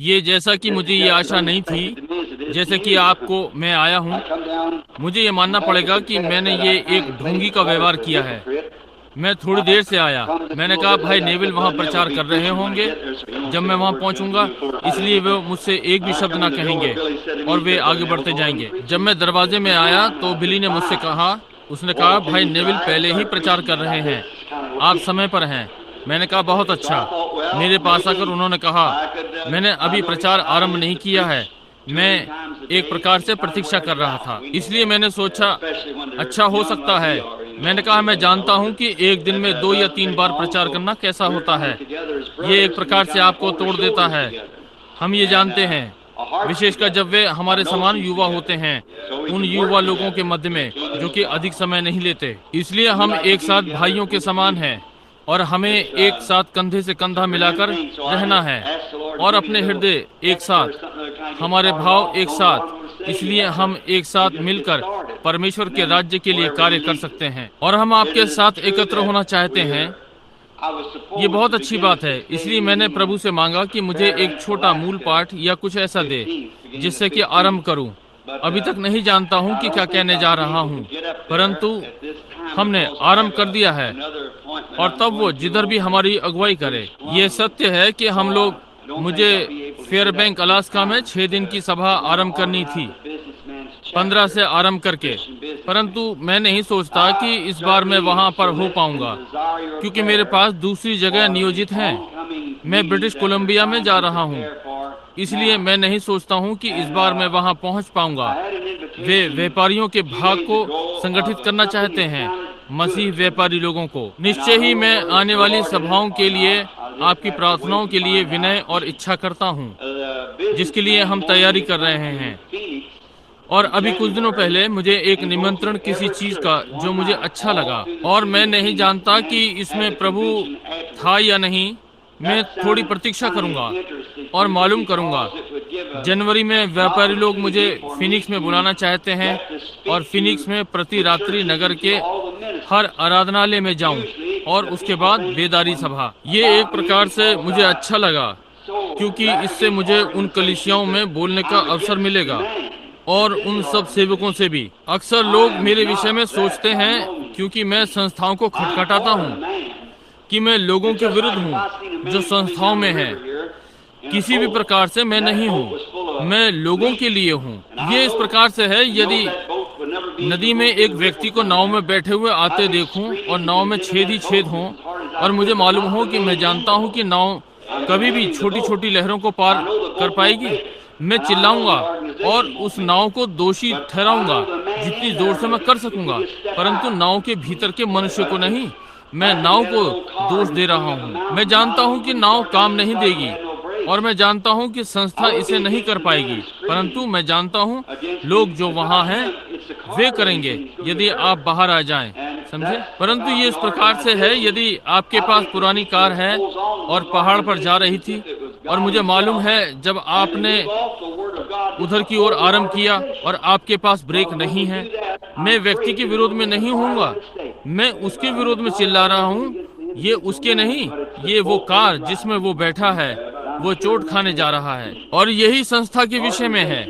ये जैसा कि मुझे ये आशा नहीं थी, जैसे कि आपको मैं आया हूँ, मुझे ये मानना पड़ेगा कि मैंने ये एक ढोंगी का व्यवहार किया है। मैं थोड़ी देर से आया। मैंने कहा भाई नेविल वहाँ प्रचार कर रहे होंगे जब मैं वहाँ पहुँचूंगा, इसलिए वे मुझसे एक भी शब्द ना कहेंगे और वे आगे बढ़ते जाएंगे। जब मैं दरवाजे में आया तो बिली ने मुझसे कहा, उसने कहा भाई नेविल पहले ही प्रचार कर रहे हैं, आप समय पर हैं। मैंने कहा बहुत अच्छा। मेरे पास आकर उन्होंने कहा, मैंने अभी प्रचार आरंभ नहीं किया है, मैं एक प्रकार से प्रतीक्षा कर रहा था, इसलिए मैंने सोचा अच्छा हो सकता है। मैंने कहा मैं जानता हूं कि एक दिन में 2 या 3 बार प्रचार करना कैसा होता है, ये एक प्रकार से आपको तोड़ देता है। हम ये जानते हैं, विशेषकर जब वे हमारे समान युवा होते हैं, उन युवा लोगों के मध्य में जो कि अधिक समय नहीं लेते। इसलिए हम एक साथ भाइयों के समान हैं और हमें एक साथ कंधे से कंधा मिलाकर रहना है और अपने हृदय एक साथ, हमारे भाव एक साथ। इसलिए हम एक साथ मिलकर परमेश्वर के राज्य के लिए कार्य कर सकते हैं और हम आपके साथ एकत्र होना चाहते हैं। ये बहुत अच्छी बात है। इसलिए मैंने प्रभु से मांगा कि मुझे एक छोटा मूल पाठ या कुछ ऐसा दे जिससे कि आरंभ करूं। अभी तक नहीं जानता हूं कि क्या कहने जा रहा हूं, परंतु हमने आरंभ कर दिया है और तब वो जिधर भी हमारी अगुवाई करे। ये सत्य है कि हम लोग, मुझे फेयरबैंक अलास्का में 6 दिन की सभा आरंभ करनी थी, 15 से आरंभ करके, परंतु मैं नहीं सोचता कि इस बार मैं वहां पर हो पाऊंगा क्योंकि मेरे पास दूसरी जगह नियोजित हैं। मैं ब्रिटिश कोलंबिया में जा रहा हूं, इसलिए मैं नहीं सोचता हूं कि इस बार मैं वहां पहुंच पाऊंगा। वे व्यापारियों के भाग को संगठित करना चाहते हैं, मसीह व्यापारी लोगों को। निश्चय ही मैं आने वाली सभाओं के लिए आपकी प्रार्थनाओं के लिए विनय और इच्छा करता हूं, जिसके लिए हम तैयारी कर रहे हैं। और अभी कुछ दिनों पहले मुझे एक निमंत्रण किसी चीज का जो मुझे अच्छा लगा, और मैं नहीं जानता कि इसमें प्रभु था या नहीं। मैं थोड़ी प्रतीक्षा करूंगा और मालूम करूंगा। जनवरी में व्यापारी लोग मुझे फिनिक्स में बुलाना चाहते हैं और फिनिक्स में प्रति रात्रि नगर के हर आराधनालय में जाऊं और उसके बाद बेदारी सभा। ये एक प्रकार से मुझे अच्छा लगा क्योंकि इससे मुझे उन कलीसियाओं में बोलने का अवसर मिलेगा और उन सब सेवकों से भी। अक्सर लोग मेरे विषय में सोचते हैं क्योंकि मैं संस्थाओं को खटखटाता हूँ कि मैं लोगों के विरुद्ध हूँ जो संस्थाओं में हैं। किसी भी प्रकार से मैं नहीं हूँ, मैं लोगों के लिए हूँ। ये इस प्रकार से है, यदि नदी में एक व्यक्ति को नाव में बैठे हुए आते देखूं और नाव में छेद ही छेद हों और मुझे मालूम हो कि मैं जानता हूं कि नाव कभी भी छोटी छोटी लहरों को पार कर पाएगी, मैं चिल्लाऊंगा और उस नाव को दोषी ठहराऊंगा जितनी जोर से मैं कर सकूंगा, परंतु नाव के भीतर के मनुष्य को नहीं। मैं नाव को दोष दे रहा हूँ। मैं जानता हूँ कि नाव काम नहीं देगी और मैं जानता हूं कि संस्था इसे नहीं कर पाएगी, परंतु मैं जानता हूं लोग जो वहां हैं वे करेंगे यदि आप बाहर आ जाएं, समझे। परंतु ये इस प्रकार से है, यदि आपके पास पुरानी कार है और पहाड़ पर जा रही थी और मुझे मालूम है जब आपने उधर की ओर आरंभ किया और आपके पास ब्रेक नहीं है, मैं व्यक्ति के विरोध में नहीं होऊंगा, मैं उसके विरोध में चिल्ला रहा हूँ। ये उसके नहीं, ये वो कार जिसमें वो बैठा है वो चोट खाने जा रहा है। और यही संस्था के विषय में है।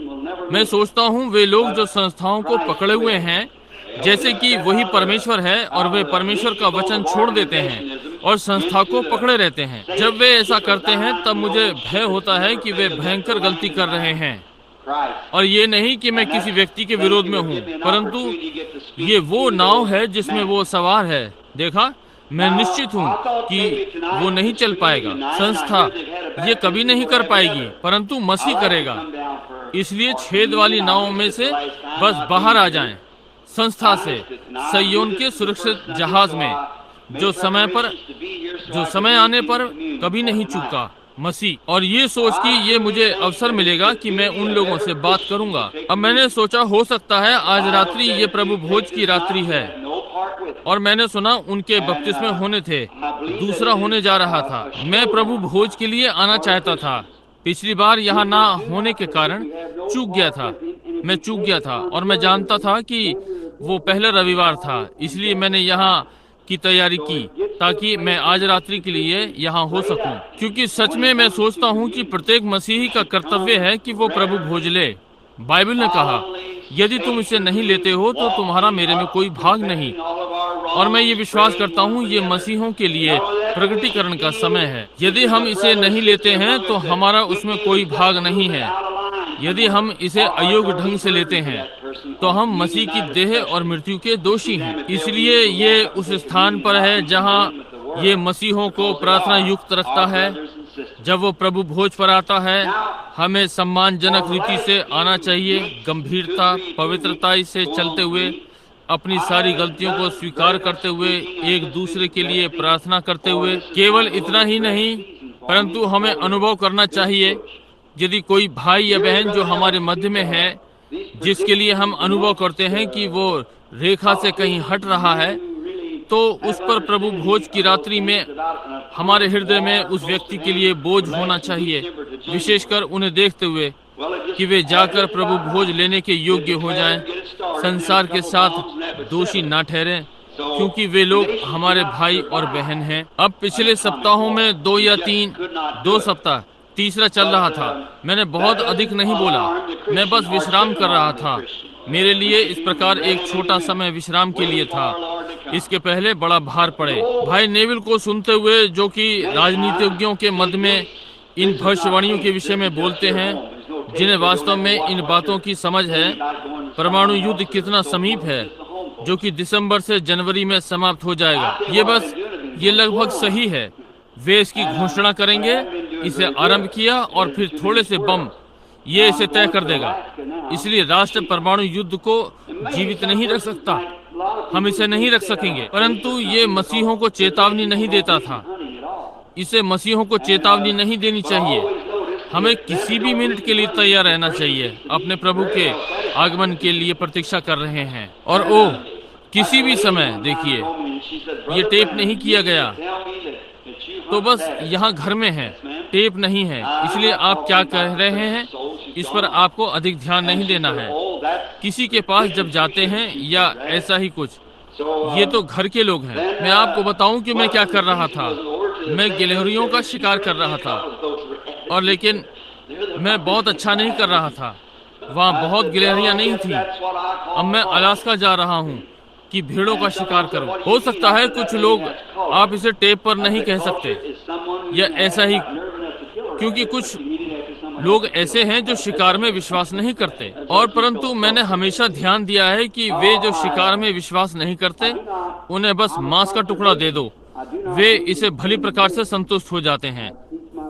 मैं सोचता हूँ वे लोग जो संस्थाओं को पकड़े हुए हैं जैसे कि वही परमेश्वर है और वे परमेश्वर का वचन छोड़ देते हैं और संस्था को पकड़े रहते हैं। जब वे ऐसा करते हैं तब मुझे भय होता है कि वे भयंकर गलती कर रहे हैं। और ये नहीं कि मैं किसी व्यक्ति के विरोध में हूँ, परंतु ये वो नाव है जिसमें वो सवार है। देखा, मैं निश्चित हूँ कि वो नहीं चल पाएगा, संस्था ये कभी नहीं कर पाएगी, परंतु मसीह करेगा। इसलिए छेद वाली नाव में से बस बाहर आ जाएं, संस्था से सिय्योन के सुरक्षित जहाज में, जो समय आने पर कभी नहीं चूका, मसीह। और ये सोच कि ये मुझे अवसर मिलेगा कि मैं उन लोगों से बात करूंगा। अब मैंने सोचा हो सकता है आज रात्रि ये प्रभु भोज की रात्रि है और मैंने सुना उनके बपतिस्मे होने थे, दूसरा होने जा रहा था। मैं प्रभु भोज के लिए आना चाहता था। पिछली बार यहाँ ना होने के कारण चूक गया था और मैं जानता था कि वो पहला रविवार था, इसलिए मैंने यहाँ की तैयारी की ताकि मैं आज रात्रि के लिए यहाँ हो सकूं, क्योंकि सच में मैं सोचता हूँ कि प्रत्येक मसीही का कर्तव्य है कि वो प्रभु भोज ले। बाइबल ने कहा, यदि तुम इसे नहीं लेते हो तो तुम्हारा मेरे में कोई भाग नहीं। और मैं ये विश्वास करता हूँ ये मसीहों के लिए प्रकटीकरण का समय है। यदि हम इसे नहीं लेते हैं तो हमारा उसमें कोई भाग नहीं है। यदि हम इसे अयोग्य ढंग से लेते हैं तो हम मसीह की देह और मृत्यु के दोषी हैं। इसलिए ये उस स्थान पर है जहाँ ये मसीहों को प्रार्थना युक्त रखता है। जब वो प्रभु भोज पर आता है, हमें सम्मानजनक रीति से आना चाहिए, गंभीरता, पवित्रता से चलते हुए, अपनी सारी गलतियों को स्वीकार करते हुए, एक दूसरे के लिए प्रार्थना करते हुए। केवल इतना ही नहीं, परंतु हमें अनुभव करना चाहिए, यदि कोई भाई या बहन जो हमारे मध्य में है, जिसके लिए हम अनुभव करते हैं कि वो रेखा से कहीं हट रहा है, तो उस पर प्रभु भोज की रात्रि में हमारे हृदय में उस व्यक्ति के लिए बोझ होना चाहिए, विशेषकर उन्हें देखते हुए कि वे जाकर प्रभु भोज लेने के योग्य हो जाएं, संसार के साथ दोषी ना ठहरें, क्योंकि वे लोग हमारे भाई और बहन हैं। अब पिछले सप्ताहों में 2 सप्ताह, तीसरा चल रहा था, मैंने बहुत अधिक नहीं बोला, मैं बस विश्राम कर रहा था। मेरे लिए इस प्रकार एक छोटा समय विश्राम के लिए था, इसके पहले बड़ा भार पड़े। भाई नेविल को सुनते हुए, जो कि राजनीतिज्ञों के मध्य में इन भविष्यवाणियों के विषय में बोलते हैं, जिन्हें वास्तव में इन बातों की समझ है, परमाणु युद्ध कितना समीप है, जो कि दिसंबर से जनवरी में समाप्त हो जाएगा। ये लगभग सही है। वे इसकी घोषणा करेंगे, इसे आरंभ किया और फिर थोड़े से बम, ये इसे तय कर देगा। इसलिए राष्ट्र परमाणु युद्ध को जीवित नहीं रख सकता, हम इसे नहीं रख सकेंगे। परंतु ये मसीहों को चेतावनी नहीं देता था, इसे मसीहों को चेतावनी नहीं देनी चाहिए। हमें किसी भी मिनट के लिए तैयार रहना चाहिए। अपने प्रभु के आगमन के लिए प्रतीक्षा कर रहे हैं। और किसी भी समय, देखिए, ये टेप नहीं किया गया तो बस यहाँ घर में है, टेप नहीं है, इसलिए आप क्या कह रहे हैं इस पर आपको अधिक ध्यान नहीं देना है। किसी के पास जब जाते हैं या ऐसा ही कुछ, ये तो घर के लोग हैं। मैं आपको बताऊं कि मैं क्या कर रहा था। मैं गिलहरियों का शिकार कर रहा था, और लेकिन मैं बहुत अच्छा नहीं कर रहा था। वहाँ बहुत गिलहरियाँ नहीं थी। अब मैं अलास्का जा रहा हूँ कि भेड़ों का शिकार करूं। हो सकता है कुछ लोग, आप इसे टेप पर नहीं कह सकते या ऐसा ही, क्योंकि कुछ लोग ऐसे हैं जो शिकार में विश्वास नहीं करते। और परंतु मैंने हमेशा ध्यान दिया है कि वे जो शिकार में विश्वास नहीं करते, उन्हें बस मांस का टुकड़ा दे दो, वे इसे भली प्रकार से संतुष्ट हो जाते हैं।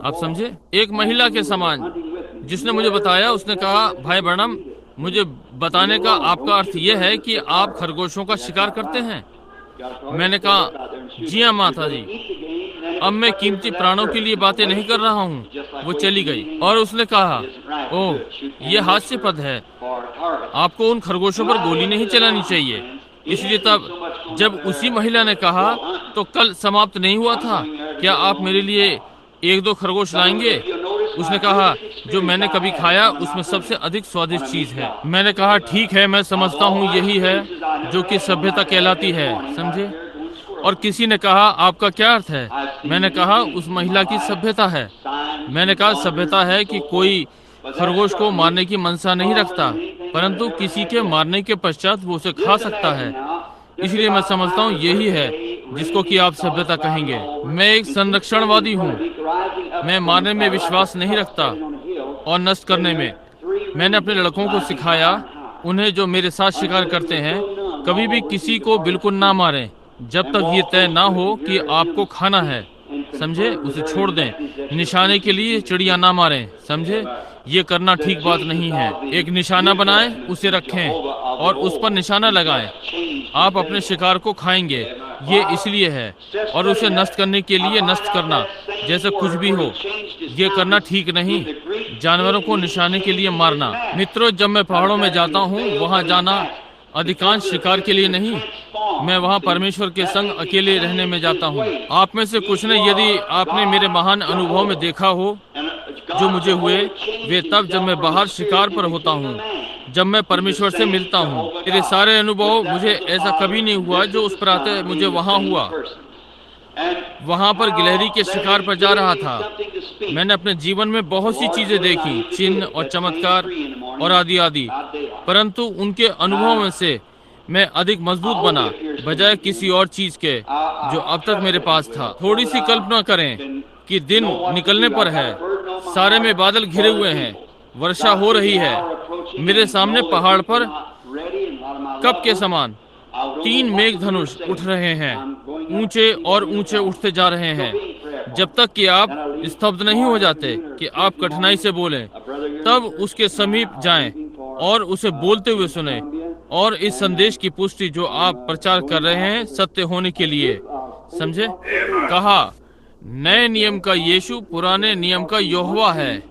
आप समझे? एक महिला के समान जिसने मुझे बताया, उसने कहा, भाई ब्रैनम, मुझे बताने का आपका अर्थ यह है कि आप खरगोशों का शिकार करते हैं? मैंने कहा, जी हाँ माता जी। अब मैं कीमती प्राणों के लिए बातें नहीं कर रहा हूँ। वो चली गई और उसने कहा, ओह, ये हास्यास्पद है, आपको उन खरगोशों पर गोली नहीं चलानी चाहिए। इसलिए तब जब उसी महिला ने कहा, तो कल समाप्त नहीं हुआ था, क्या आप मेरे लिए 1-2 खरगोश लाएंगे? उसने कहा, जो मैंने कभी खाया उसमें सबसे अधिक स्वादिष्ट चीज है। मैंने कहा, ठीक है, मैं समझता हूँ यही है जो कि सभ्यता कहलाती है, समझे? और किसी ने कहा, आपका क्या अर्थ है? मैंने कहा, उस महिला की सभ्यता है। मैंने कहा, सभ्यता है कि कोई खरगोश को मारने की मनसा नहीं रखता, परंतु किसी के मारने के पश्चात वो उसे खा सकता है। इसलिए मैं समझता हूँ यही है जिसको कि आप सभ्यता कहेंगे। मैं एक संरक्षणवादी हूँ। मैं मारने में विश्वास नहीं रखता और नष्ट करने में। मैंने अपने लड़कों को सिखाया, उन्हें जो मेरे साथ शिकार करते हैं, कभी भी किसी को बिल्कुल ना मारें जब तक ये तय ना हो कि आपको खाना है, समझे? उसे छोड़ दें। निशाने के लिए चिड़िया ना मारें, समझे? ये करना ठीक बात नहीं है। एक निशाना बनाएं, उसे रखें और उस पर निशाना लगाएं। आप अपने शिकार को खाएंगे, ये इसलिए है। और उसे नष्ट करने के लिए नष्ट करना, जैसे कुछ भी हो, ये करना ठीक नहीं। जानवरों को निशाने के लिए मारना। मित्रों, जब मैं पहाड़ों में जाता हूँ, वहाँ जाना अधिकांश शिकार के लिए नहीं, मैं वहाँ परमेश्वर के संग अकेले रहने में जाता हूँ। आप में से कुछ ने, यदि आपने मेरे महान अनुभव में देखा हो जो मुझे हुए, वे तब जब मैं बाहर शिकार पर होता हूँ, जब मैं परमेश्वर से मिलता हूँ। मेरे सारे अनुभव, मुझे ऐसा कभी नहीं हुआ जो उस प्रातः मुझे वहाँ हुआ। वहाँ पर गिलहरी के शिकार पर जा रहा था। मैंने अपने जीवन में बहुत सी चीजें देखी, चिन्ह और चमत्कार और आदि आदि, परंतु उनके अनुभव में से मैं अधिक मजबूत बना बजाय किसी और चीज के जो अब तक मेरे पास था। थोड़ी सी कल्पना करें कि दिन निकलने पर है, सारे में बादल घिरे हुए हैं, वर्षा हो रही है, मेरे सामने पहाड़ पर कप के समान 3 मेघधनुष उठ रहे हैं, ऊंचे और ऊंचे उठते जा रहे हैं, जब तक कि आप स्तब्ध नहीं हो जाते कि आप कठिनाई से बोलें। तब उसके समीप जाएं और उसे बोलते हुए सुने और इस संदेश की पुष्टि जो आप प्रचार कर रहे हैं सत्य होने के लिए। समझे? कहा, नए नियम का यीशु पुराने नियम का यहोवा है,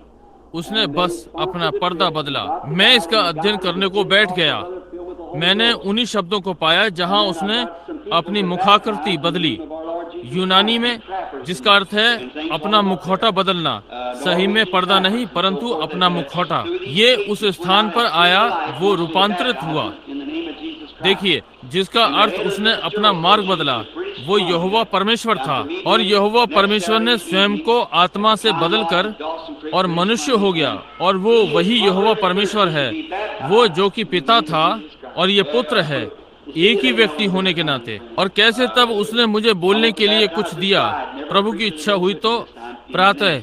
उसने बस अपना पर्दा बदला। मैं इसका अध्ययन करने को बैठ गया। मैंने उन्हीं शब्दों को पाया जहां उसने अपनी मुखाकृति बदली, यूनानी में, जिसका अर्थ है अपना मुखौटा बदलना। सही में पर्दा नहीं, परंतु अपना मुखौटा। ये उस स्थान पर आया, वो रूपांतरित हुआ। देखिए, जिसका अर्थ उसने अपना मार्ग बदला, वो यहोवा परमेश्वर था, और यहोवा परमेश्वर ने स्वयं को आत्मा से बदलकर और मनुष्य हो गया, और वो वही यहोवा परमेश्वर है, वो जो कि पिता था और ये पुत्र है, एक ही व्यक्ति होने के नाते। और कैसे तब उसने मुझे बोलने के लिए कुछ दिया। प्रभु की इच्छा हुई तो प्रातः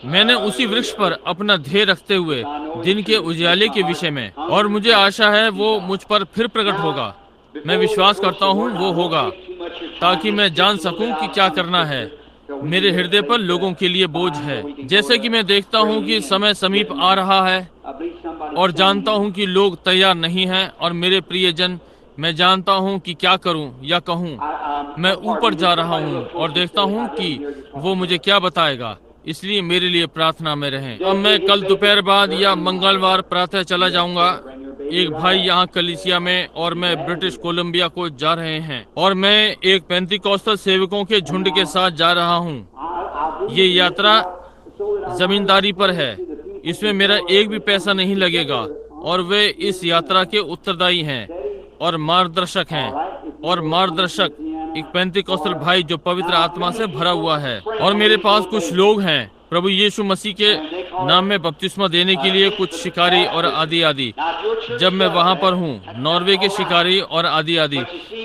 मैंने उसी वृक्ष पर अपना ध्येय रखते हुए दिन के उजाले के विषय में, और मुझे आशा है वो मुझ पर फिर प्रकट होगा। मैं विश्वास करता हूँ वो होगा, ताकि मैं जान सकूं कि क्या करना है। मेरे हृदय पर लोगों के लिए बोझ है। जैसे कि मैं देखता हूँ कि समय समीप आ रहा है और जानता हूँ कि लोग तैयार नहीं हैं, और मेरे प्रियजन, मैं जानता हूँ कि क्या करूँ या कहूँ। मैं ऊपर जा रहा हूँ और देखता हूँ कि वो मुझे क्या बताएगा, इसलिए मेरे लिए प्रार्थना में रहें। अब मैं कल दोपहर बाद या मंगलवार प्रातः चला जाऊंगा। एक भाई यहाँ कलीसिया में और मैं ब्रिटिश कोलंबिया को जा रहे हैं, और मैं एक पेंतिकोस्टल सेवकों के झुंड के साथ जा रहा हूँ। ये यात्रा जमींदारी पर है, इसमें मेरा एक भी पैसा नहीं लगेगा, और वे इस यात्रा के उत्तरदायी हैं और मार्गदर्शक हैं। और मार्गदर्शक एक पेंतिकोस्टल भाई जो पवित्र आत्मा से भरा हुआ है। और मेरे पास कुछ लोग हैं प्रभु यीशु मसीह के नाम में बपतिस्मा देने के लिए, कुछ शिकारी और आदि आदि। जब मैं वहाँ पर हूँ, नॉर्वे के शिकारी और आदि आदि,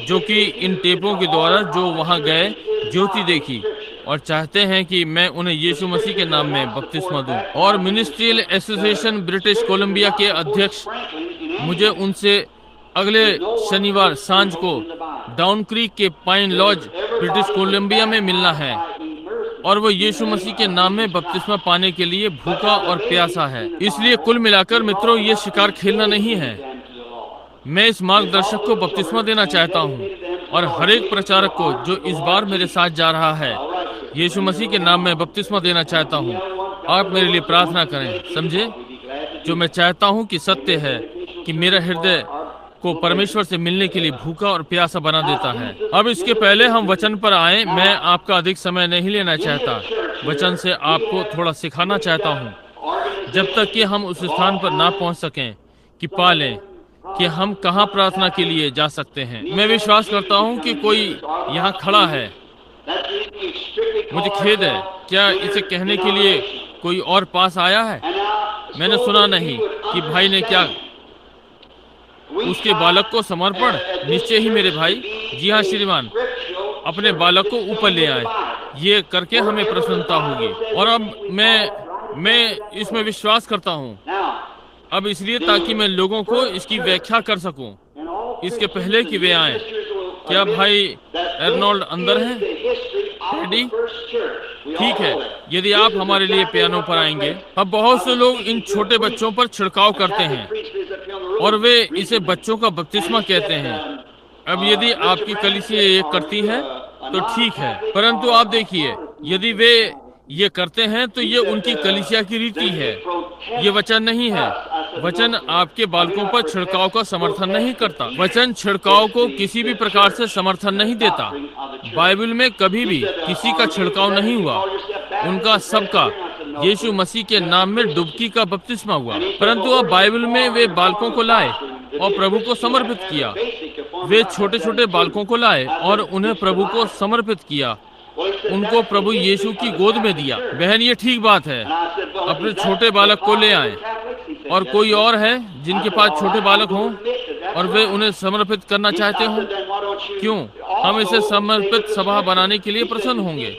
जो कि इन टेपों के द्वारा जो वहाँ गए ज्योति देखी, और चाहते हैं कि मैं उन्हें यीशु मसीह के नाम में बपतिस्मा दूं। और मिनिस्ट्रियल एसोसिएशन ब्रिटिश कोलंबिया के अध्यक्ष, मुझे उनसे अगले शनिवार सांझ को डाउन क्रीक के पाइन लॉज ब्रिटिश कोलंबिया में मिलना है, और वो यीशु मसीह के नाम में बपतिस्मा पाने के लिए भूखा और प्यासा है। इसलिए कुल मिलाकर मित्रों, ये शिकार खेलना नहीं है। मैं इस मार्गदर्शक को बपतिस्मा देना चाहता हूँ, और हर एक प्रचारक को जो इस बार मेरे साथ जा रहा है, यीशु मसीह के नाम में बपतिस्मा देना चाहता हूँ। आप मेरे लिए प्रार्थना करें। समझे? जो मैं चाहता हूँ कि सत्य है कि मेरा हृदय को परमेश्वर से मिलने के लिए भूखा और प्यासा बना देता है। अब इसके पहले हम वचन पर आए। मैं आपका अधिक समय नहीं लेना चाहता, वचन से आपको थोड़ा सिखाना चाहता हूँ, जब तक कि हम उस स्थान पर ना पहुँच सकें कि पा लें कि हम कहाँ प्रार्थना के लिए जा सकते हैं। मैं विश्वास करता हूँ कि कोई यहाँ खड़ा है। मुझे खेद है, क्या इसे कहने के लिए कोई और पास आया है? मैंने सुना नहीं कि भाई ने क्या, उसके बालक को समर्पण। निश्चय ही मेरे भाई, जी हाँ श्रीमान, अपने बालक को ऊपर ले आए। ये करके हमें प्रसन्नता होगी। और अब मैं इसमें विश्वास करता हूँ, अब इसलिए ताकि मैं लोगों को इसकी व्याख्या कर सकूं, इसके पहले कि वे आए। क्या भाई एर्नोल्ड अंदर है? टेडी, ठीक है, यदि आप हमारे लिए पियानो पर आएंगे। अब बहुत से लोग इन छोटे बच्चों पर छिड़काव करते हैं, और वे इसे बच्चों का बपतिस्मा कहते हैं। अब यदि आपकी कलीसिया ये करती है तो ठीक है, परंतु आप देखिए, यदि वे ये करते हैं तो ये उनकी कलीसिया की रीति है, ये वचन नहीं है। वचन आपके बालकों पर छिड़काव का समर्थन नहीं करता। वचन छिड़काव को किसी भी प्रकार से समर्थन नहीं देता। बाइबल में कभी भी किसी का छिड़काव नहीं हुआ, उनका सबका यीशु मसीह के नाम में डुबकी का बपतिस्मा हुआ, परंतु अब बाइबल में वे बालकों को लाए और प्रभु को समर्पित किया। वे छोटे छोटे बालकों को लाए और उन्हें प्रभु को समर्पित किया, उनको प्रभु यीशु की गोद में दिया। बहन, ये ठीक बात है, अपने छोटे बालक को ले आए। और कोई और है जिनके पास छोटे बालक हों और वे उन्हें समर्पित करना चाहते हों? क्यों? हम इसे समर्पित सभा बनाने के लिए प्रसन्न होंगे,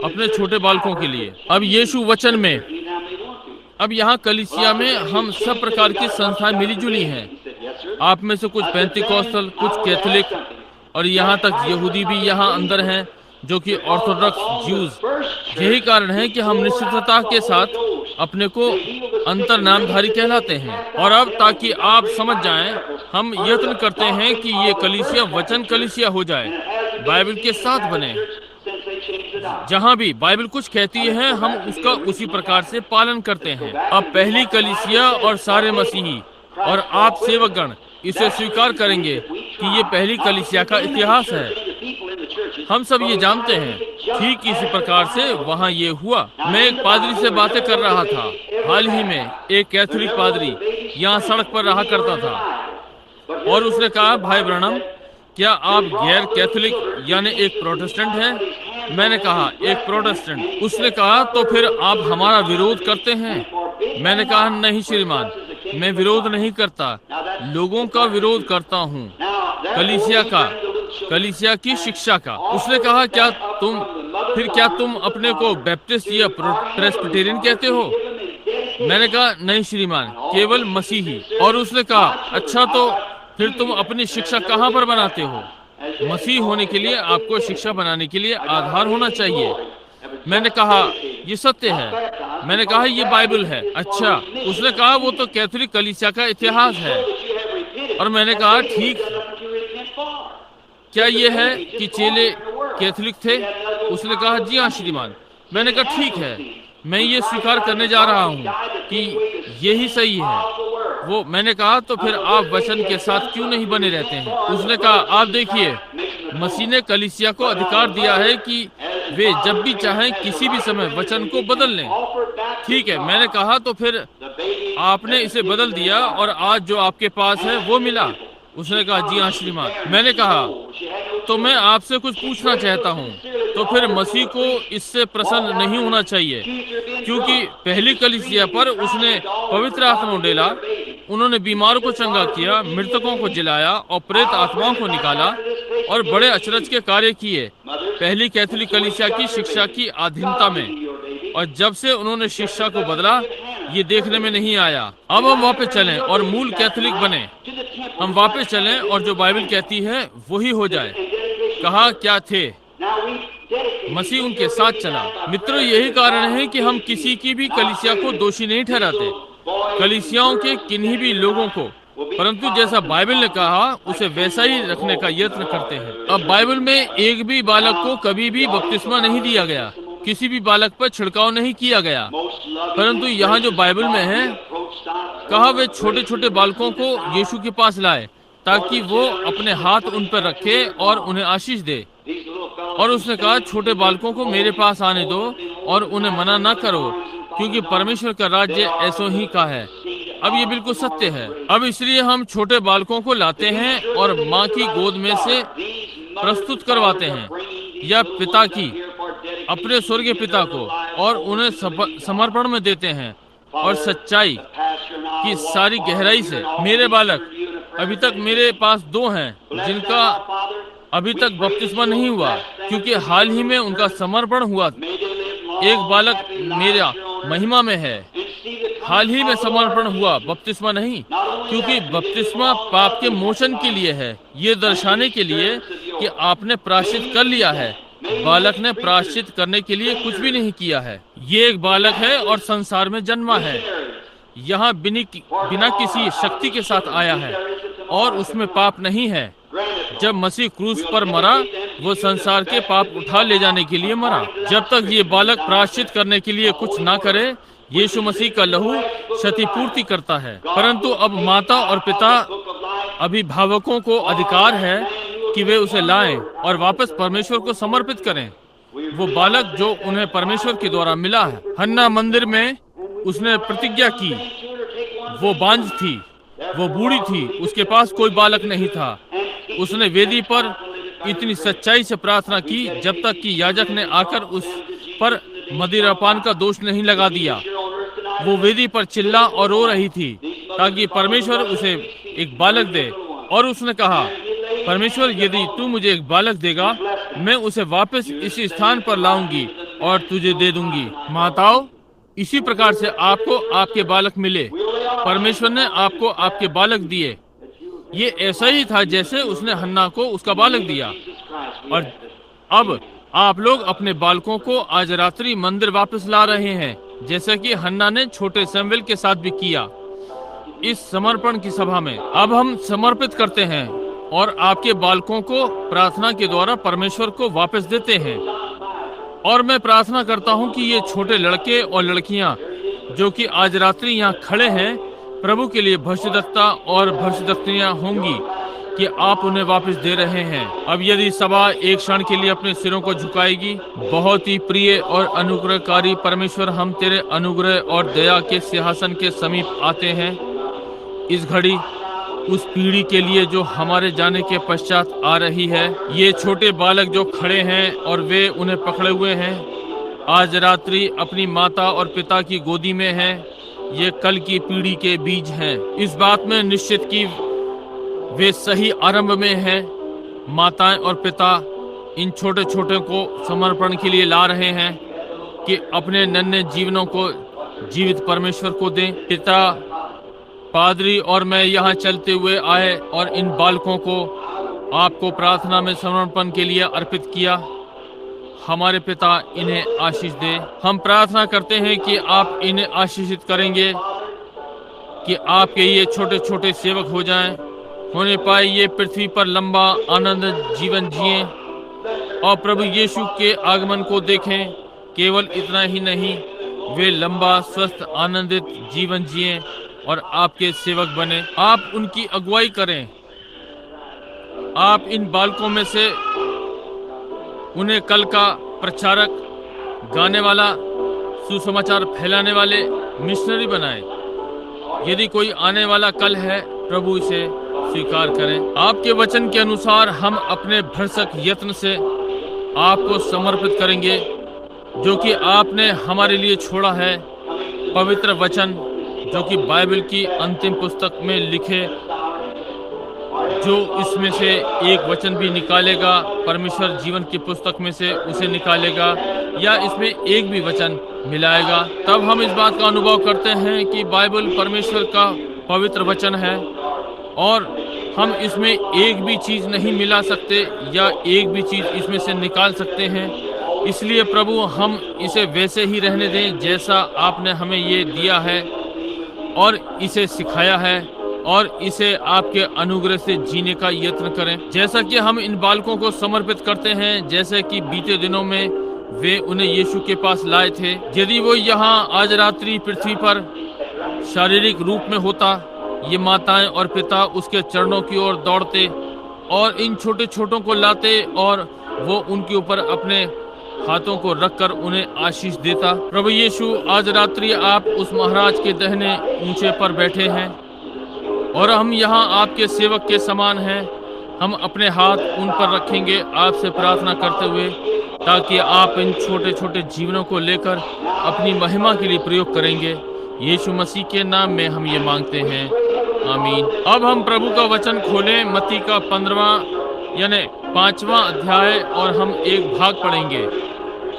अपने छोटे बालकों के लिए। अब यीशु वचन में, अब यहाँ कलीसिया में हम सब प्रकार की संस्थाएं मिली जुली हैं। आप में से कुछ पेंटिकॉस्टल, कुछ कैथोलिक और यहाँ तक यहूदी भी यहाँ अंदर हैं, जो कि ऑर्थोडॉक्स ज्यूज। यही कारण है कि हम निश्चितता के साथ अपने को अंतर नामधारी कहलाते हैं। और अब ताकि आप समझ जाएं, हम यत्न करते हैं कि ये कलीसिया वचन कलीसिया हो जाए, बाइबल के साथ बने। जहाँ भी बाइबल कुछ कहती है, हम उसका उसी प्रकार से पालन करते हैं। अब पहली कलीसिया और सारे मसीही और आप सेवकगण इसे स्वीकार करेंगे कि ये पहली कलीसिया का इतिहास है। हम सब ये जानते हैं। ठीक इसी प्रकार से वहाँ ये हुआ। मैं एक पादरी से बातें कर रहा था हाल ही में। एक कैथोलिक पादरी यहाँ सड़क पर रहा करता था और उसने कहा, भाई ब्रैनम, क्या आप गैर कैथोलिक यानी एक प्रोटेस्टेंट हैं? मैंने कहा, एक प्रोटेस्टेंट। उसने कहा, तो फिर आप हमारा विरोध करते हैं? मैंने कहा, नहीं श्रीमान, मैं विरोध नहीं करता, लोगों का विरोध करता हूँ, कलीसिया की शिक्षा का। उसने कहा, क्या तुम अपने को बैप्टिस्ट या प्रेस्बिटेरियन कहते हो? मैंने कहा, नहीं श्रीमान, केवल मसीही। और उसने कहा, अच्छा, तो फिर तुम अपनी शिक्षा कहाँ पर बनाते हो? मसीह होने के लिए आपको शिक्षा बनाने के लिए आधार होना चाहिए। मैंने कहा, ये सत्य है। मैंने कहा, ये बाइबल है। अच्छा। उसने कहा, वो तो कैथोलिक कलीसिया का इतिहास है। और मैंने कहा, ठीक, क्या ये है कि चेले कैथोलिक थे? उसने कहा, जी हाँ श्रीमान। मैंने कहा, ठीक है, मैं ये स्वीकार करने जा रहा हूँ कि यही सही है। मैंने कहा, तो फिर आप वचन के साथ क्यों नहीं बने रहते हैं? उसने कहा, आप देखिए, मसीह ने कलीसिया को अधिकार दिया है कि वे जब भी चाहें किसी भी समय वचन को बदल लें। ठीक है। मैंने कहा, तो फिर आपने इसे बदल दिया और आज जो आपके पास है वो मिला। उसने कहा, जी हाँ श्रीमान। मैंने कहा, तो मैं आपसे कुछ पूछना चाहता हूँ, तो फिर मसीह को इससे प्रसन्न नहीं होना चाहिए, क्योंकि पहली कलीसिया पर उसने पवित्र आत्मा उड़ेला, उन्होंने बीमारों को चंगा किया, मृतकों को जिलाया और प्रेत आत्माओं को निकाला और बड़े अचरज के कार्य किए पहली कैथोलिक कलीसिया की शिक्षा की अधीनता में। और जब से उन्होंने शिक्षा को बदला, ये देखने में नहीं आया। अब हम वापस चलें और मूल कैथोलिक बने। हम वापस चलें और जो बाइबल कहती है वही हो जाए। कहा क्या थे? मसीह उनके साथ चला। मित्रों, यही कारण है कि हम किसी की भी कलीसिया को दोषी नहीं ठहराते, कलीसियाओं के किन्हीं भी लोगों को, परंतु जैसा बाइबल ने कहा उसे वैसा ही रखने का यत्न करते हैं। अब बाइबल में एक भी बालक को कभी भी बपतिस्मा नहीं दिया गया, किसी भी बालक पर छिड़काव नहीं किया गया, परंतु यहाँ जो बाइबल में है, कहा वे छोटे छोटे बालकों को यीशु के पास लाए ताकि वो अपने हाथ उन पर रखे और उन्हें आशीष दे। और उसने कहा, छोटे बालकों को मेरे पास आने दो और उन्हें मना न करो, क्योंकि परमेश्वर का राज्य ऐसो ही का है। अब ये बिल्कुल सत्य है। अब इसलिए हम छोटे बालकों को लाते हैं और माँ की गोद में से प्रस्तुत करवाते हैं, या पिता की, अपने स्वर्गीय पिता को, और उन्हें समर्पण में देते हैं और सच्चाई की सारी गहराई से। मेरे बालक, अभी तक मेरे पास 2 हैं जिनका अभी तक बपतिस्मा नहीं हुआ, क्योंकि हाल ही में उनका समर्पण हुआ। एक बालक मेरा महिमा में है, हाल ही में समर्पण हुआ, बपतिस्मा नहीं, क्योंकि बपतिस्मा पाप के मोचन के लिए है, ये दर्शाने के लिए कि आपने प्रायश्चित कर लिया है। बालक ने प्रायश्चित करने के लिए कुछ भी नहीं किया है। ये एक बालक है और संसार में जन्मा है, यहाँ बिना किसी शक्ति के साथ आया है और उसमें पाप नहीं है। जब मसीह क्रूस पर मरा, वो संसार के पाप उठा ले जाने के लिए मरा। जब तक ये बालक प्रायश्चित करने के लिए कुछ ना करे, यीशु मसीह का लहू क्षतिपूर्ति करता है। परंतु अब माता और पिता अभिभावकों को अधिकार है कि वे उसे लाएं और वापस परमेश्वर को समर्पित करें। वो बालक जो उन्हें परमेश्वर के द्वारा मिला है। हन्ना मंदिर में उसने प्रतिज्ञा की। वो बांझ थी, वो बूढ़ी थी, उसके पास कोई बालक नहीं था। उसने वेदी पर इतनी सच्चाई से प्रार्थना की जब तक कि याजक ने आकर उस पर मदिरापान का दोष नहीं लगा दिया। वो वेदी पर चिल्ला और रो रही थी ताकि परमेश्वर उसे एक बालक दे। और उसने कहा, परमेश्वर, यदि तू मुझे एक बालक देगा, मैं उसे वापस इसी स्थान पर लाऊंगी और तुझे दे दूंगी। माताओं, इसी प्रकार से आपको आपके बालक मिले। परमेश्वर ने आपको आपके बालक दिए। ये ऐसा ही था जैसे उसने हन्ना को उसका बालक दिया। और अब आप लोग अपने बालकों को आज रात्रि मंदिर वापस ला रहे हैं, जैसा कि हन्ना ने छोटे शमूएल के साथ भी किया। इस समर्पण की सभा में अब हम समर्पित करते हैं और आपके बालकों को प्रार्थना के द्वारा परमेश्वर को वापस देते हैं। और मैं प्रार्थना करता हूं कि ये छोटे लड़के और लड़कियां जो कि आज रात्रि यहाँ खड़े हैं, प्रभु के लिए भविष्यद्वक्ता और भविष्यद्वक्तियां होंगी कि आप उन्हें वापस दे रहे हैं। अब यदि सभा एक क्षण के लिए अपने सिरों को झुकाएगी। बहुत ही प्रिय और अनुग्रहकारी परमेश्वर, हम तेरे अनुग्रह और दया के सिंहासन के समीप आते हैं इस घड़ी, उस पीढ़ी के लिए जो हमारे जाने के पश्चात आ रही है। ये छोटे बालक जो खड़े हैं और वे उन्हें पकड़े हुए हैं, आज रात्रि अपनी माता और पिता की गोदी में हैं। ये कल की पीढ़ी के बीज हैं। इस बात में निश्चित कि वे सही आरंभ में हैं। माताएं और पिता इन छोटे छोटे को समर्पण के लिए ला रहे हैं कि अपने नन्हे जीवनों को जीवित परमेश्वर को दें। पिता, पादरी और मैं यहाँ चलते हुए आए और इन बालकों को आपको प्रार्थना में समर्पण के लिए अर्पित किया। हमारे पिता, इन्हें आशीष दे। हम प्रार्थना करते हैं कि आप इन्हें आशीषित करेंगे, कि आपके ये छोटे छोटे सेवक हो जाएं, होने पाए ये पृथ्वी पर लंबा आनंद जीवन जिएं और प्रभु यीशु के आगमन को देखें। केवल इतना ही नहीं, वे लंबा स्वस्थ आनंदित जीवन जिएं और आपके सेवक बने। आप उनकी अगुवाई करें। आप इन बालकों में से उन्हें कल का प्रचारक, गाने वाला, सुसमाचार फैलाने वाले मिशनरी बनाएं। यदि कोई आने वाला कल है, प्रभु इसे स्वीकार करें। आपके वचन के अनुसार हम अपने भरसक यत्न से आपको समर्पित करेंगे, जो कि आपने हमारे लिए छोड़ा है। पवित्र वचन जो कि बाइबल की अंतिम पुस्तक में लिखे, जो इसमें से एक वचन भी निकालेगा, परमेश्वर जीवन की पुस्तक में से उसे निकालेगा या इसमें एक भी वचन मिलाएगा, तब हम इस बात का अनुभव करते हैं कि बाइबल परमेश्वर का पवित्र वचन है और हम इसमें एक भी चीज नहीं मिला सकते या एक भी चीज इसमें से निकाल सकते हैं। इसलिए प्रभु, हम इसे वैसे ही रहने दें जैसा आपने हमें ये दिया है और इसे सिखाया है, और इसे आपके अनुग्रह से जीने का यत्न करें। जैसा कि हम इन बालकों को समर्पित करते हैं, जैसे कि बीते दिनों में वे उन्हें यीशु के पास लाए थे। यदि वो यहाँ आज रात्रि पृथ्वी पर शारीरिक रूप में होता, ये माताएं और पिता उसके चरणों की ओर दौड़ते और इन छोटे छोटों को लाते और वो उनके ऊपर अपने हाथों को रखकर उन्हें आशीष देता। प्रभु यीशु, आज रात्रि आप उस महाराज के दाहिने ऊंचे पर बैठे हैं और हम यहाँ आपके सेवक के समान हैं। हम अपने हाथ उन पर रखेंगे आपसे प्रार्थना करते हुए, ताकि आप इन छोटे छोटे जीवनों को लेकर अपनी महिमा के लिए प्रयोग करेंगे। यीशु मसीह के नाम में हम ये मांगते हैं, आमीन। अब हम प्रभु का वचन खोलें, मत्ती का 15वां यानी 5वां अध्याय, और हम एक भाग पढ़ेंगे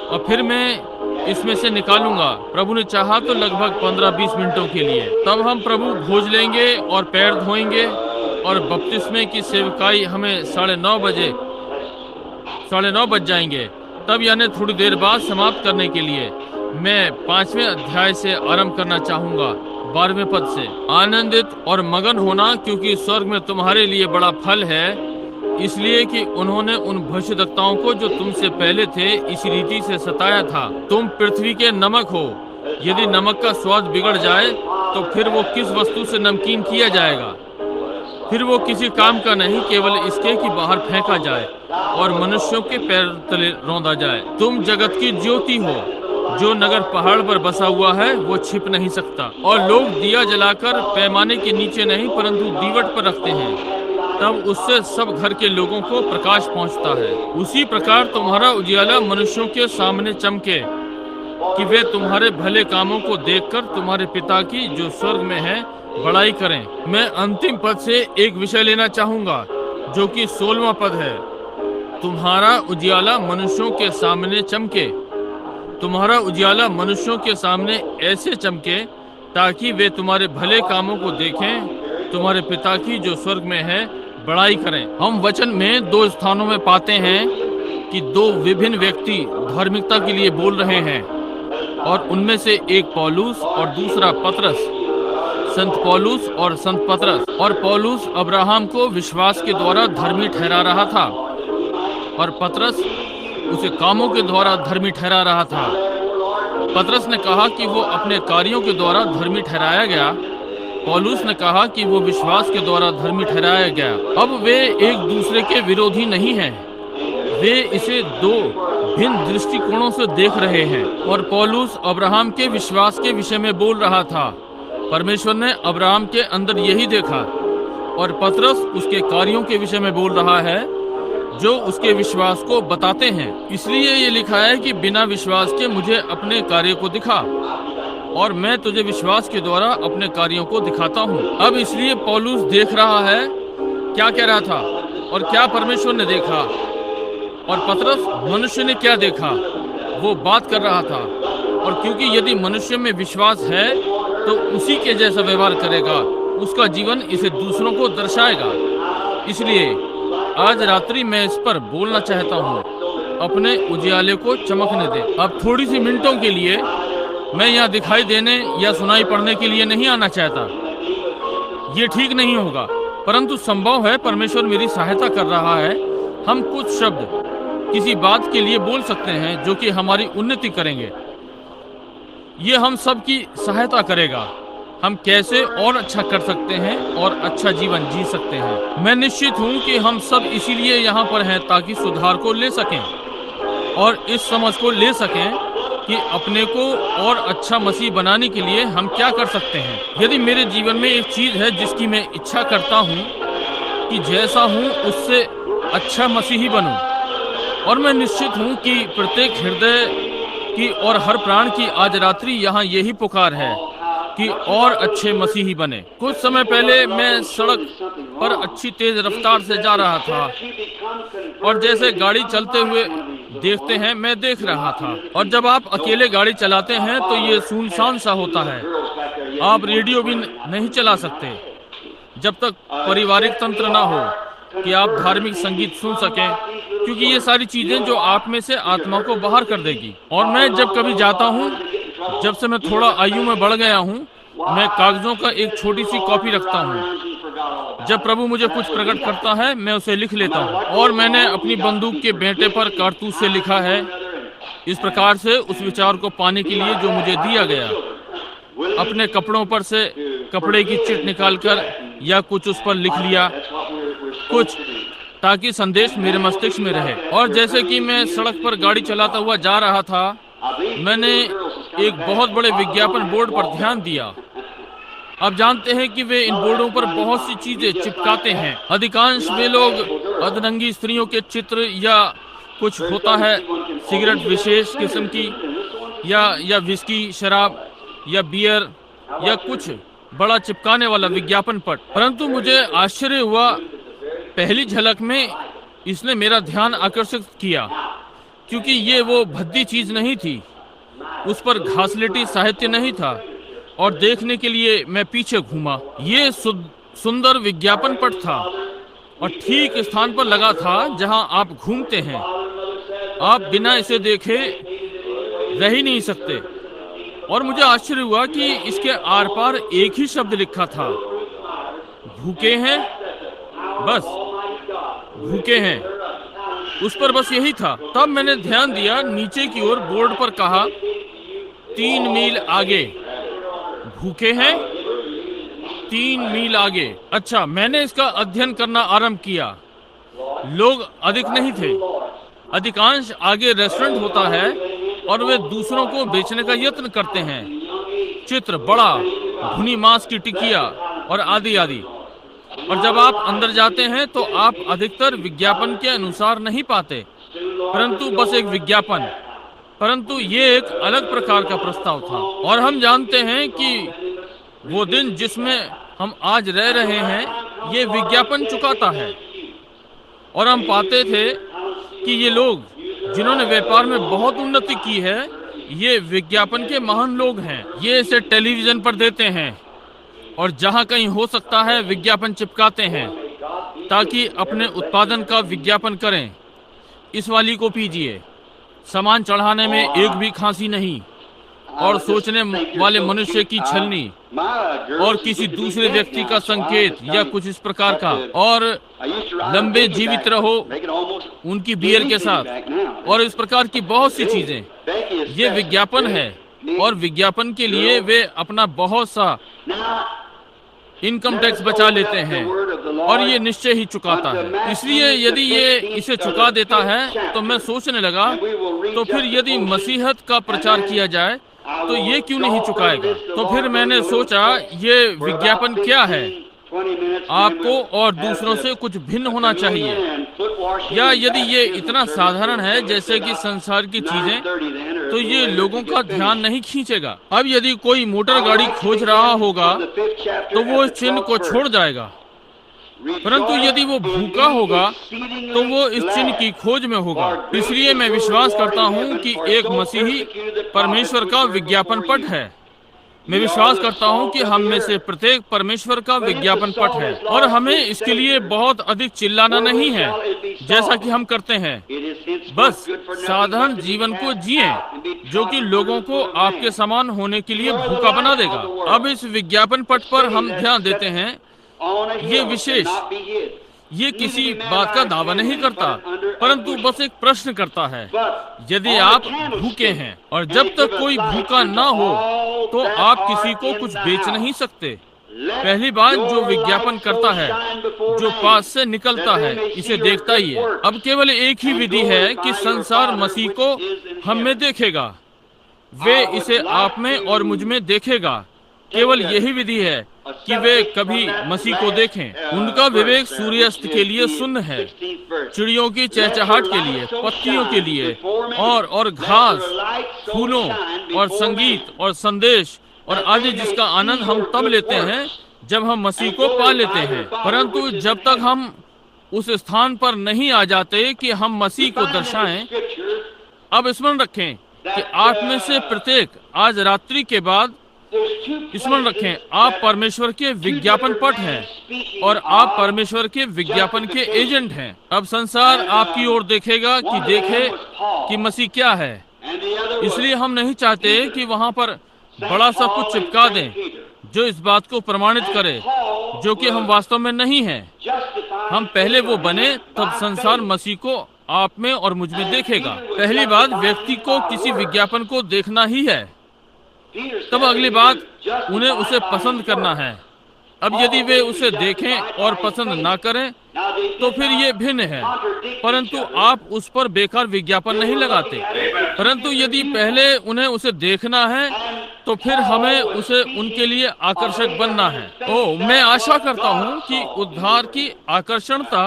और फिर मैं इसमें से निकालूंगा। प्रभु ने चाहा तो लगभग 15-20 मिनटों के लिए। तब हम प्रभु भोज लेंगे और पैर धोएंगे और बपतिस्मे की सेवकाई हमें 9:30 बज जाएंगे। तब यानी थोड़ी देर बाद समाप्त करने के लिए मैं 5वें अध्याय से आरंभ करना चाहूंगा, 12वें पद से। आनंदित और मगन होना, क्योंकि स्वर्ग में तुम्हारे लिए बड़ा फल है, इसलिए कि उन्होंने उन भविष्यद्वक्ताओं को जो तुमसे पहले थे इसी रीति से सताया था। तुम पृथ्वी के नमक हो। यदि नमक का स्वाद बिगड़ जाए तो फिर वो किस वस्तु से नमकीन किया जाएगा? फिर वो किसी काम का नहीं, केवल इसके कि बाहर फेंका जाए और मनुष्यों के पैर तले रौंदा जाए। तुम जगत की ज्योति हो। जो नगर पहाड़ पर बसा हुआ है वो छिप नहीं सकता, और लोग दिया जलाकर पैमाने के नीचे नहीं परंतु दीवट पर रखते हैं, तब उससे सब घर के लोगों को प्रकाश पहुंचता है। उसी प्रकार तुम्हारा उजियाला मनुष्यों के सामने चमके, कि वे तुम्हारे भले कामों को देखकर तुम्हारे पिता की जो स्वर्ग में है बड़ाई करें। मैं अंतिम पद से एक विषय लेना चाहूंगा जो कि 16वां पद है। तुम्हारा उजियाला मनुष्यों के सामने चमके। तुम्हारा उजियाला मनुष्यों के सामने ऐसे चमके ताकि वे तुम्हारे भले कामों को देखें, तुम्हारे पिता की जो स्वर्ग में है बड़ाई करें। हम वचन में 2 स्थानों में पाते हैं कि 2 विभिन्न व्यक्ति धार्मिकता के लिए बोल रहे हैं, और उनमें से एक पौलुस और दूसरा पतरस, संत पौलुस और संत पतरस। और पौलुस अब्राहम को विश्वास के द्वारा धर्मी ठहरा रहा था, और पतरस उसे कामों के द्वारा धर्मी ठहरा रहा था। पतरस ने कहा कि वो अपने कार्यों के द्वारा धर्मी ठहराया गया, पौलुस ने कहा कि वो विश्वास के द्वारा धर्मी ठहराया गया। अब वे एक दूसरे के विरोधी नहीं हैं, वे इसे 2 भिन्न दृष्टिकोणों से देख रहे हैं। और पौलुस अब्राहम के विश्वास के विषय में बोल रहा था, परमेश्वर ने अब्राहम के अंदर यही देखा, और पतरस उसके कार्यों के विषय में बोल रहा है जो उसके विश्वास को बताते हैं। इसलिए ये लिखा है कि बिना विश्वास के मुझे अपने कार्य को दिखा, और मैं तुझे विश्वास के द्वारा अपने कार्यों को दिखाता हूँ। अब इसलिए पौलुस देख रहा है क्या कह रहा था और क्या परमेश्वर ने देखा, और पतरस मनुष्य ने क्या देखा वो बात कर रहा था। और क्योंकि यदि मनुष्य में विश्वास है तो उसी के जैसा व्यवहार करेगा, उसका जीवन इसे दूसरों को दर्शाएगा। इसलिए आज रात्रि मैं इस पर बोलना चाहता हूँ, अपने उजियाले को चमकने दे। अब थोड़ी सी मिनटों के लिए मैं यहाँ दिखाई देने या सुनाई पड़ने के लिए नहीं आना चाहता, ये ठीक नहीं होगा, परंतु संभव है परमेश्वर मेरी सहायता कर रहा है। हम कुछ शब्द किसी बात के लिए बोल सकते हैं जो कि हमारी उन्नति करेंगे, ये हम सब की सहायता करेगा। हम कैसे और अच्छा कर सकते हैं और अच्छा जीवन जी सकते हैं। मैं निश्चित हूँ कि हम सब इसीलिए यहाँ पर हैं ताकि सुधार को ले सकें और इस समझ को ले सकें कि अपने को और अच्छा मसीह बनाने के लिए हम क्या कर सकते हैं। यदि मेरे जीवन में एक चीज़ है जिसकी मैं इच्छा करता हूँ कि जैसा हूँ उससे अच्छा मसीही बनूँ, और मैं निश्चित हूँ कि प्रत्येक हृदय की और हर प्राण की आज रात्रि यहाँ यही पुकार है कि और अच्छे मसीही बने। कुछ समय पहले मैं सड़क पर अच्छी तेज रफ्तार से जा रहा था, और जैसे गाड़ी चलते हुए देखते हैं मैं देख रहा था। और जब आप अकेले गाड़ी चलाते हैं तो ये सुनसान सा होता है, आप रेडियो भी नहीं चला सकते जब तक पारिवारिक तंत्र ना हो कि आप धार्मिक संगीत सुन सकें, क्योंकि ये सारी चीजें जो आप में से आत्मा को बाहर कर देगी। और मैं जब कभी जाता हूँ, जब से मैं थोड़ा आयु में बढ़ गया हूँ, मैं कागजों का एक छोटी सी कॉपी रखता हूँ। जब प्रभु मुझे कुछ प्रकट करता है मैं उसे लिख लेता हूँ, और मैंने अपनी बंदूक के बेंटे पर कारतूस से लिखा है इस प्रकार से उस विचार को पाने के लिए जो मुझे दिया गया। अपने कपड़ों पर से कपड़े की चिट निकालकर या कुछ उस पर लिख लिया, कुछ ताकि संदेश मेरे मस्तिष्क में रहे। और जैसे कि मैं सड़क पर गाड़ी चलाता हुआ जा रहा था, मैंने एक बहुत बड़े विज्ञापन बोर्ड पर ध्यान दिया। आप जानते हैं कि वे इन बोर्डों पर बहुत सी चीजें चिपकाते हैं। अधिकांश वे लोग अधरंगी स्त्रियों के चित्र या कुछ होता है सिगरेट विशेष किस्म की या विस्की, शराब या बियर या कुछ बड़ा चिपकाने वाला विज्ञापन पट। परंतु मुझे आश्चर्य हुआ, पहली झलक में इसने मेरा ध्यान आकर्षित किया, क्योंकि ये वो भद्दी चीज नहीं थी, उस पर घासलेटी साहित्य नहीं था, और देखने के लिए मैं पीछे घूमा। ये सुंदर विज्ञापन पट था और ठीक स्थान पर लगा था जहां आप घूमते हैं। आप बिना इसे देखे रह ही नहीं सकते। और मुझे आश्चर्य हुआ कि इसके आर पार एक ही शब्द लिखा था, भूखे हैं, बस भूखे हैं, उस पर बस यही था। तब मैंने ध्यान दिया, नीचे की ओर बोर्ड पर कहा 3 मील आगे, भूखे हैं 3 मील आगे। अच्छा, मैंने इसका अध्ययन करना आरंभ किया। लोग अधिक नहीं थे। अधिकांश आगे रेस्टोरेंट होता है और वे दूसरों को बेचने का यत्न करते हैं। चित्र बड़ा, भुनी मांस की टिकिया और आदि आदि। और जब आप अंदर जाते हैं तो आप अधिकतर विज्ञापन के अनुसार नहीं पाते, परंतु बस एक विज्ञापन। परंतु ये एक अलग प्रकार का प्रस्ताव था। और हम जानते हैं कि वो दिन जिसमें हम आज रह रहे हैं, ये विज्ञापन चुकाता है। और हम पाते थे कि ये लोग जिन्होंने व्यापार में बहुत उन्नति की है, ये विज्ञापन के महान लोग हैं। ये इसे टेलीविजन पर देते हैं और जहां कहीं हो सकता है विज्ञापन चिपकाते हैं ताकि अपने उत्पादन का विज्ञापन करें। इस वाली को पीजिए, सामान चढ़ाने में एक भी खांसी नहीं, और सोचने वाले मनुष्य की छलनी और किसी दूसरे व्यक्ति का संकेत या कुछ इस प्रकार का, और लंबे जीवित रहो उनकी बियर के साथ, और इस प्रकार की बहुत सी चीजें। ये विज्ञापन है और विज्ञापन के लिए वे अपना बहुत सा इनकम टैक्स बचा लेते हैं और ये निश्चय ही चुकाता है। इसलिए यदि ये इसे चुका देता है तो मैं सोचने लगा, तो फिर यदि मसीहत का प्रचार किया जाए तो ये क्यों नहीं चुकाएगा। तो फिर मैंने सोचा, ये विज्ञापन क्या है? आपको और दूसरों से कुछ भिन्न होना चाहिए। या यदि ये इतना साधारण है जैसे कि संसार की चीजें, तो ये लोगों का ध्यान नहीं खींचेगा। अब यदि कोई मोटर गाड़ी खोज रहा होगा तो वो इस चिन्ह को छोड़ जाएगा, परंतु यदि वो भूखा होगा तो वो इस चिन्ह की खोज में होगा। इसलिए मैं विश्वास करता हूँ कि एक मसीही परमेश्वर का विज्ञापन पट है। मैं विश्वास करता हूं कि हम में से प्रत्येक परमेश्वर का विज्ञापन पट है, और हमें इसके लिए बहुत अधिक चिल्लाना नहीं है जैसा कि हम करते हैं। बस साधारण जीवन को जिएं, जो कि लोगों को आपके समान होने के लिए भूखा बना देगा। अब इस विज्ञापन पट पर हम ध्यान देते हैं। ये विशेष, ये किसी बात का दावा नहीं करता, परंतु बस एक प्रश्न करता है। यदि आप भूखे हैं और जब तक कोई भूखा ना हो तो आप किसी को कुछ बेच नहीं सकते। पहली बात जो विज्ञापन करता है, जो पास से निकलता है, इसे देखता ही है। अब केवल एक ही विधि है कि संसार मसीह को हम में देखेगा। वे इसे आप में और मुझ में देखेगा। केवल यही विधि है कि वे कभी मसीह को देखें। उनका विवेक सूर्यास्त के लिए शून्य है, चिड़ियों की चहचहाट के लिए, पत्तियों के लिए, और घास, फूलों और संगीत और संदेश और आदि, जिसका आनंद हम तब लेते हैं जब हम मसीह को पा लेते हैं। परंतु जब तक हम उस स्थान पर नहीं आ जाते कि हम मसीह को दर्शाएं। अब स्मरण रखें कि आप में से प्रत्येक आज रात्रि के बाद स्मरण रखें, आप परमेश्वर के विज्ञापन पट हैं और आप परमेश्वर के विज्ञापन के एजेंट हैं। अब संसार आपकी ओर देखेगा कि देखे कि मसीह क्या है। इसलिए हम नहीं चाहते कि वहां पर बड़ा सा कुछ चिपका दें जो इस बात को प्रमाणित करे, जो कि हम वास्तव में नहीं हैं। हम पहले वो बने, तब संसार मसीह को आप में और मुझ में देखेगा। पहली बात, व्यक्ति को किसी विज्ञापन को देखना ही है। तब अगली बात, उन्हें उसे पसंद करना है। अब यदि वे उसे देखें और पसंद ना करें तो फिर ये भिन्न है, परंतु आप उस पर बेकार विज्ञापन नहीं लगाते। परंतु यदि पहले उन्हें उसे देखना है तो फिर हमें उसे उनके लिए आकर्षक बनना है। मैं आशा करता हूँ कि उद्धार की आकर्षणता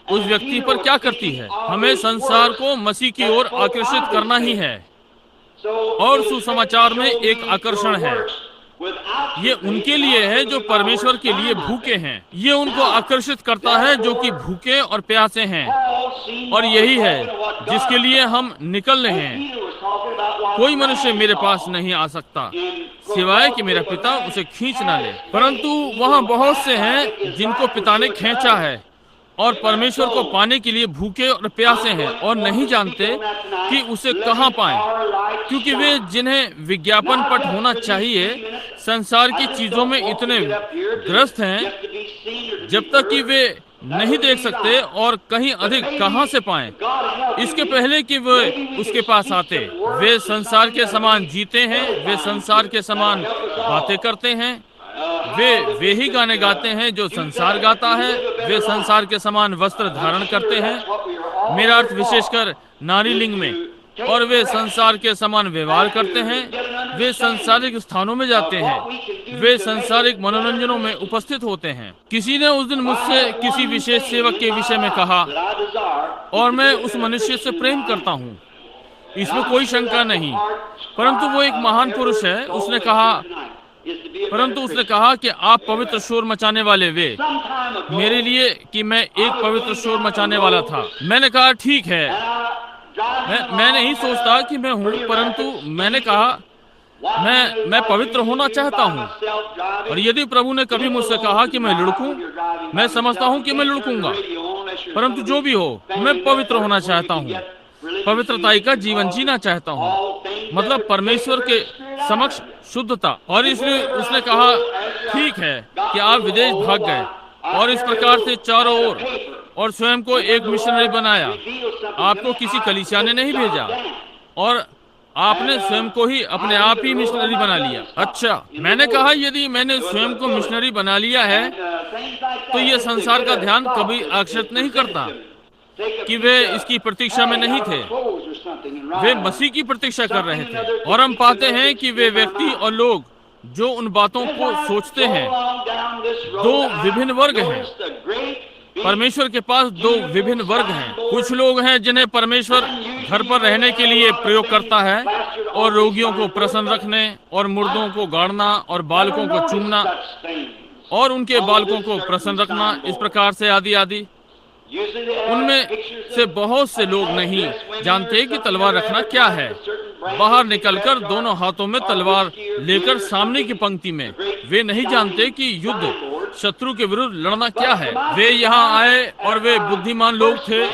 उस व्यक्ति पर क्या करती है। हमें संसार को मसीह की ओर आकर्षित करना ही है। और सुसमाचार में एक आकर्षण है। ये उनके लिए है जो परमेश्वर के लिए भूखे हैं। ये उनको आकर्षित करता है जो कि भूखे और प्यासे हैं, और यही है जिसके लिए हम निकल रहे हैं। कोई मनुष्य मेरे पास नहीं आ सकता सिवाय कि मेरा पिता उसे खींच ना ले। परंतु वहाँ बहुत से हैं जिनको पिता ने खींचा है और परमेश्वर को पाने के लिए भूखे और प्यासे हैं और नहीं जानते कि उसे कहाँ पाएं, क्योंकि वे जिन्हें विज्ञापन पट होना चाहिए संसार की चीजों में इतने ग्रस्त हैं जब तक कि वे नहीं देख सकते और कहीं अधिक कहाँ से पाएं इसके पहले कि वे उसके पास आते। वे संसार के समान जीते हैं, वे संसार के समान बातें करते हैं, वे ही गाने गाते हैं जो संसार गाता है। वे संसार के समान वस्त्र धारण करते हैं, मेरा अर्थ विशेषकर नारी लिंग में, और वे संसार के समान व्यवहार करते हैं। वे सांसारिक स्थानों में जाते हैं, वे सांसारिक मनोरंजनों में उपस्थित होते हैं। किसी ने उस दिन मुझसे किसी विशेष सेवक के विषय में कहा, और मैं उस मनुष्य से प्रेम करता हूँ, इसमें कोई शंका नहीं, परंतु वो एक महान पुरुष है। उसने कहा कि आप पवित्र शोर मचाने वाले वे, मेरे लिए कि मैं एक पवित्र शोर मचाने वाला था। मैंने कहा ठीक है, मैं नहीं सोचता कि मैं हूँ, परंतु मैंने कहा मैं पवित्र होना चाहता हूँ, और यदि प्रभु ने कभी मुझसे कहा कि मैं लुढ़कूं, मैं समझता हूँ कि मैं लुढ़कूंगा, परंतु जो भी हो, मैं पवित्र होना चाहता हूँ, पवित्रता का जीवन जीना चाहता हूँ, मतलब परमेश्वर के समक्ष शुद्धता। और इसलिए उसने कहा ठीक है कि आप विदेश भाग गए, और इस प्रकार से चारों ओर, और स्वयं को एक मिशनरी बनाया। आपको किसी कलीसिया ने नहीं भेजा, और आपने स्वयं को ही अपने आप ही मिशनरी बना लिया। अच्छा, मैंने कहा यदि मैंने स्वयं को मिशनरी बना लिया है, तो यह संसार का ध्यान कभी आकर्षित नहीं करता कि वे इसकी प्रतीक्षा में नहीं थे, वे मसीह की प्रतीक्षा कर रहे थे। और हम पाते हैं कि वे व्यक्ति और लोग जो उन बातों को सोचते हैं, दो विभिन्न वर्ग हैं। परमेश्वर के पास दो विभिन्न वर्ग हैं। कुछ लोग हैं जिन्हें परमेश्वर घर पर रहने के लिए प्रयोग करता है, और रोगियों को प्रसन्न रखने, और मुर्दों को गाड़ना, और बालकों को चूमना, और उनके बालकों को प्रसन्न रखना, इस प्रकार से आदि आदि। उनमें से बहुत से लोग नहीं जानते कि तलवार रखना क्या है। बाहर निकलकर दोनों हाथों में तलवार लेकर सामने की पंक्ति में, वे नहीं जानते कि युद्ध शत्रु के विरुद्ध लड़ना क्या है। वे यहाँ आए, और वे बुद्धिमान लोग थे,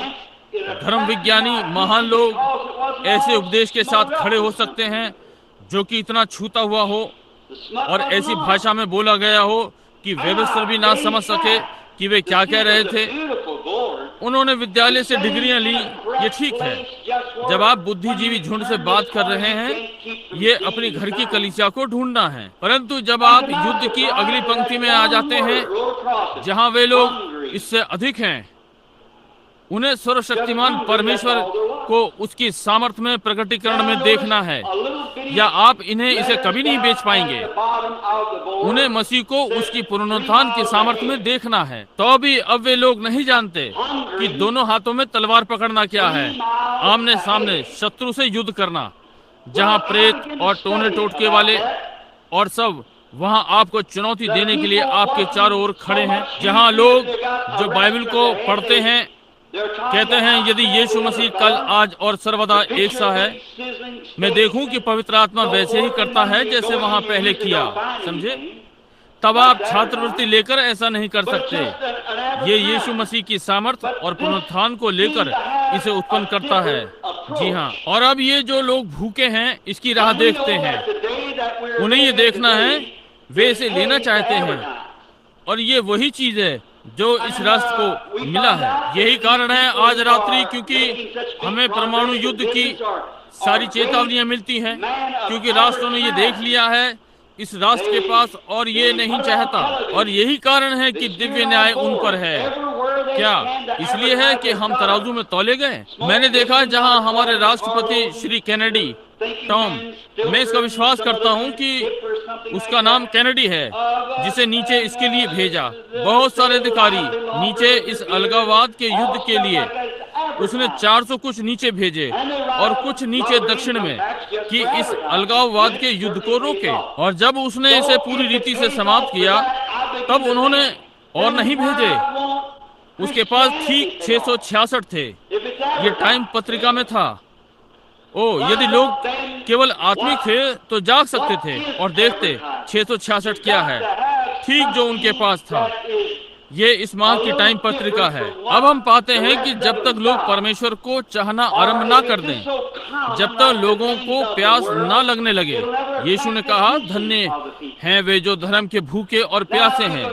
धर्म विज्ञानी, महान लोग ऐसे उपदेश के साथ खड़े हो सकते हैं जो कि इतना छूता हुआ हो, और ऐसी भाषा में बोला गया हो कि व्यवस्था भी ना समझ सके कि वे क्या कह रहे थे। उन्होंने विद्यालय से डिग्रियां ली, ये ठीक है। जब आप बुद्धिजीवी झुंड से बात कर रहे हैं, ये अपनी घर की कलीसिया को ढूंढना है, परंतु जब आप युद्ध की अगली पंक्ति में आ जाते हैं, जहां वे लोग इससे अधिक हैं, उन्हें सर्वशक्तिमान परमेश्वर को उसकी सामर्थ्य में प्रकटीकरण में देखना है, या आप इन्हें इसे कभी नहीं बेच पाएंगे। उन्हें मसीह को उसकी पुनरुत्थान की सामर्थ्य में देखना है। तो भी अब वे लोग नहीं जानते कि दोनों हाथों में तलवार पकड़ना क्या है, आमने सामने शत्रु से युद्ध करना, जहां प्रेत और टोने टोटके वाले और सब वहां आपको चुनौती देने के लिए आपके चारों ओर खड़े हैं। जहां लोग जो बाइबल को पढ़ते हैं कहते हैं यदि यीशु मसीह कल, आज और सर्वदा एक सा है, मैं देखूं कि पवित्र आत्मा वैसे ही करता है जैसे वहां पहले किया, समझे? तब आप छात्रवृत्ति लेकर ऐसा नहीं कर सकते। ये यीशु मसीह की सामर्थ्य और पुनरुत्थान को लेकर इसे उत्पन्न करता है। जी हाँ, और अब ये जो लोग भूखे हैं इसकी राह देखते हैं, उन्हें ये देखना है, वे इसे लेना चाहते हैं, और ये वही चीज है जो इस राष्ट्र को मिला है। यही कारण है आज रात्रि, क्योंकि हमें परमाणु युद्ध की सारी चेतावनियां मिलती हैं, क्योंकि राष्ट्रों ने ये देख लिया है इस राष्ट्र के पास, और ये नहीं चाहता। और यही कारण है कि दिव्य न्याय उन पर है। क्या इसलिए है कि हम तराजू में तौले गए? मैंने देखा जहां हमारे राष्ट्रपति श्री कैनेडी टॉम, मैं इसका विश्वास करता हूं कि उसका नाम कैनेडी है, जिसे नीचे इसके लिए भेजा बहुत सारे अधिकारी नीचे इस अलगाववाद के युद्ध के लिए। उसने 400 कुछ नीचे भेजे और कुछ नीचे दक्षिण में, कि इस अलगाववाद के युद्ध को रोके। और जब उसने इसे पूरी रीति से समाप्त किया, तब उन्होंने और नहीं भेजे। उसके पास ठीक 666 थे। ये टाइम पत्रिका में था। यदि लोग केवल आत्मिक थे तो जाग सकते थे और देखते 666 क्या है, ठीक जो उनके पास था। ये इस माह की टाइम पत्रिका है। अब हम पाते हैं कि जब तक लोग परमेश्वर को चाहना आरंभ ना कर दें, जब तक लोगों को प्यास ना लगने लगे, यीशु ने कहा धन्य हैं वे जो धर्म के भूखे और प्यासे हैं,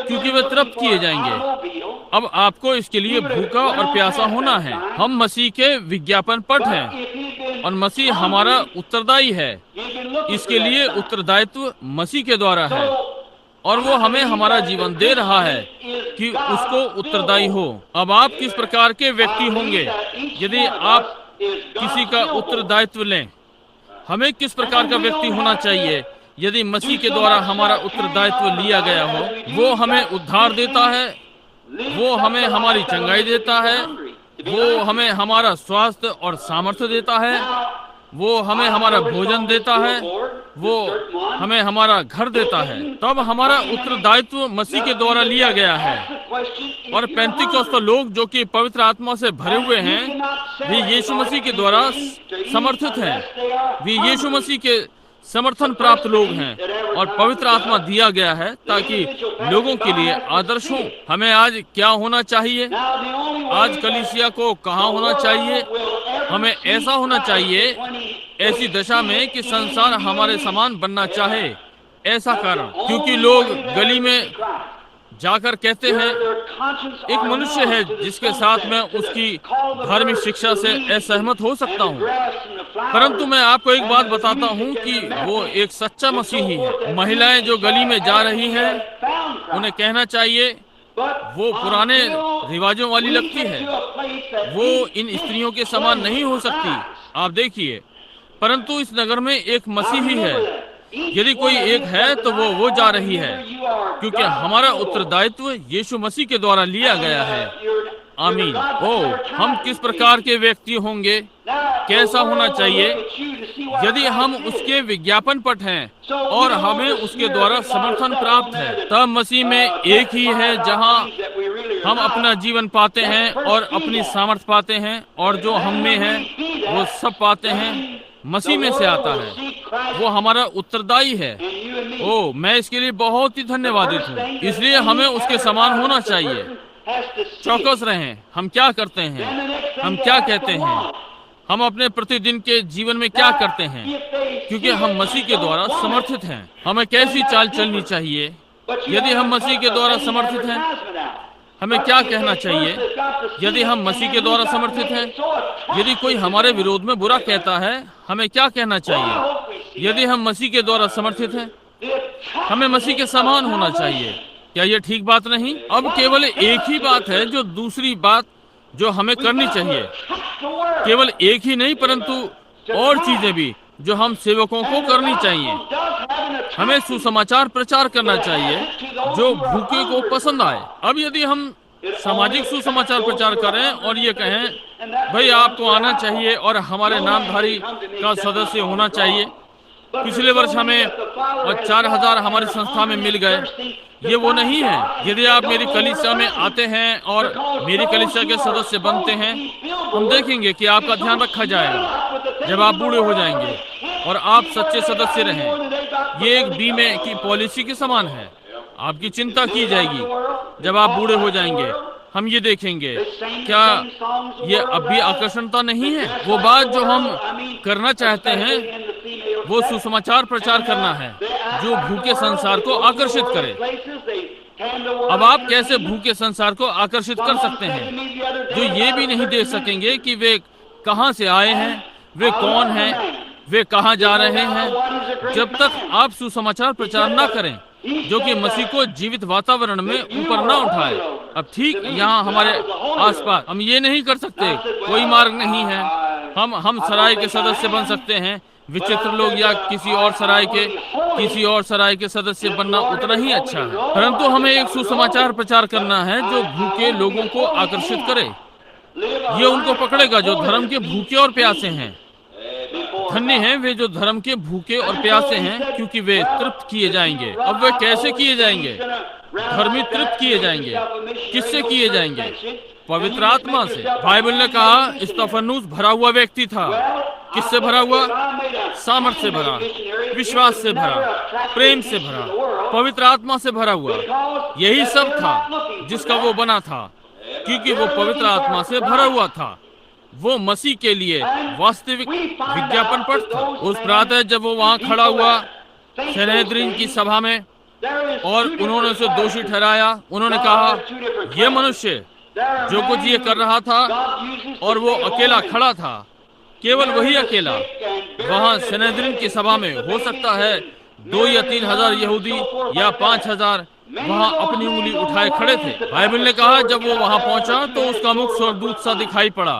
क्योंकि वे तृप्त किए जाएंगे। अब आपको इसके लिए भूखा और प्यासा होना है। हम मसीह के विज्ञापन पट हैं और मसीह हमारा उत्तरदायी है। इसके लिए उत्तरदायित्व मसीह के द्वारा है। और वो हमें हमारा जीवन दे रहा है कि उसको उत्तरदायी हो। अब आप किस प्रकार के व्यक्ति होंगे यदि आप किसी का उत्तरदायित्व लें? हमें किस प्रकार का व्यक्ति होना चाहिए यदि मसीह के द्वारा हमारा उत्तरदायित्व लिया गया हो? वो हमें उद्धार देता है, वो हमें हमारी चंगाई देता है, वो हमें हमारा स्वास्थ्य और सामर्थ्य देता है, वो हमें हमारा भोजन देता है, वो हमें हमारा घर देता है। तब हमारा उत्तरदायित्व मसीह के द्वारा लिया गया है। और 35 लोग जो कि पवित्र आत्मा से भरे हुए हैं, वे यीशु मसीह के द्वारा समर्थित हैं, वे यीशु मसीह के समर्थन प्राप्त लोग हैं और पवित्र आत्मा दिया गया है ताकि लोगों के लिए आदर्श हो। हमें आज क्या होना चाहिए? आज कलीसिया को कहाँ होना चाहिए? हमें ऐसा होना चाहिए, ऐसी दशा में कि संसार हमारे समान बनना चाहे। ऐसा कारण क्योंकि लोग गली में जाकर कहते हैं, एक मनुष्य है जिसके साथ मैं उसकी धार्मिक शिक्षा से असहमत हो सकता हूँ, परंतु मैं आपको एक बात बताता हूँ कि वो एक सच्चा मसीही है। महिलाएं जो गली में जा रही हैं, उन्हें कहना चाहिए वो पुराने रिवाजों वाली लगती है, वो इन स्त्रियों के समान नहीं हो सकती। आप देखिए, परंतु इस नगर में एक मसीही है। यदि कोई एक है तो वो जा रही है, क्योंकि हमारा उत्तरदायित्व यीशु मसीह के द्वारा लिया गया है। आमीन। हम किस प्रकार के व्यक्ति होंगे, कैसा होना चाहिए यदि हम उसके विज्ञापन पट हैं और हमें उसके द्वारा समर्थन प्राप्त है? तब मसीह में एक ही है जहां हम अपना जीवन पाते हैं और अपनी सामर्थ पाते हैं, और जो हम में है वो सब पाते हैं मसीह में से आता है। वो हमारा उत्तरदायी है। मैं इसके लिए बहुत ही धन्यवादित हूँ। इसलिए हमें उसके समान होना चाहिए। चौकस रहें, हम क्या करते हैं, हम क्या कहते हैं, हम अपने प्रतिदिन के जीवन में क्या करते हैं, क्योंकि हम मसीह के द्वारा समर्थित हैं। हमें कैसी चाल चलनी चाहिए यदि हम मसीह के द्वारा समर्थित हैं? हमें क्या कहना चाहिए यदि हम मसीह के द्वारा समर्थित हैं? यदि कोई हमारे विरोध में बुरा कहता है, हमें क्या कहना चाहिए यदि हम मसीह के द्वारा समर्थित हैं? हमें मसीह के समान होना चाहिए। क्या यह ठीक बात नहीं? अब केवल एक ही बात है जो दूसरी बात जो हमें करनी चाहिए, केवल एक ही नहीं परंतु और चीजें भी जो हम सेवकों को करनी चाहिए। हमें सुसमाचार प्रचार करना चाहिए जो भूखे को पसंद आए। अब यदि हम सामाजिक सुसमाचार प्रचार करें और ये कहें भाई आपको आना चाहिए और हमारे नामधारी का सदस्य होना चाहिए, पिछले वर्ष हमें और 4000 हमारी संस्था में मिल गए, ये वो नहीं है। यदि आप मेरी कलीसिया में आते हैं और मेरी कलीसिया के सदस्य बनते हैं, हम देखेंगे कि आपका ध्यान रखा जाएगा जब आप बूढ़े हो जाएंगे और आप सच्चे सदस्य रहें। ये एक बीमे की पॉलिसी के समान है। आपकी चिंता की जाएगी जब आप बूढ़े हो जाएंगे। हम ये देखेंगे, क्या ये अब भी आकर्षणता नहीं है? वो बात जो हम करना चाहते हैं वो सुसमाचार प्रचार करना है जो भूखे संसार को आकर्षित करे। अब आप कैसे भूखे संसार को आकर्षित कर सकते हैं जो ये भी नहीं देख सकेंगे कि वे कहां से आए हैं, वे कौन हैं, वे कहां जा रहे हैं, जब तक आप सुसमाचार प्रचार ना करें जो कि मसीह को जीवित वातावरण में ऊपर ना उठाए। अब ठीक यहाँ हमारे आसपास हम ये नहीं कर सकते, कोई मार्ग नहीं है। हम सराय के सदस्य बन सकते हैं, विचित्र लोग या किसी और सराय के सदस्य बनना उतना ही अच्छा है, परंतु हमें एक सुसमाचार प्रचार करना है जो भूखे लोगों को आकर्षित करे। ये उनको पकड़ेगा जो धर्म के भूखे और प्यासे हैं। धन्य हैं वे जो धर्म के भूखे और प्यासे हैं, क्योंकि वे तृप्त किए जाएंगे। अब वे कैसे किए जाएंगे? धर्मी तृप्त किए जाएंगे। किससे किए जाएंगे? पवित्र आत्मा से। बाइबल ने कहा स्तिफनुस भरा हुआ व्यक्ति था। किससे भरा हुआ? सामर्थ से भरा, विश्वास से भरा, प्रेम से भरा, पवित्र आत्मा से भरा हुआ। यही सब था जिसका वो बना था, क्योंकि वो पवित्र आत्मा से भरा हुआ था। वो मसीह के लिए वास्तविक विज्ञापन पट था। उस प्रातः जब वो वहां खड़ा हुआ सनहेद्रिन की सभा में और उन्होंने उसे दोषी ठहराया, उन्होंने कहा यह मनुष्य जो कुछ ये कर रहा था और वो अकेला खड़ा था, केवल वही अकेला वहां सनहेद्रिन की सभा में हो सकता है 2 या 3 हजार यहूदी या 5,000 वहाँ अपनी उंगली उठाए खड़े थे। बाइबल ने कहा जब वो वहाँ पहुंचा तो उसका मुख स्वर्गदूत सा दिखाई पड़ा।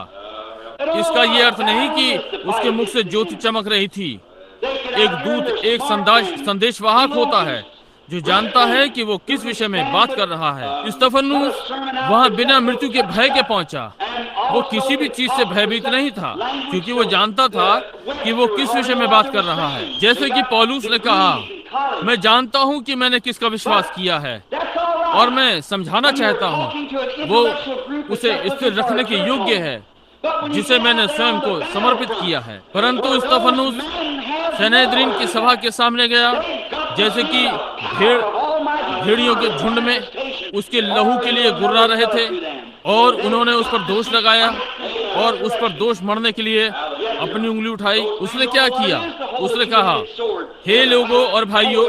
इसका ये अर्थ नहीं कि उसके मुख से ज्योति चमक रही थी। एक दूत एक संदेशवाहक होता है जो जानता है कि वो किस विषय में बात कर रहा है। स्तिफनुस वहाँ बिना मृत्यु के भय के पहुंचा। वो किसी भी चीज से भयभीत नहीं था क्योंकि वो जानता था कि वो किस विषय में बात कर रहा है। जैसे कि पौलुस ने कहा, मैं जानता हूँ कि मैंने किसका विश्वास किया है और मैं समझाना चाहता हूँ वो उसे स्थिर रखने के योग्य है जिसे मैंने स्वयं को समर्पित किया है। परंतु स्तिफनुस सनेद्रीन की सभा के सामने गया, जैसे कि भेड़ियों के झुंड में उसके लहू के लिए गुर्रा रहे थे, और उन्होंने उस पर दोष लगाया और उस पर दोष मरने के लिए अपनी उंगली उठाई। उसने क्या किया? उसने कहा, हे लोगों और भाइयों,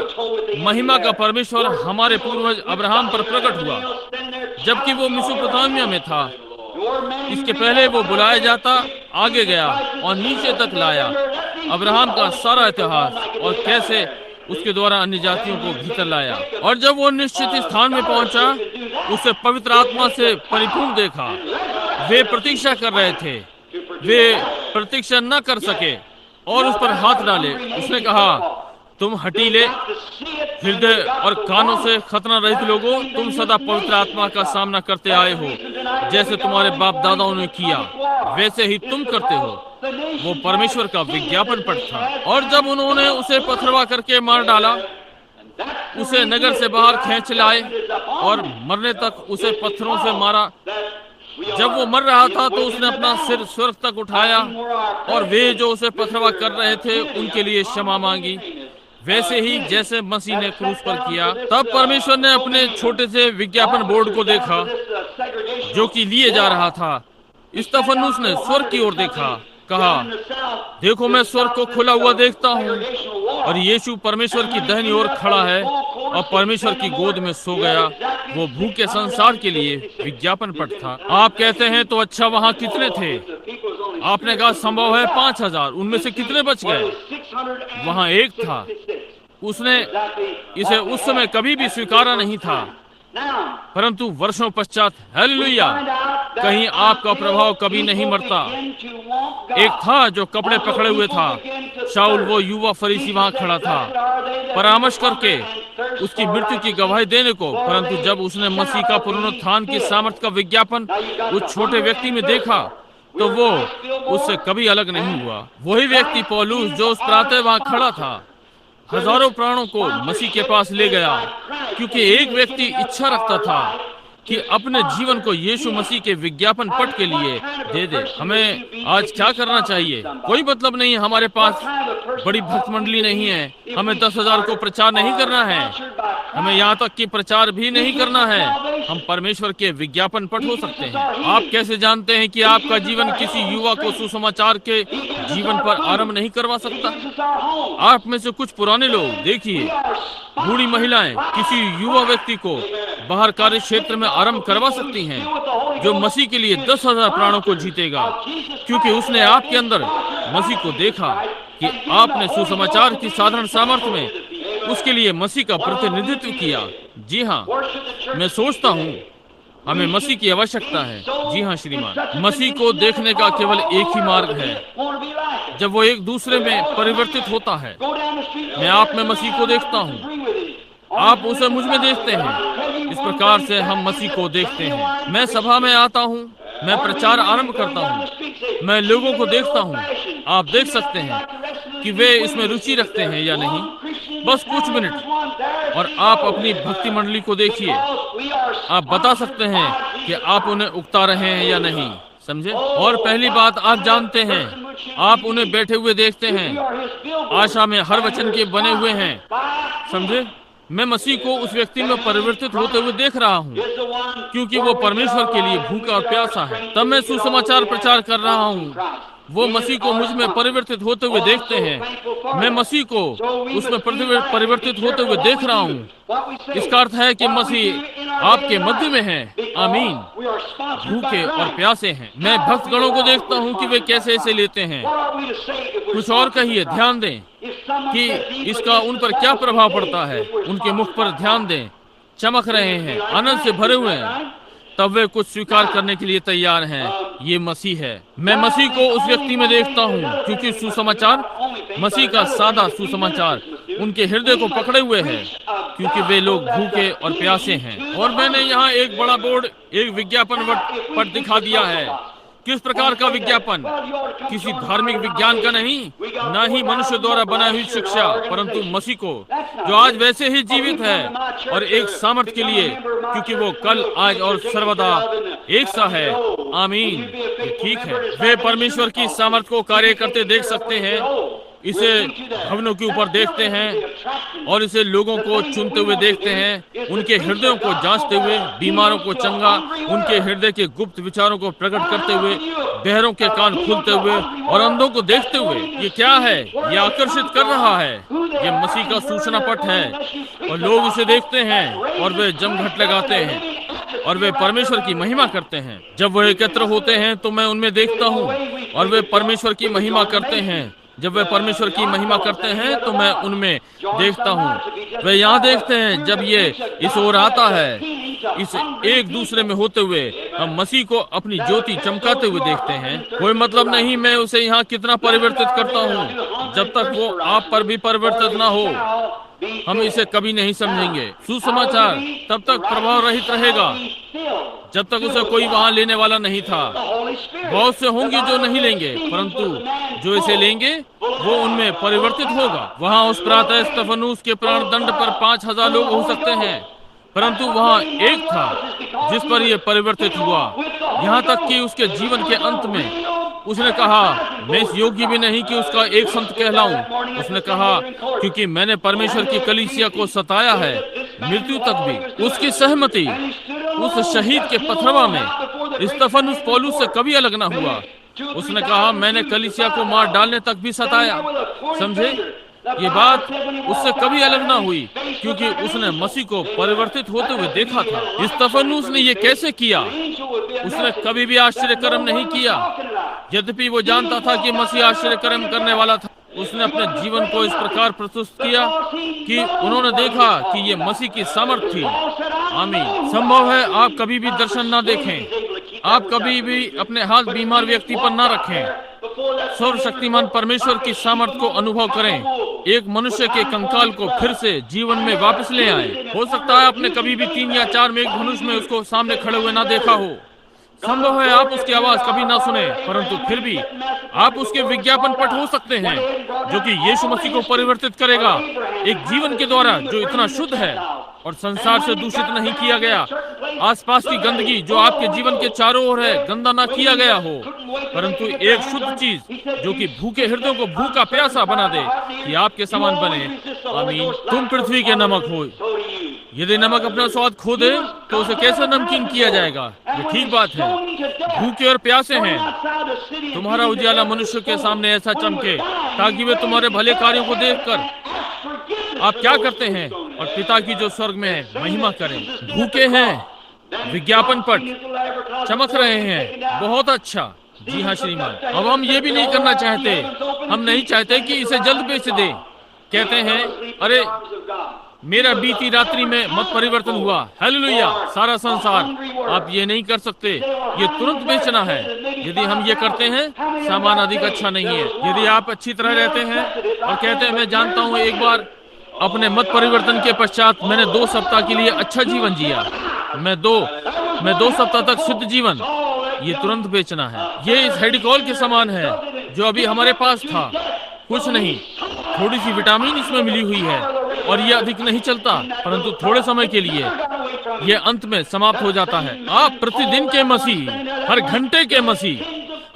महिमा का परमेश्वर हमारे पूर्वज अब्राहम पर प्रकट हुआ जबकि वो मेसोपोटामिया में था। इसके पहले वो बुलाया जाता आगे गया और नीचे तक लाया अब्राहम का सारा इतिहास और कैसे उसके द्वारा अन्य जातियों को भीतर लाया। और जब वो निश्चित स्थान में पहुंचा, उसे पवित्र आत्मा से परिपूर्ण देखा। वे प्रतीक्षा कर रहे थे, वे प्रतीक्षा न कर सके और उस पर हाथ डाले। उसने कहा, तुम हठीले हृदय और कानों से खतना रहित लोगों, तुम सदा पवित्र आत्मा का सामना करते आए हो। जैसे तुम्हारे बाप दादाओं ने किया वैसे ही तुम करते हो। वो परमेश्वर का विज्ञापन पट था। और जब उन्होंने उसे पथरवा करके मार डाला, उसे नगर से बाहर खींच लाए और मरने तक उसे पत्थरों से मारा। जब वो मर रहा था तो उसने अपना सिर स्वर्ग तक उठाया और वे जो उसे पथरवा कर रहे थे उनके लिए क्षमा मांगी, वैसे ही जैसे मसीह ने क्रूस पर किया। तब परमेश्वर ने अपने छोटे से विज्ञापन बोर्ड को देखा जो कि लिए जा रहा था। स्तिफनुस ने स्वर्ग की ओर देखा, कहा, देखो मैं स्वर्ग को खुला हुआ देखता हूँ और यीशु परमेश्वर की दाहिनी ओर खड़ा है और परमेश्वर की गोद में सो गया। वो भूखे संसार के लिए विज्ञापन पट था। आप कहते हैं तो अच्छा, वहाँ कितने थे? आपने कहा संभव है 5,000। उनमें से कितने बच गए? वहाँ एक था। उसने इसे उस समय कभी भी स्वीकारा नहीं था, परंतु वर्षों पश्चात, हालेलुया, कहीं आपका प्रभाव कभी नहीं मरता। एक था जो कपड़े पकड़े हुए था, शाऊल वो युवा फरीसी वहां खड़ा था परामर्श करके उसकी मृत्यु की गवाही देने को। परंतु जब उसने मसीह का पुनरुत्थान की सामर्थ्य का विज्ञापन उस छोटे व्यक्ति में देखा तो वो उससे कभी अलग नहीं हुआ। वही व्यक्ति पौलुस जो उस प्रातः वहां खड़ा था, हजारों प्राणों को मसीह के पास ले गया क्योंकि एक व्यक्ति इच्छा रखता था कि अपने जीवन को यीशु मसीह के विज्ञापन पट के लिए दे दे। हमें आज क्या करना चाहिए? कोई मतलब नहीं, हमारे पास बड़ी भक्त मंडली नहीं है, हमें 10,000 को प्रचार नहीं करना है, हमें यहाँ तक कि प्रचार भी नहीं करना है। हम परमेश्वर के विज्ञापन पट हो सकते हैं। आप कैसे जानते हैं कि आपका जीवन किसी युवा को सुसमाचार के जीवन पर आरंभ नहीं करवा सकता? आप में से कुछ पुराने लोग देखिए, बूढ़ी महिलाएं किसी युवा व्यक्ति को बाहर कार्य क्षेत्र में आरंभ करवा सकती हैं जो मसीह के लिए 10,000 प्राणों को जीतेगा, क्योंकि उसने आपके अंदर मसीह को देखा कि आपने सुसमाचार की साधारण सामर्थ्य में उसके लिए मसीह का प्रतिनिधित्व किया। जी हाँ, मैं सोचता हूँ हमें मसीह की आवश्यकता है। जी हाँ श्रीमान, मसीह को देखने का केवल एक ही मार्ग है जब वो एक दूसरे में परिवर्तित होता है। मैं आप में मसीह को देखता हूँ, आप उसे मुझ में देखते हैं। इस प्रकार से हम मसीह को देखते हैं। मैं सभा में आता हूँ, मैं प्रचार आरंभ करता हूँ, मैं लोगों को देखता हूँ। आप देख सकते हैं कि वे इसमें रुचि रखते हैं या नहीं। बस कुछ मिनट और आप अपनी भक्ति मंडली को देखिए। आप बता सकते हैं कि आप उन्हें उकता रहे हैं या नहीं, समझे? और पहली बात, आप जानते हैं, आप उन्हें बैठे हुए देखते हैं, आशा में हर वचन के बने हुए हैं, समझे? मैं मसीह को उस व्यक्ति में परिवर्तित होते हुए देख रहा हूँ क्योंकि वो परमेश्वर के लिए भूखा और प्यासा है। तब मैं सुसमाचार प्रचार कर रहा हूँ। वो मसीह को मुझ में परिवर्तित होते हुए देखते हैं, मैं मसीह को उसमें परिवर्तित होते हुए देख रहा हूँ। इसका अर्थ है कि मसीह आपके मध्य में है। आमीन। भूखे और प्यासे हैं। मैं भक्तगणों को देखता हूँ कि वे कैसे इसे लेते हैं। कुछ और कहिए, ध्यान दें। कि इसका उन पर क्या प्रभाव पड़ता है। उनके मुख पर ध्यान दें, चमक रहे हैं, आनंद से भरे हुए हैं, तब वे कुछ स्वीकार करने के लिए तैयार हैं। ये मसीह है। मैं मसीह को उस व्यक्ति में देखता हूँ, क्योंकि सुसमाचार, मसीह का सादा सुसमाचार उनके हृदय को पकड़े हुए है, क्योंकि वे लोग भूखे और प्यासे हैं। और मैंने यहाँ एक बड़ा बोर्ड, एक विज्ञापन पट दिखा दिया है। किस प्रकार का विज्ञापन? किसी धार्मिक विज्ञान का नहीं, न ही मनुष्य द्वारा बनाई हुई शिक्षा, परंतु मसीह को, जो आज वैसे ही जीवित है और एक सामर्थ के लिए, क्योंकि वो कल, आज और सर्वदा एक सा है। आमीन। ठीक है, वे परमेश्वर की सामर्थ को कार्य करते देख सकते हैं। इसे भवनों के ऊपर देखते हैं और इसे लोगों को चुनते हुए देखते हैं, उनके हृदयों को जांचते हुए, बीमारों को चंगा, उनके हृदय के गुप्त विचारों को प्रकट करते हुए, बहरों के कान खुलते हुए और अंधों को देखते हुए। ये क्या है? ये आकर्षित कर रहा है। ये मसीह का सूचना पट है और लोग इसे देखते हैं और वे जमघट लगाते हैं और वे परमेश्वर की महिमा करते हैं। जब वे एकत्र होते हैं तो मैं उनमें देखता हूँ और वे परमेश्वर की महिमा करते हैं। जब वे परमेश्वर की महिमा करते हैं तो मैं उनमें देखता हूँ। वे यहाँ देखते हैं जब ये इस ओर आता है, इस एक दूसरे में होते हुए हम मसीह को अपनी ज्योति चमकाते हुए देखते हैं। कोई मतलब नहीं मैं उसे यहाँ कितना परिवर्तित करता हूँ, जब तक वो आप पर भी परिवर्तित ना हो हम इसे कभी नहीं समझेंगे। सुसमाचार तब तक प्रभाव रहित रहेगा जब तक उसे कोई वहां लेने वाला नहीं था। बहुत से होंगे जो नहीं लेंगे, परंतु जो इसे लेंगे वो उनमें परिवर्तित होगा। वहां उस प्रातः स्तिफनुस के प्राण दंड पर 5000 लोग हो सकते हैं, परंतु वहां एक था जिस पर यह परिवर्तित हुआ, यहाँ तक कि उसके जीवन के अंत में उसने कहा, मैं इस योग्य भी नहीं कि उसका एक संत कहलाऊं। उसने कहा, क्योंकि मैंने परमेश्वर की कलीसिया को सताया है मृत्यु तक भी। उसकी सहमति उस शहीद के पथरवा में स्तिफनुस पौलुस से कभी अलग न हुआ। उसने कहा, मैंने कलीसिया को मार डालने तक भी सताया। समझे, ये बात उससे कभी अलग ना हुई, क्योंकि उसने मसीह को परिवर्तित होते हुए देखा था। स्तिफनुस ने ये कैसे किया? उसने कभी भी आश्चर्य कर्म नहीं किया, यद्यपि वो जानता था कि मसीह आश्चर्य कर्म करने वाला था। उसने अपने जीवन को इस प्रकार प्रस्तुत किया कि उन्होंने देखा कि ये मसीह की सामर्थ थी। आमीन। संभव है आप कभी भी दर्शन ना देखें, आप कभी भी अपने हाथ बीमार व्यक्ति पर ना रखें। सर्वशक्तिमान परमेश्वर की सामर्थ को अनुभव करें, एक मनुष्य के कंकाल को फिर से जीवन में वापस ले आए। हो सकता है आपने कभी भी 3 या 4 मेघधनुष में उसको सामने खड़े हुए ना देखा हो। संभव है आप उसकी आवाज कभी ना सुने, परंतु फिर भी आप उसके विज्ञापन पट हो सकते हैं, जो कि यीशु मसीह को परिवर्तित करेगा एक जीवन के द्वारा जो इतना शुद्ध है और संसार से दूषित नहीं किया गया। आसपास की गंदगी जो आपके जीवन के चारों ओर है, गंदा ना किया गया हो, परंतु एक शुद्ध चीज जो कि भूखे हृदयों को भूखा प्यासा बना दे कि आपके समान बने। आमीन। तुम पृथ्वी के नमक हो। यदि नमक अपना स्वाद खो दे तो उसे कैसे नमकीन किया जाएगा? ये ठीक बात है। भूखे और प्यासे हैं, तुम्हारा उजाला मनुष्य के सामने ऐसा चमके ताकि वे तुम्हारे भले कार्यों को देखकर आप क्या करते हैं और पिता की जो स्वर्ग में है महिमा करें। भूखे हैं, विज्ञापन पट चमक रहे हैं, बहुत अच्छा। जी हाँ श्रीमान। अब हम ये भी नहीं करना चाहते, हम नहीं चाहते कि इसे जल्द बेच दे। कहते हैं, अरे मेरा बीती रात्रि में मत परिवर्तन हुआ, हालेलुया, सारा संसार। आप ये नहीं कर सकते, ये तुरंत बेचना है। यदि हम ये करते हैं, सामान अधिक अच्छा नहीं है। यदि आप अच्छी तरह रहते हैं और कहते हैं, मैं जानता हूँ एक बार अपने मत परिवर्तन के पश्चात मैंने 2 सप्ताह के लिए अच्छा जीवन जिया, मैं दो सप्ताह तक शुद्ध जीवन, ये तुरंत बेचना है। ये इस हेडिकॉल के समान है जो अभी हमारे पास था। कुछ नहीं, थोड़ी सी विटामिन इसमें मिली हुई है और ये अधिक नहीं चलता, परंतु थोड़े समय के लिए ये अंत में समाप्त हो जाता है। आप प्रतिदिन के मसीह, हर घंटे के मसीह,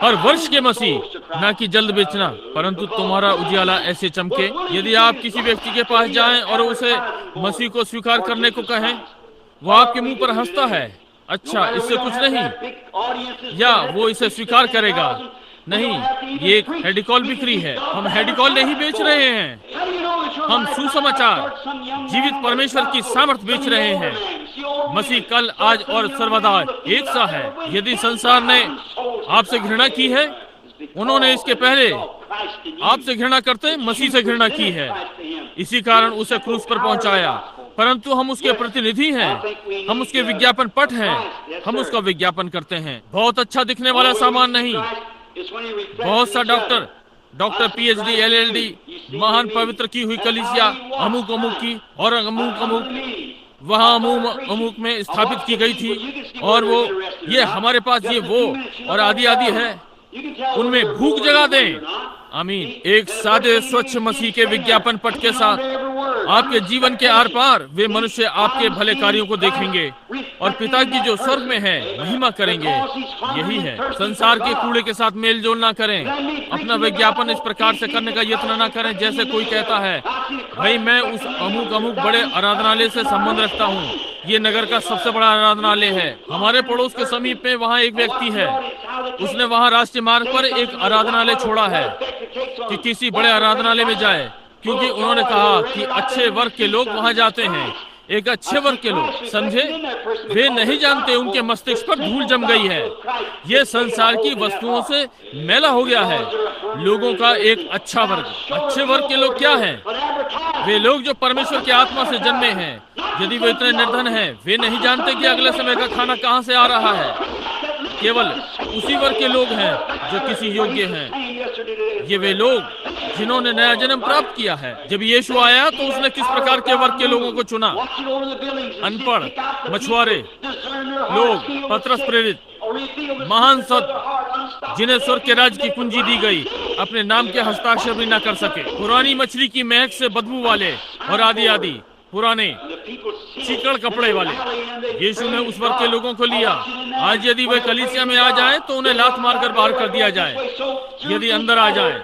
हर वर्ष के मसीह, न कि जल्द बेचना, परंतु तुम्हारा उजियाला ऐसे चमके। यदि आप किसी व्यक्ति के पास जाएं और उसे मसीह को स्वीकार करने को कहें, वो आपके मुंह पर हंसता है, अच्छा इससे कुछ नहीं, या वो इसे स्वीकार करेगा, नहीं, ये एक हेडिकॉल बिक्री है। हम हेडिकॉल नहीं बेच रहे हैं, हम सुसमाचार, जीवित परमेश्वर की सामर्थ बेच रहे हैं। मसीह कल, आज और सर्वदा एक सा है। यदि संसार ने आपसे घृणा की है, उन्होंने इसके पहले आपसे घृणा करते मसीह से घृणा की है, इसी कारण उसे क्रूस पर पहुंचाया। परंतु हम उसके प्रतिनिधि हैं, हम उसके विज्ञापन पट हैं, हम उसका विज्ञापन करते हैं। बहुत अच्छा दिखने वाला सामान नहीं। बहुत सा डॉक्टर पीएचडी एलएलडी, महान पवित्र की हुई कलीसिया अमुक अमुक की और अमुक अमुक वहाँ अमुक में स्थापित की गई थी, और वो ये हमारे पास ये वो और आदि आदि है। उनमें भूख जगा दें। आमीन। एक सादे स्वच्छ मसीह के विज्ञापन पट के साथ आपके जीवन के आर पार वे मनुष्य आपके भले कार्यों को देखेंगे और पिता की जो स्वर्ग में है महिमा करेंगे। यही है, संसार के कूड़े के साथ मेल जोल ना करें। अपना विज्ञापन इस प्रकार से करने का यत्न ना करें जैसे कोई कहता है, भाई मैं उस अमुक अमुक बड़े आराधनालय से संबंध रखता हूँ, ये नगर का सबसे बड़ा आराधनालय है। हमारे पड़ोस के समीप में वहाँ एक व्यक्ति है, उसने वहाँ राष्ट्रीय मार्ग पर एक आराधनालय छोड़ा है कि किसी बड़े आराधनालय में जाए, क्योंकि उन्होंने कहा कि अच्छे वर्ग के लोग वहाँ जाते हैं। एक अच्छे वर्ग के लोग, समझे? वे नहीं जानते उनके मस्तिष्क पर धूल जम गई है। ये संसार की वस्तुओं से मैला हो गया है। लोगों का एक अच्छा वर्ग, अच्छे वर्ग के लोग क्या हैं? वे लोग जो परमेश्वर की आत्मा से जन्मे हैं। यदि वे इतने निर्धन हैं, वे नहीं जानते कि अगले समय का खाना कहाँ से आ रहा है। केवल उसी वर्ग के लोग हैं जो किसी योग्य हैं। ये वे लोग जिन्होंने नया जन्म प्राप्त किया है। जब यीशु आया तो उसने किस प्रकार के वर्ग के लोगों को चुना? अनपढ़, मछुआरे लोग, पतरस प्रेरित, महान सद जिन्हें स्वर्ग के राज्य की कुंजी दी गई, अपने नाम के हस्ताक्षर भी न कर सके, पुरानी मछली की महक से बदबू वाले और आदि आदि, पुराने चीकड़ कपड़े वाले। यीशु ने उस वर्ग के लोगों को लिया। आज यदि वे कलीसिया में आ जाएं तो उन्हें लात मारकर बाहर कर दिया जाए। यदि अंदर आ जाए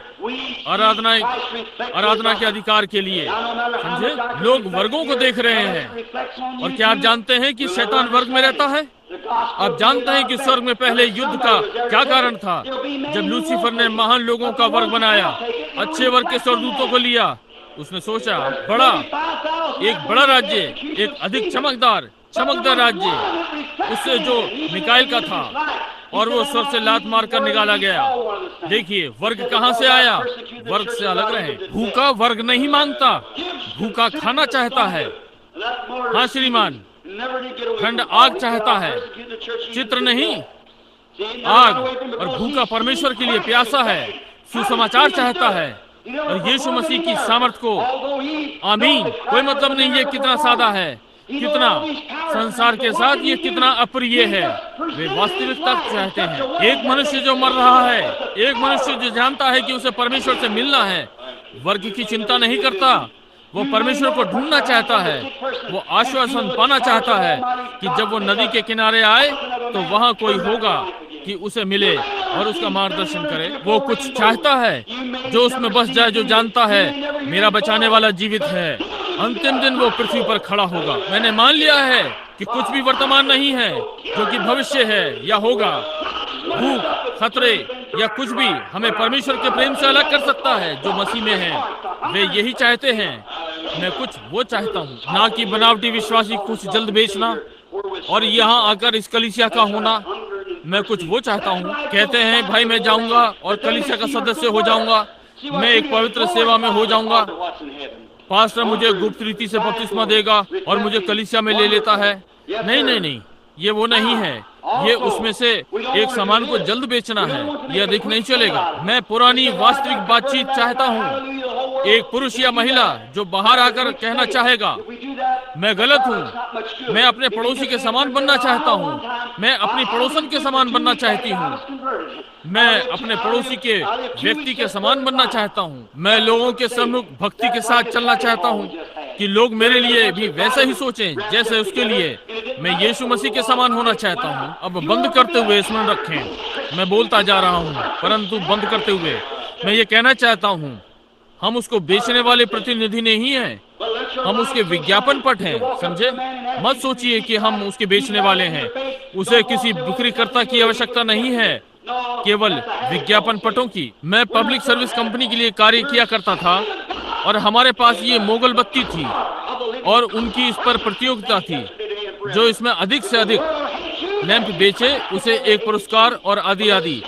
आराधना के अधिकार के लिए, समझे? लोग वर्गों को देख रहे हैं। और क्या आप जानते हैं कि शैतान वर्ग में रहता है? आप जानते हैं कि स्वर्ग में पहले युद्ध का क्या कारण था? जब लूसीफर ने महान लोगों का वर्ग बनाया, अच्छे वर्ग के स्वर्गदूतों को लिया, उसने सोचा एक बड़ा राज्य, एक अधिक चमकदार राज्य, उससे जो मिकाइल का था, और वो स्वर्ग से लात मारकर निकाला गया। देखिए वर्ग कहाँ से आया? वर्ग से अलग रहे। भूखा वर्ग नहीं मांगता, भूखा खाना चाहता है। हाँ श्रीमान, ठंड आग चाहता है, चित्र नहीं, आग। और भूखा परमेश्वर के लिए प्यासा है, सुसमाचार चाहता है और यीशु मसीह की सामर्थ को। आमीन। कोई मतलब नहीं ये कितना सादा है, कितना संसार के साथ ये कितना अप्रिय है। वे वास्तविकता चाहते हैं। एक मनुष्य जो मर रहा है, एक मनुष्य जो जानता है कि उसे परमेश्वर से मिलना है, वर्ग की चिंता नहीं करता। वो परमेश्वर को ढूंढना चाहता है। वो आश्वासन पाना चाहता है कि जब वो नदी के किनारे आए तो वहाँ कोई होगा कि उसे मिले और उसका मार्गदर्शन करे। वो कुछ चाहता है जो उसमें बस जाए, जो जानता है मेरा बचाने वाला जीवित है। अंतिम दिन वो पृथ्वी पर खड़ा होगा। मैंने मान लिया है कि कुछ भी वर्तमान नहीं है जो कि भविष्य है या होगा। भूख, खतरे या कुछ भी हमें परमेश्वर के प्रेम से अलग कर सकता है जो मसीह में है। वे यही चाहते हैं। मैं कुछ वो चाहता हूँ, ना कि बनावटी विश्वासी कुछ जल्द बेचना और यहाँ आकर इस कलीसिया का होना। मैं कुछ वो चाहता हूँ। कहते हैं भाई मैं जाऊंगा और कलीसिया का सदस्य हो जाऊंगा, मैं एक पवित्र सेवा में हो जाऊंगा, पास्टर मुझे गुप्त रीति से बपतिस्मा देगा और मुझे कलीसिया में ले लेता है। नहीं नहीं नहीं, ये वो नहीं है। ये उसमें से एक सामान को जल्द बेचना है। यह अधिक नहीं चलेगा। मैं पुरानी वास्तविक बातचीत चाहता हूँ। एक पुरुष या महिला जो बाहर आकर कहना चाहेगा मैं गलत हूँ, मैं अपने पड़ोसी के समान बनना चाहता हूँ, मैं अपनी पड़ोसन के समान बनना चाहती हूँ, मैं अपने पड़ोसी के व्यक्ति के समान बनना चाहता हूँ, मैं लोगों के सम्मुख भक्ति के साथ चलना चाहता हूँ कि लोग मेरे लिए भी वैसा ही सोचें जैसे उसके लिए। मैं यीशु मसीह के समान होना चाहता हूँ। अब बंद करते हुए स्मरण रखें, मैं बोलता जा रहा हूँ, परंतु बंद करते हुए मैं ये कहना चाहता हूँ, हम उसको बेचने वाले प्रतिनिधि नहीं हैं, हम उसके विज्ञापन पट हैं। समझे? मत सोचिए कि हम उसके बेचने वाले हैं। उसे किसी बिक्रीकर्ता की आवश्यकता नहीं है, केवल विज्ञापन पटों की। मैं पब्लिक सर्विस कंपनी के लिए कार्य किया करता था और हमारे पास ये मोगल बत्ती थी और उनकी इस पर प्रतियोगिता थी। जो इसमें अधिक से अधिक लैंप बेचे उसे एक पुरस्कार और आदि आदि।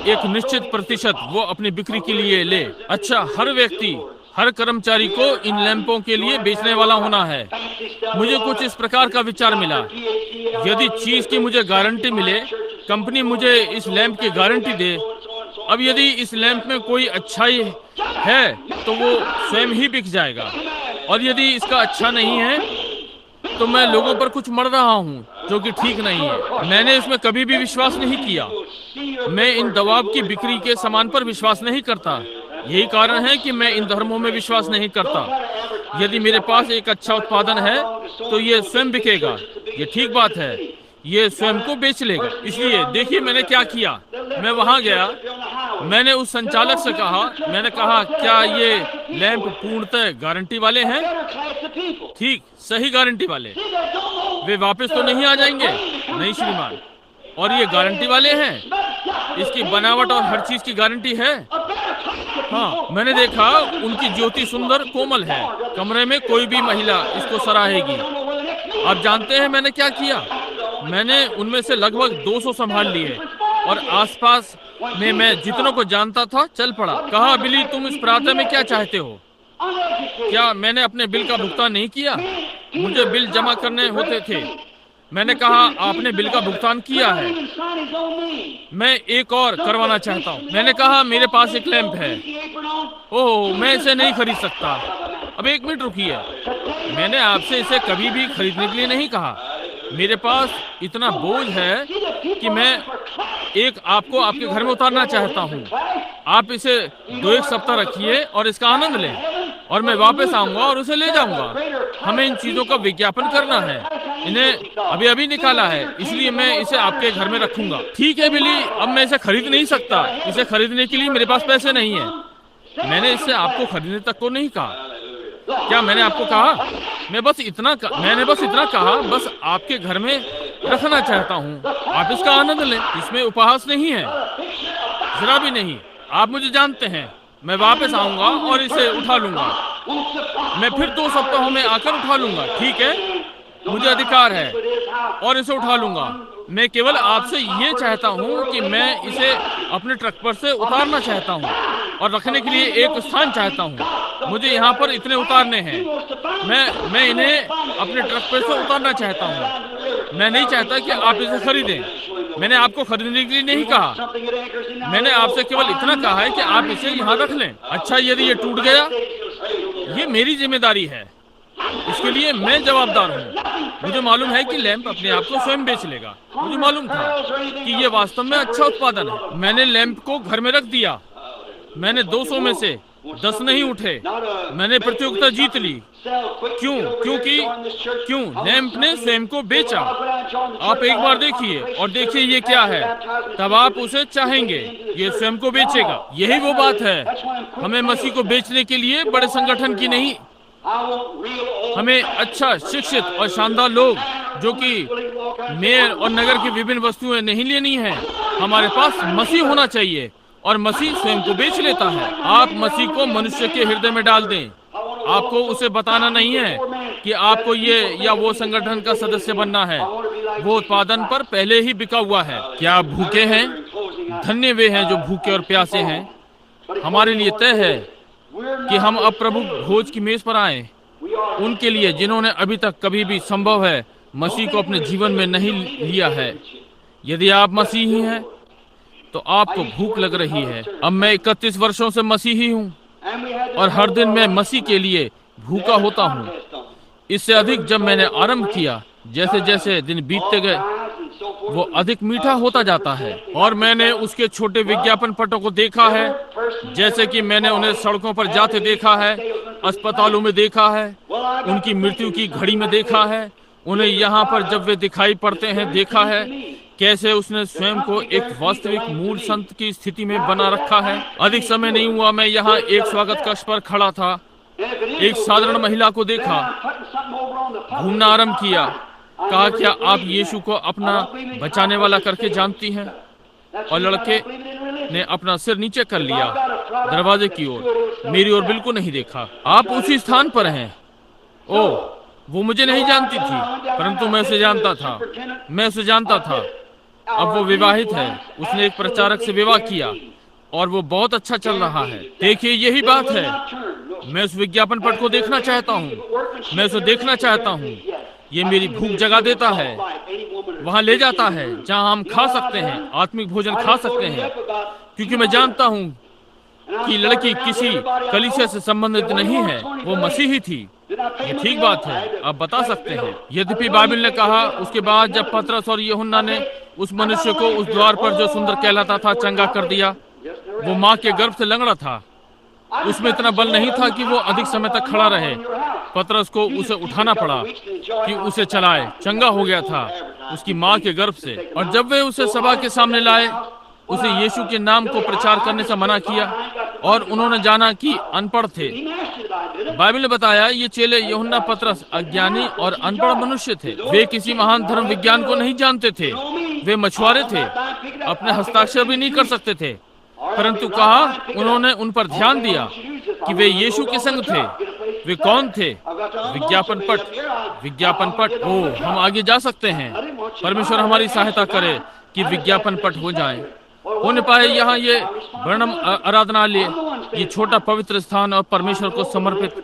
एक निश्चित प्रतिशत वो अपनी बिक्री के लिए ले। अच्छा, हर व्यक्ति, हर कर्मचारी को इन लैंपों के लिए बेचने वाला होना है। मुझे कुछ इस प्रकार का विचार मिला, यदि चीज की मुझे गारंटी मिले, कंपनी मुझे इस लैंप की गारंटी दे, अब यदि इस लैंप में कोई अच्छाई है तो वो स्वयं ही बिक जाएगा, और यदि इसका अच्छा नहीं है तो मैं लोगों पर कुछ मर रहा हूँ जो कि ठीक नहीं है। मैंने इसमें कभी भी विश्वास नहीं किया। मैं इन दवाब की बिक्री के सामान पर विश्वास नहीं करता। यही कारण है कि मैं इन धर्मों में विश्वास नहीं करता। यदि मेरे पास एक अच्छा उत्पादन है तो ये स्वयं बिकेगा, ये ठीक बात है, ये स्वयं को बेच लेगा। इसलिए देखिए मैंने क्या किया, मैं वहां गया, मैंने उस संचालक से कहा, मैंने कहा क्या ये लैंप पूर्णतः गारंटी वाले हैं? ठीक, सही गारंटी वाले। वे वापस तो नहीं आ जाएंगे? नहीं श्रीमान। और ये गारंटी वाले हैं? इसकी बनावट और हर चीज की गारंटी है? हाँ, मैंने देखा उनकी ज्योति सुंदर कोमल है, कमरे में कोई भी महिला इसको सराहेगी। आप जानते हैं मैंने क्या किया? मैंने उनमें से लगभग 200 संभाल लिए और आसपास में मैं जितनों को जानता था चल पड़ा। कहा, बिली तुम इस प्रातः में क्या चाहते हो? क्या मैंने अपने बिल का भुगतान नहीं किया? मुझे बिल जमा करने होते थे। मैंने कहा, आपने बिल का भुगतान किया है, मैं एक और करवाना चाहता हूँ। मैंने कहा, मेरे पास एक लैंप है। ओह, मैं इसे नहीं खरीद सकता। अब एक मिनट रुकिए, मैंने आपसे इसे कभी भी खरीदने के लिए नहीं कहा। मेरे पास इतना बोझ है कि मैं एक आपको आपके घर में उतारना चाहता हूँ। आप इसे 2-1 सप्ताह रखिए और इसका आनंद लें, और मैं वापस आऊंगा और उसे ले जाऊंगा। हमें इन चीजों का विज्ञापन करना है। इन्हें अभी अभी निकाला है, इसलिए मैं इसे आपके घर में रखूंगा। ठीक है बिली, अब मैं इसे खरीद नहीं सकता। इसे खरीदने के लिए मेरे पास पैसे नहीं है। मैंने इसे आपको खरीदने तक को नहीं कहा। क्या मैंने आपको कहा? मैंने बस इतना कहा, बस आपके घर में रखना चाहता हूँ। आप इसका आनंद लें, इसमें उपहास नहीं है, जरा भी नहीं। आप मुझे जानते हैं, मैं वापस आऊंगा और इसे उठा लूंगा। मैं फिर 2 सप्ताहों में आकर उठा लूंगा। ठीक है, मुझे अधिकार है और इसे उठा लूंगा। मैं केवल आपसे ये चाहता हूँ कि मैं इसे अपने ट्रक पर से उतारना चाहता हूँ और रखने के लिए एक स्थान चाहता हूँ। मुझे यहाँ पर इतने उतारने हैं। मैं इन्हें अपने ट्रक पर से उतारना चाहता हूँ। मैं नहीं चाहता कि आप इसे खरीदें। मैंने आपको खरीदने के लिए नहीं कहा, मैंने आपसे केवल इतना कहा है कि आप इसे यहाँ रख लें। अच्छा, यदि ये टूट गया, ये मेरी जिम्मेदारी है, इसके लिए मैं जवाबदार हूँ। मुझे मालूम है कि लैंप अपने आप को स्वयं बेच लेगा। मुझे मालूम था कि ये वास्तव में अच्छा उत्पादन है। मैंने लैंप को घर में रख दिया। मैंने 200 में से 10 नहीं उठे। मैंने प्रतियोगिता जीत ली। क्यों? लैंप ने स्वयं को बेचा। आप एक बार देखिए और देखिए ये क्या है, तब आप उसे चाहेंगे। ये स्वयं को बेचेगा। यही वो बात है। हमें मसीह को बेचने के लिए बड़े संगठन की नहीं, हमें अच्छा शिक्षित और शानदार लोग जो कि मेयर और नगर की विभिन्न वस्तुएं नहीं लेनी है। हमारे पास मसीह होना चाहिए और मसीह स्वयं को बेच लेता है। आप मसीह को मनुष्य के हृदय में डाल दें। आपको उसे बताना नहीं है कि आपको ये या वो संगठन का सदस्य बनना है। वो उत्पादन पर पहले ही बिका हुआ है। क्या आप भूखे हैं? धन्य वे हैं जो भूखे और प्यासे हैं। हमारे लिए तय है कि हम अब प्रभु भोज की मेज पर आए। उनके लिए जिन्होंने अभी तक कभी भी संभव है मसीह को अपने जीवन में नहीं लिया है। यदि आप मसीही हैं तो आपको भूख लग रही है। अब मैं 31 वर्षों से मसीही हूँ और हर दिन मैं मसीह के लिए भूखा होता हूँ। इससे अधिक जब मैंने आरंभ किया, जैसे जैसे दिन बीतते गए वो अधिक मीठा होता जाता है। और मैंने उसके छोटे विज्ञापन पटों को देखा है, जैसे कि मैंने उन्हें सड़कों पर जाते देखा है, अस्पतालों में देखा है, उनकी मृत्यु की घड़ी में देखा है, उन्हें यहाँ पर जब वे दिखाई पड़ते हैं देखा है। कैसे उसने स्वयं को एक वास्तविक मूल संत की स्थिति में बना रखा है। अधिक समय नहीं हुआ मैं यहाँ एक स्वागत कक्ष पर खड़ा था। एक साधारण महिला को देखा, घूमना आरंभ किया। कहा, क्या आप यीशु को अपना बचाने वाला करके जानती हैं? और लड़के ने अपना सिर नीचे कर लिया, दरवाजे की ओर, मेरी ओर बिल्कुल नहीं देखा। आप उसी स्थान पर हैं। ओह, वो मुझे नहीं जानती थी, परंतु मैं उसे जानता था। अब वो विवाहित है, उसने एक प्रचारक से विवाह किया और वो बहुत अच्छा चल रहा है। देखिए, यही बात है। मैं उस विज्ञापन पट को देखना चाहता हूँ, मैं उसे देखना चाहता हूँ। ये मेरी भूख जगा देता है, वहां ले जाता है जहां हम खा सकते हैं, आत्मिक भोजन खा सकते हैं, क्योंकि मैं जानता हूँ कि लड़की किसी कलीसिया से संबंधित नहीं है, वो मसीही थी। ये ठीक बात है, आप बता सकते हैं। यद्यपि बाइबल ने कहा, उसके बाद जब पतरस और यूहन्ना ने उस मनुष्य को उस द्वार पर जो सुंदर कहलाता था चंगा कर दिया, वो माँ के गर्भ से लंगड़ा था। उसमें इतना बल नहीं था कि वो अधिक समय तक खड़ा रहे। पतरस को उसे उठाना पड़ा कि उसे चलाए। चंगा हो गया था उसकी माँ के गर्भ से। और जब वे उसे सभा के सामने लाए, उसे यीशु के नाम को प्रचार करने से मना किया और उन्होंने जाना कि अनपढ़ थे। बाइबल ने बताया, ये चेले यूहन्ना, पतरस अज्ञानी और अनपढ़ मनुष्य थे। वे किसी महान धर्म विज्ञान को नहीं जानते थे। वे मछुआरे थे, अपने हस्ताक्षर भी नहीं कर सकते थे। परंतु कहा, उन्होंने उन पर ध्यान दिया कि वे यीशु के संग थे। वे कौन थे? विज्ञापन पट। विज्ञापन पट। ओह, हम आगे जा सकते हैं। परमेश्वर हमारी सहायता करे कि विज्ञापन पट हो जाए, होने पाए यहाँ ये वर्णम आराधनालय, ये छोटा पवित्र स्थान और परमेश्वर को समर्पित,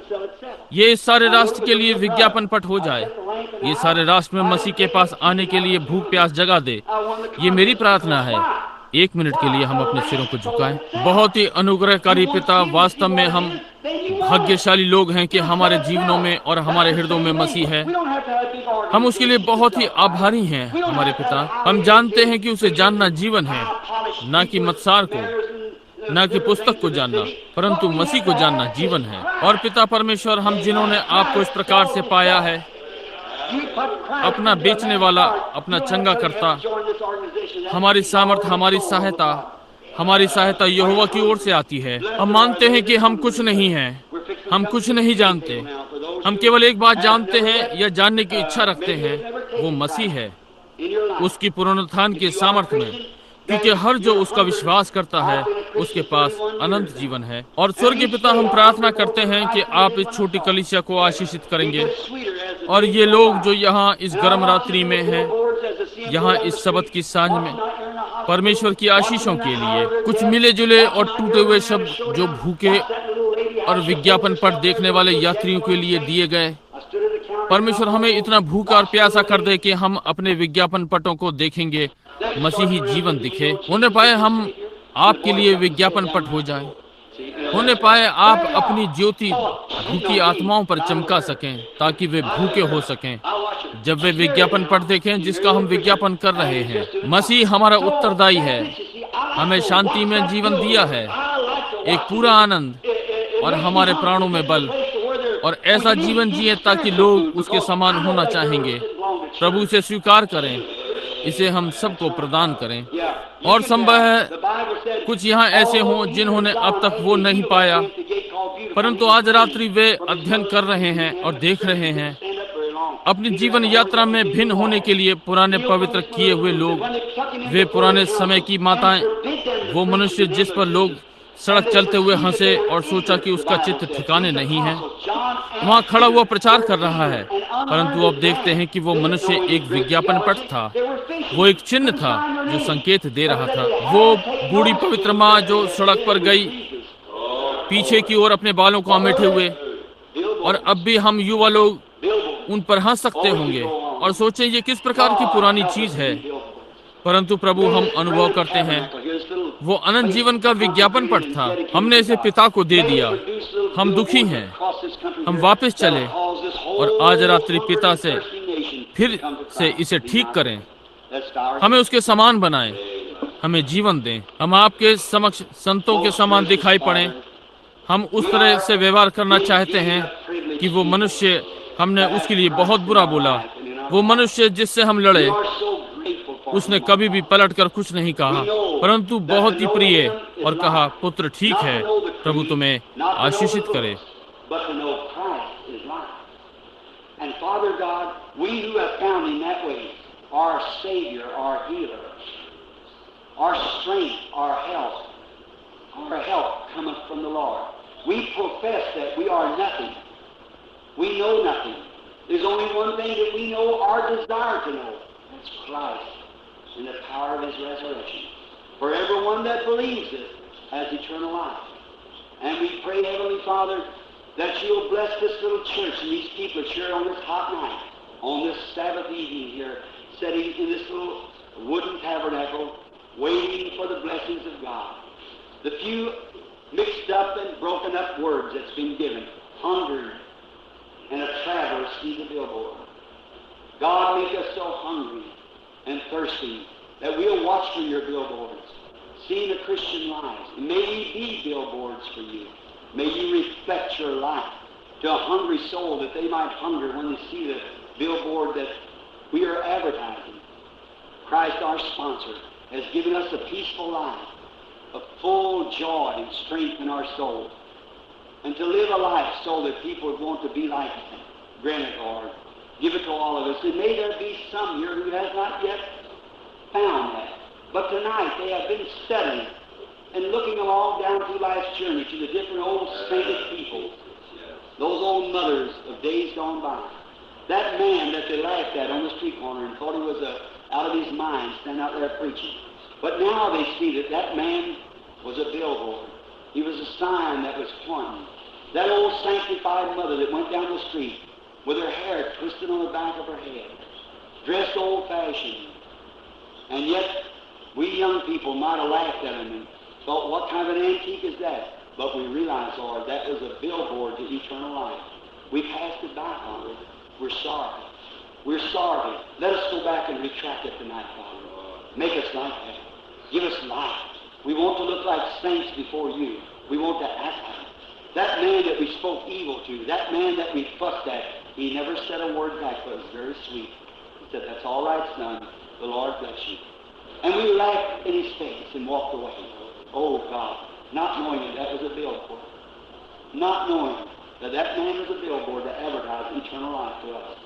ये इस सारे राष्ट्र के लिए विज्ञापन पट हो जाए। ये सारे राष्ट्र में मसीह के पास आने के लिए भूख प्यास जगा दे। ये मेरी प्रार्थना है। एक मिनट के लिए हम अपने सिरों को झुकाएं। बहुत ही अनुग्रहकारी पिता, वास्तव में हम भाग्यशाली लोग हैं कि हमारे जीवनों में और हमारे हृदयों में मसीह है। हम उसके लिए बहुत ही आभारी हैं हमारे पिता। हम जानते हैं कि उसे जानना जीवन है, ना कि मत्सार को, ना कि पुस्तक को जानना, परंतु मसीह को जानना जीवन है। और पिता परमेश्वर, हम जिन्होंने आपको इस प्रकार से पाया है, अपना बेचने वाला, अपना चंगा करता, हमारी सामर्थ, हमारी सहायता यहोवा की ओर से आती है। हम मानते हैं कि हम कुछ नहीं हैं, हम कुछ नहीं जानते। हम केवल एक बात जानते हैं या जानने की इच्छा रखते हैं, वो मसीह है, उसकी पुनरुत्थान के सामर्थ्य में, क्योंकि हर जो उसका विश्वास करता है उसके पास अनंत जीवन है। और स्वर्गीय पिता, हम प्रार्थना करते हैं कि आप इस छोटी कलीसिया को आशीषित करेंगे, और ये लोग जो यहाँ इस गर्म रात्रि में हैं, यहाँ इस सबत की सांझ में, परमेश्वर की आशीषों के लिए कुछ मिले जुले और टूटे हुए शब्द जो भूखे और विज्ञापन पट देखने वाले यात्रियों के लिए दिए गए, परमेश्वर हमें इतना भूखा और प्यासा कर दे कि हम अपने विज्ञापन पटों को देखेंगे, मसीही जीवन दिखे। होने पाए हम आपके लिए विज्ञापन पट हो जाएं, होने पाए आप अपनी ज्योति भूखी आत्माओं पर चमका सकें, ताकि वे भूखे हो सकें जब वे विज्ञापन पट देखें जिसका हम विज्ञापन कर रहे हैं। मसीह हमारा उत्तरदायी है, हमें शांति में जीवन दिया है, एक पूरा आनंद और हमारे प्राणों में बल, और ऐसा जीवन जिए ताकि लोग उसके समान होना चाहेंगे। प्रभु से स्वीकार करें, इसे हम सबको प्रदान करें। और संभव है कुछ यहाँ ऐसे हों जिन्होंने अब तक वो नहीं पाया, परंतु आज रात्रि वे अध्ययन कर रहे हैं और देख रहे हैं। अपनी जीवन यात्रा में भिन्न होने के लिए पुराने पवित्र किए हुए लोग, वे पुराने समय की माताएं, वो मनुष्य जिस पर लोग सड़क चलते हुए हंसे और सोचा कि उसका चित्त ठिकाने नहीं है, वहाँ खड़ा हुआ प्रचार कर रहा है। परंतु अब देखते हैं कि वो मनुष्य एक विज्ञापन पट था, वो एक चिन्ह था जो संकेत दे रहा था। वो बूढ़ी पवित्र माँ जो सड़क पर गई पीछे की ओर अपने बालों को अमेठे हुए, और अब भी हम युवा लोग उन पर हंस सकते होंगे और सोचें ये किस प्रकार की पुरानी चीज है, परंतु प्रभु हम अनुभव करते हैं वो अनंत जीवन का विज्ञापन पट था। हमने इसे पिता को दे दिया। हम दुखी हैं, हम वापस चले और आज रात्रि पिता से फिर से इसे ठीक करें, हमें उसके समान बनाएं, हमें जीवन दें। हम आपके समक्ष संतों के समान दिखाई पड़ें। हम उस तरह से व्यवहार करना चाहते हैं कि वो मनुष्य, हमने उसके लिए बहुत बुरा बोला, वो मनुष्य जिससे हम लड़े, उसने कभी भी पलट कर कुछ नहीं कहा, परंतु बहुत ही प्रिय और कहा, पुत्र ठीक है, प्रभु तुम्हें आशीषित करे। We know nothing. There's only one thing that we know, our desire to know. That's Christ. in the power of His resurrection. For everyone that believes it has eternal life. And we pray, Heavenly Father, that You'll bless this little church and these people here on this hot night, on this Sabbath evening here, sitting in this little wooden tabernacle, waiting for the blessings of God. The few mixed up and broken up words that's been given, hunger and a traveler see the billboard. God, make us so hungry and thirsty that we'll watch for Your billboards, seeing the Christian lives. And may we be billboards for You. May You reflect Your life to a hungry soul that they might hunger when they see the billboard that we are advertising. Christ, our sponsor, has given us a peaceful life, a full joy and strength in our soul, and to live a life so that people would want to be like Granite or give it to all of us. And may there be some here who has not yet found that. But tonight they have been studying and looking along down through life's journey to the different old sainted people, those old mothers of days gone by. That man that they laughed at on the street corner and thought he was out of his mind standing out there preaching. But now they see that that man was a billboard. He was a sign that was pointing. That old sanctified mother that went down the street with her hair twisted on the back of her head, dressed old-fashioned. And yet, we young people might have laughed at him and thought, what kind of an antique is that? But we realize, Lord, that was a billboard to eternal life. We passed it by, Father. We're sorry. We're sorry. Let us go back and retract it tonight, Father. Make us like that. Give us life. We want to look like saints before You. We want to act like it. That man that we spoke evil to, that man that we fussed at, he never said a word back, but it was very sweet. He said, that's all right, son. The Lord bless you. And we laughed in his face and walked away. Oh, God, not knowing that that was a billboard. Not knowing that that man was a billboard that advertised eternal life to us.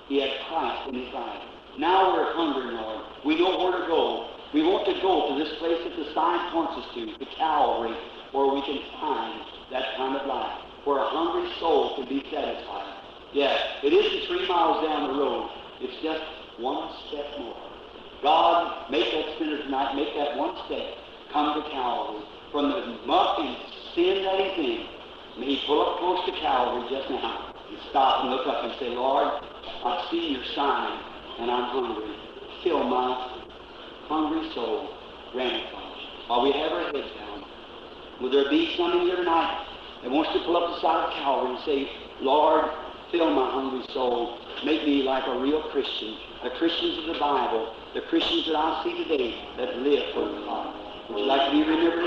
He had Christ in his life. Now we're hungry, Lord. We know where to go. We want to go to this place that the sign points us to, the Calvary, where we can find that kind of life, where a hungry soul can be satisfied. Yeah, it isn't 3 miles down the road. It's just one step more. God, make that sinner tonight, make that one step come to Calvary. From the muck and sin that he's in, may he pull up close to Calvary just now and stop and look up and say, Lord, I've seen Your sign and I'm hungry. Fill my hungry soul. Grant it, Father. While we have our heads down, will there be someone here tonight that wants to pull up the side of Calvary and say, Lord, fill my hungry soul. Make me like a real Christian, the Christians of the Bible, the Christians that I see today that live for the Father. Would you like to be remembered?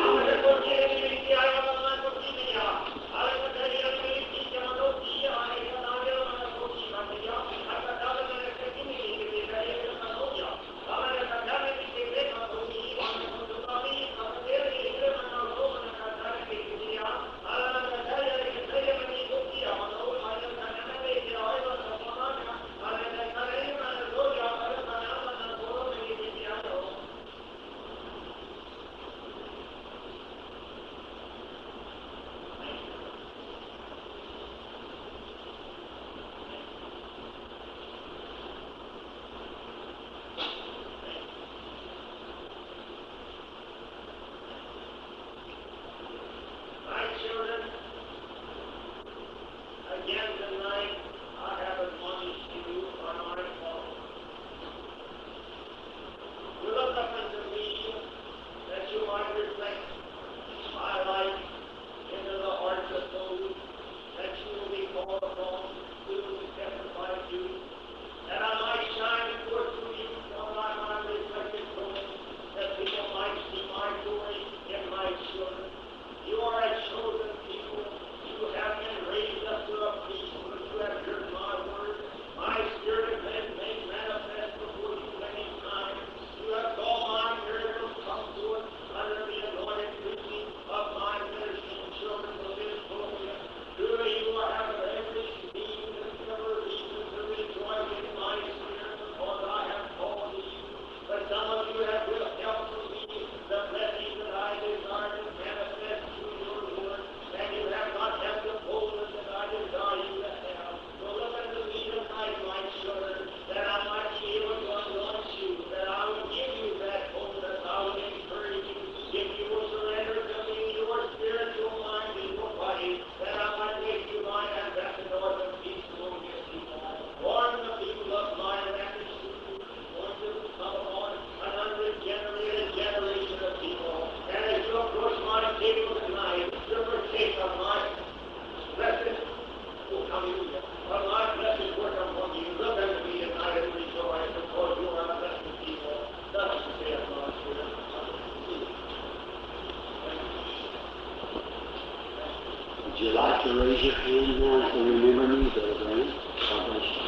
raise your hand now and say, remember me, Brother Graham. God bless you.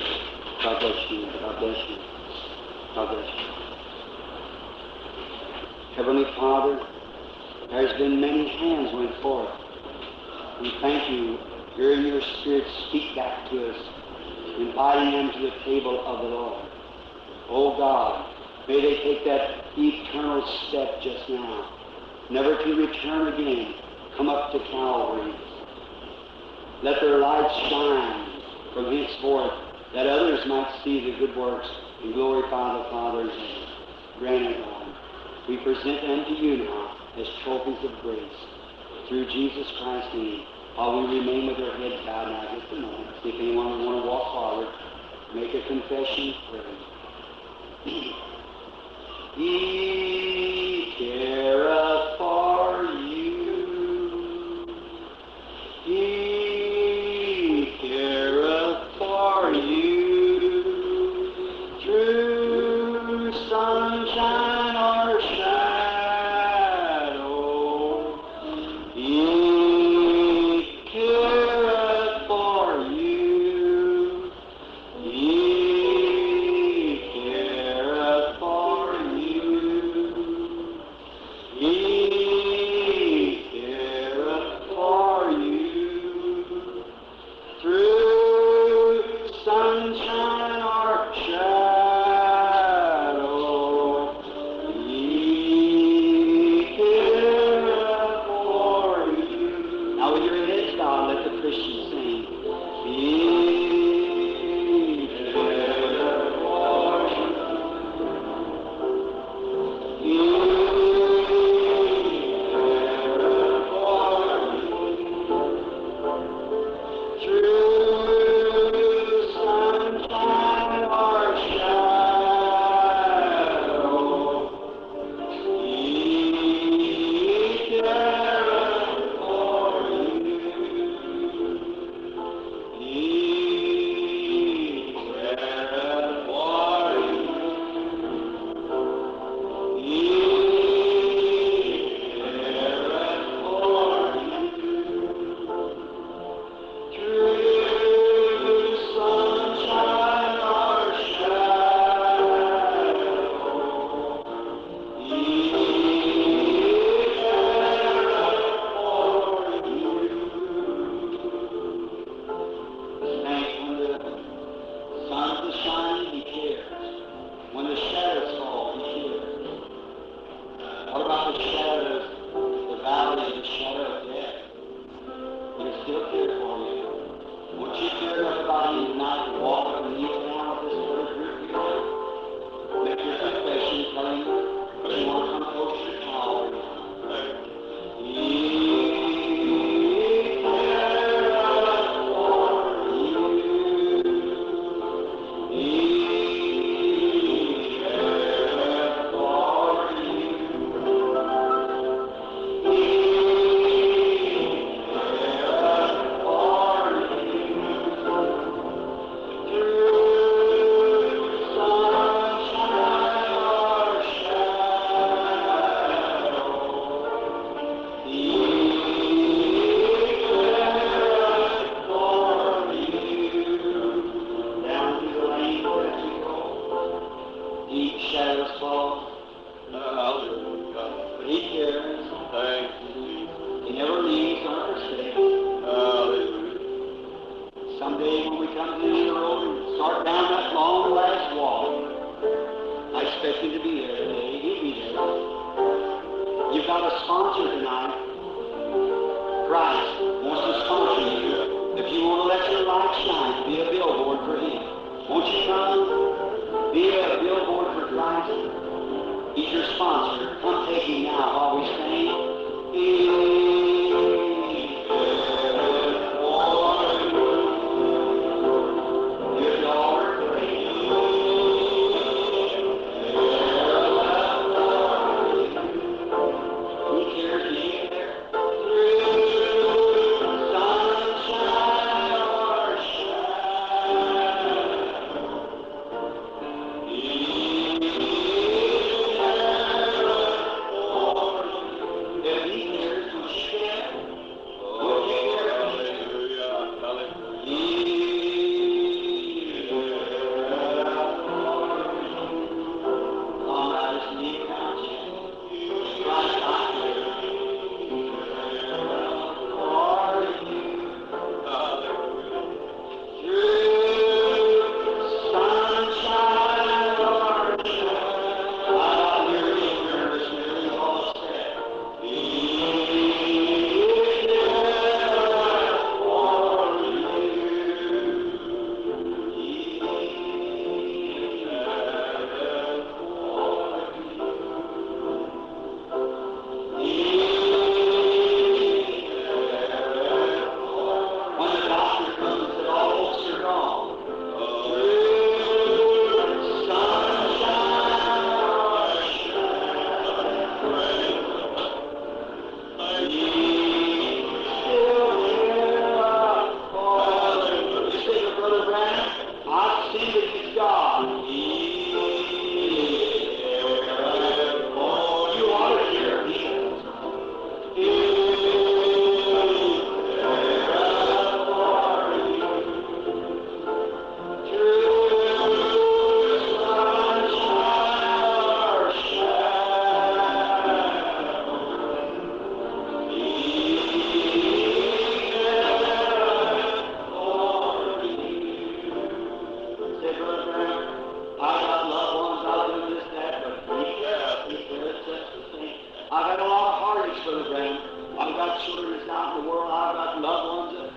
God bless you. God bless you. God bless you. Heavenly Father, there's been many hands went forth. We thank you, hearing your Spirit speak back to us, inviting them to the table of the Lord. Oh God, may they take that eternal step just now, never to return again, come up to Calvary. Let their light shine from henceforth, that others might see the good works and glorify the Father in heaven. Grant it, God. We present them to you now as trophies of grace. Through Jesus Christ's name, while we remain with our heads bowed now just a moment, see if anyone would want to walk forward, make a confession, pray. He careth for you. He careth for you. Through sunshine or shadow, He careth for you. He careth for you. He careth for you. Through sunshine or shadow, He careth for you. Now with your heads bowed, let the Christians sing. He careth for you. He careth for you. Through sunshine or shadow, He careth for you. He careth for you. He careth for you. Through sunshine or shadow, He careth for you. Thank when the sun is shining, He cares. When the shadows fall, He cares. What about the shadows, the valley of the shadow of death? He'll still care for you. Won't you care enough about Him tonight to walk up and kneel down with this little group here? Make your confession, tell Him that you want to come closer to Calvary. He careth for you. He careth for you. He careth for you. Through sunshine or shadow, He careth for you. Down through the lane as we go, deep shadows fall, but He cares. He never leaves nor forsakes. Someday when we come to the road and start down that long last walk, I expect Him to be there today. He'll be there. You've got a sponsor tonight. Christ wants to sponsor you. If you want to let your light shine, be a billboard for Him. Won't you come? Be a billboard for Christ. He's your sponsor. Come take Him now while we sing. He careth for you. Your daughter praise. He cares for you there. Through sunshine or shadow, He careth Brother Graham. I've got children that's out in the world. I've got loved ones that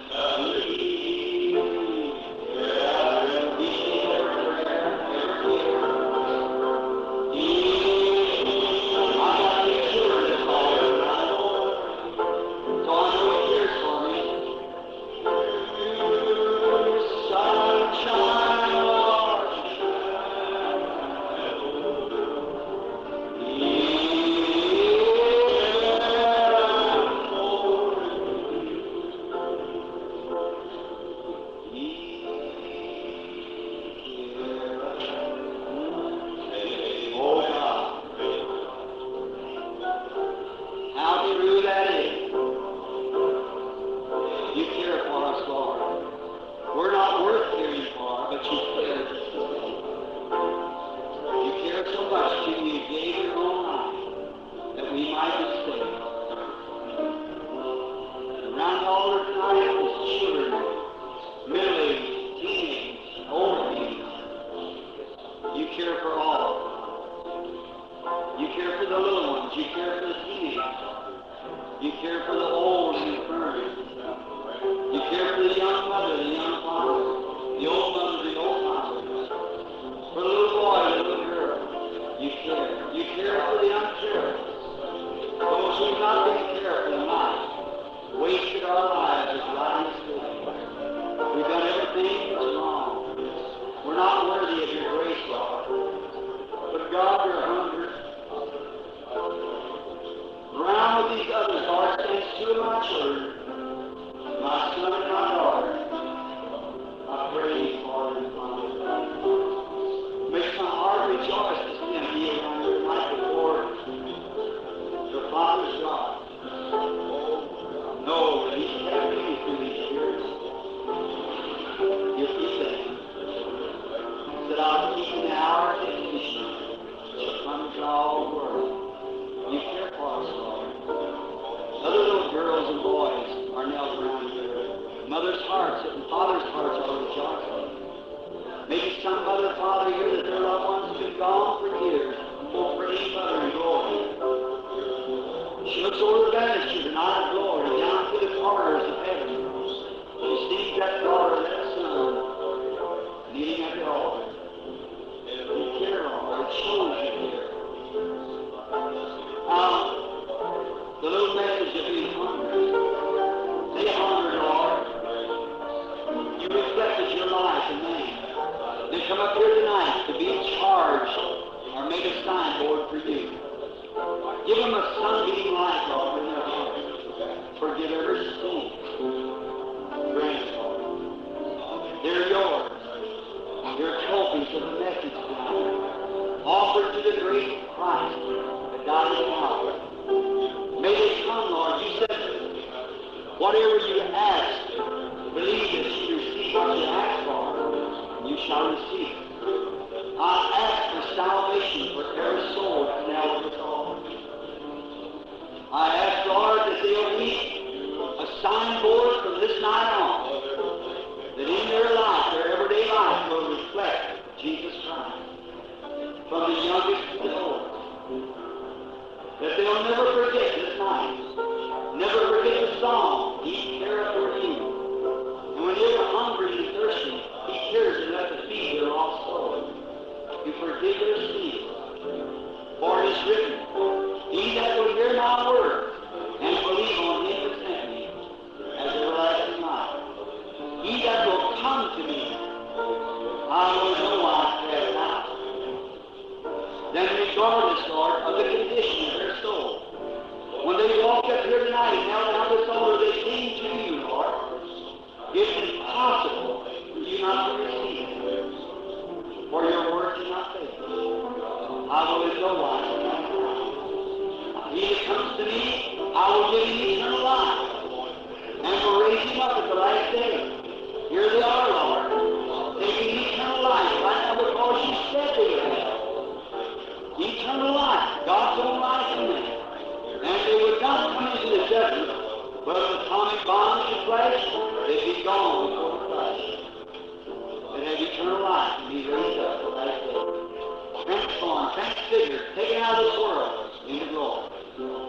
transformed, transfigured, taken out of this world into glory.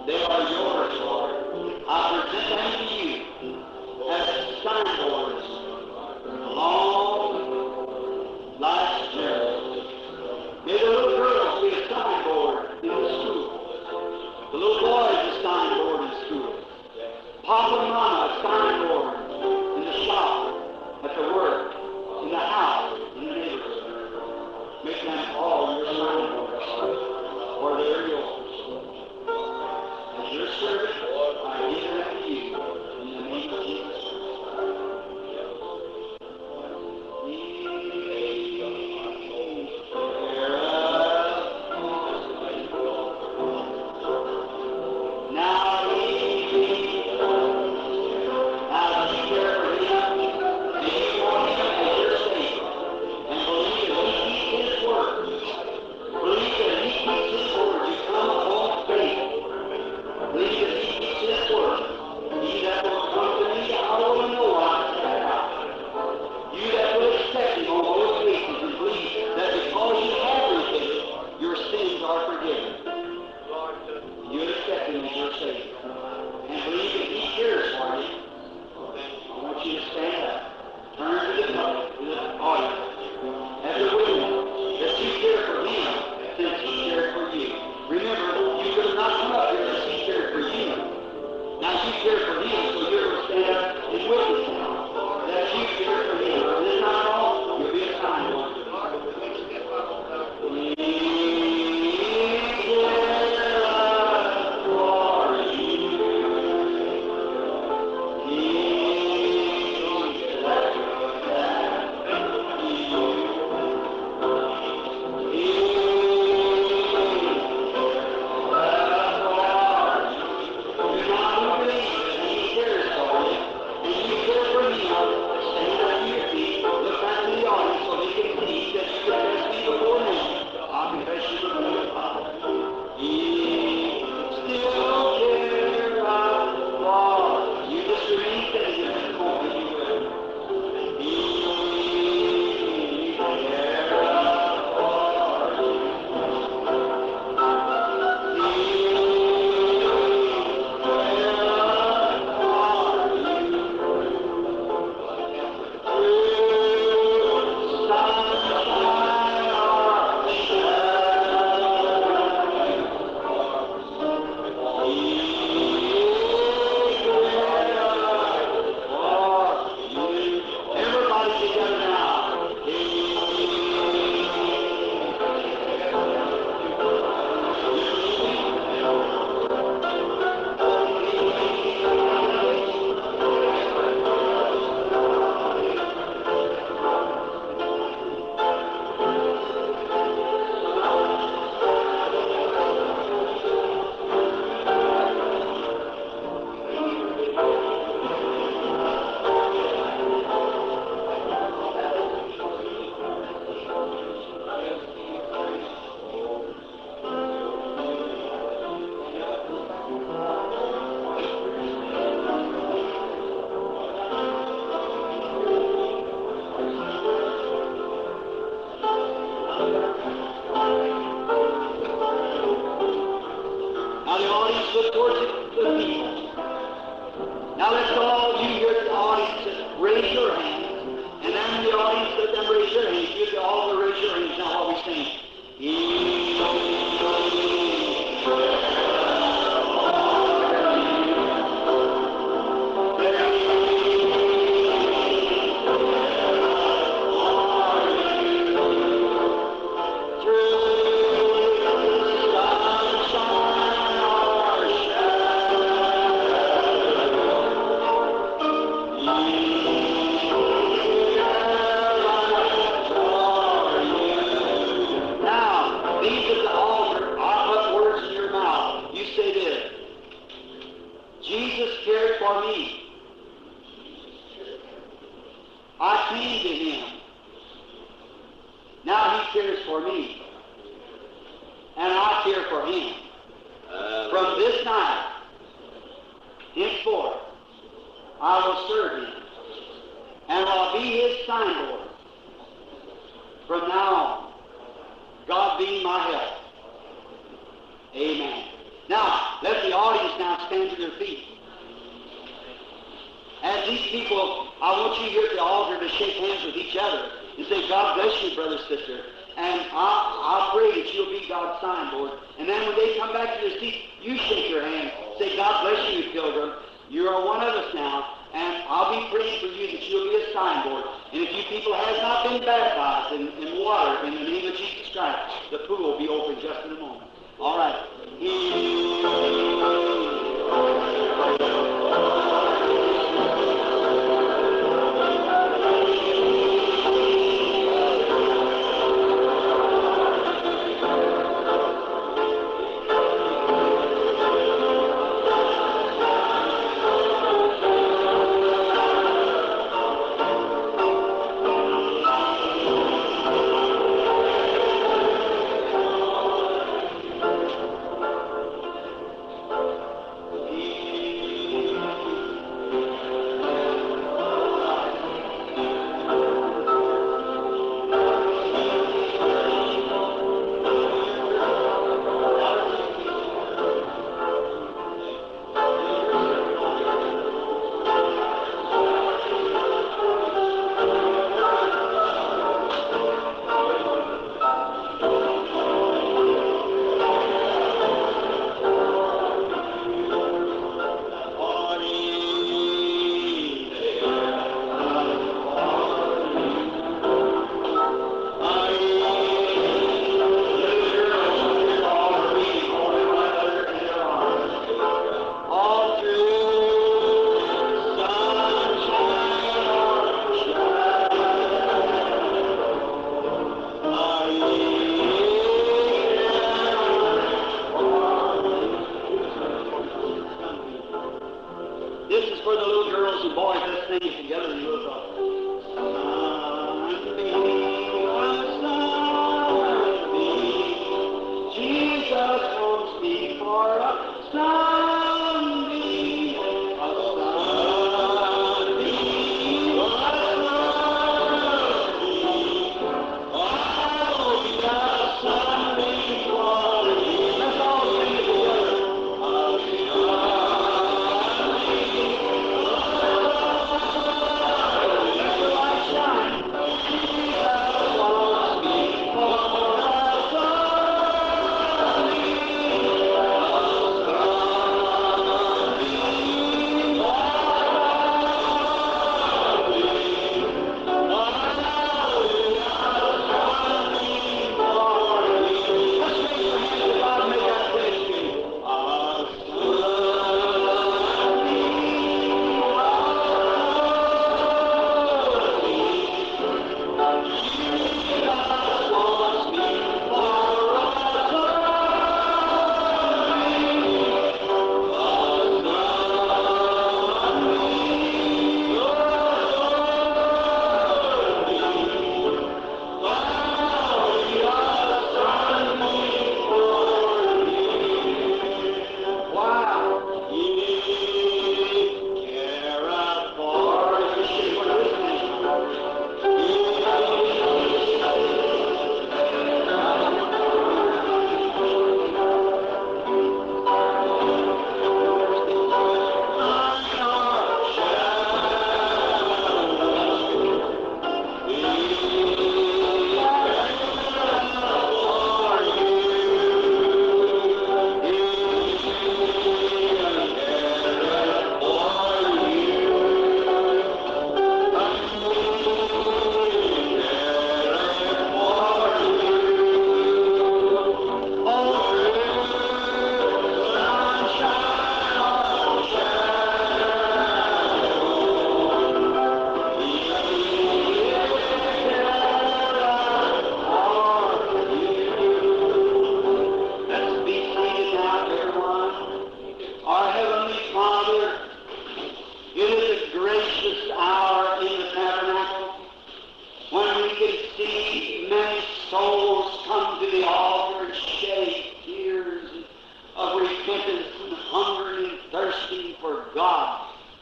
They are yours, Lord. just look towards the people. Now let's all, you here at the audience, raise your hands. And then the audience, let them raise their hands. You all will raise your hands now while we sing.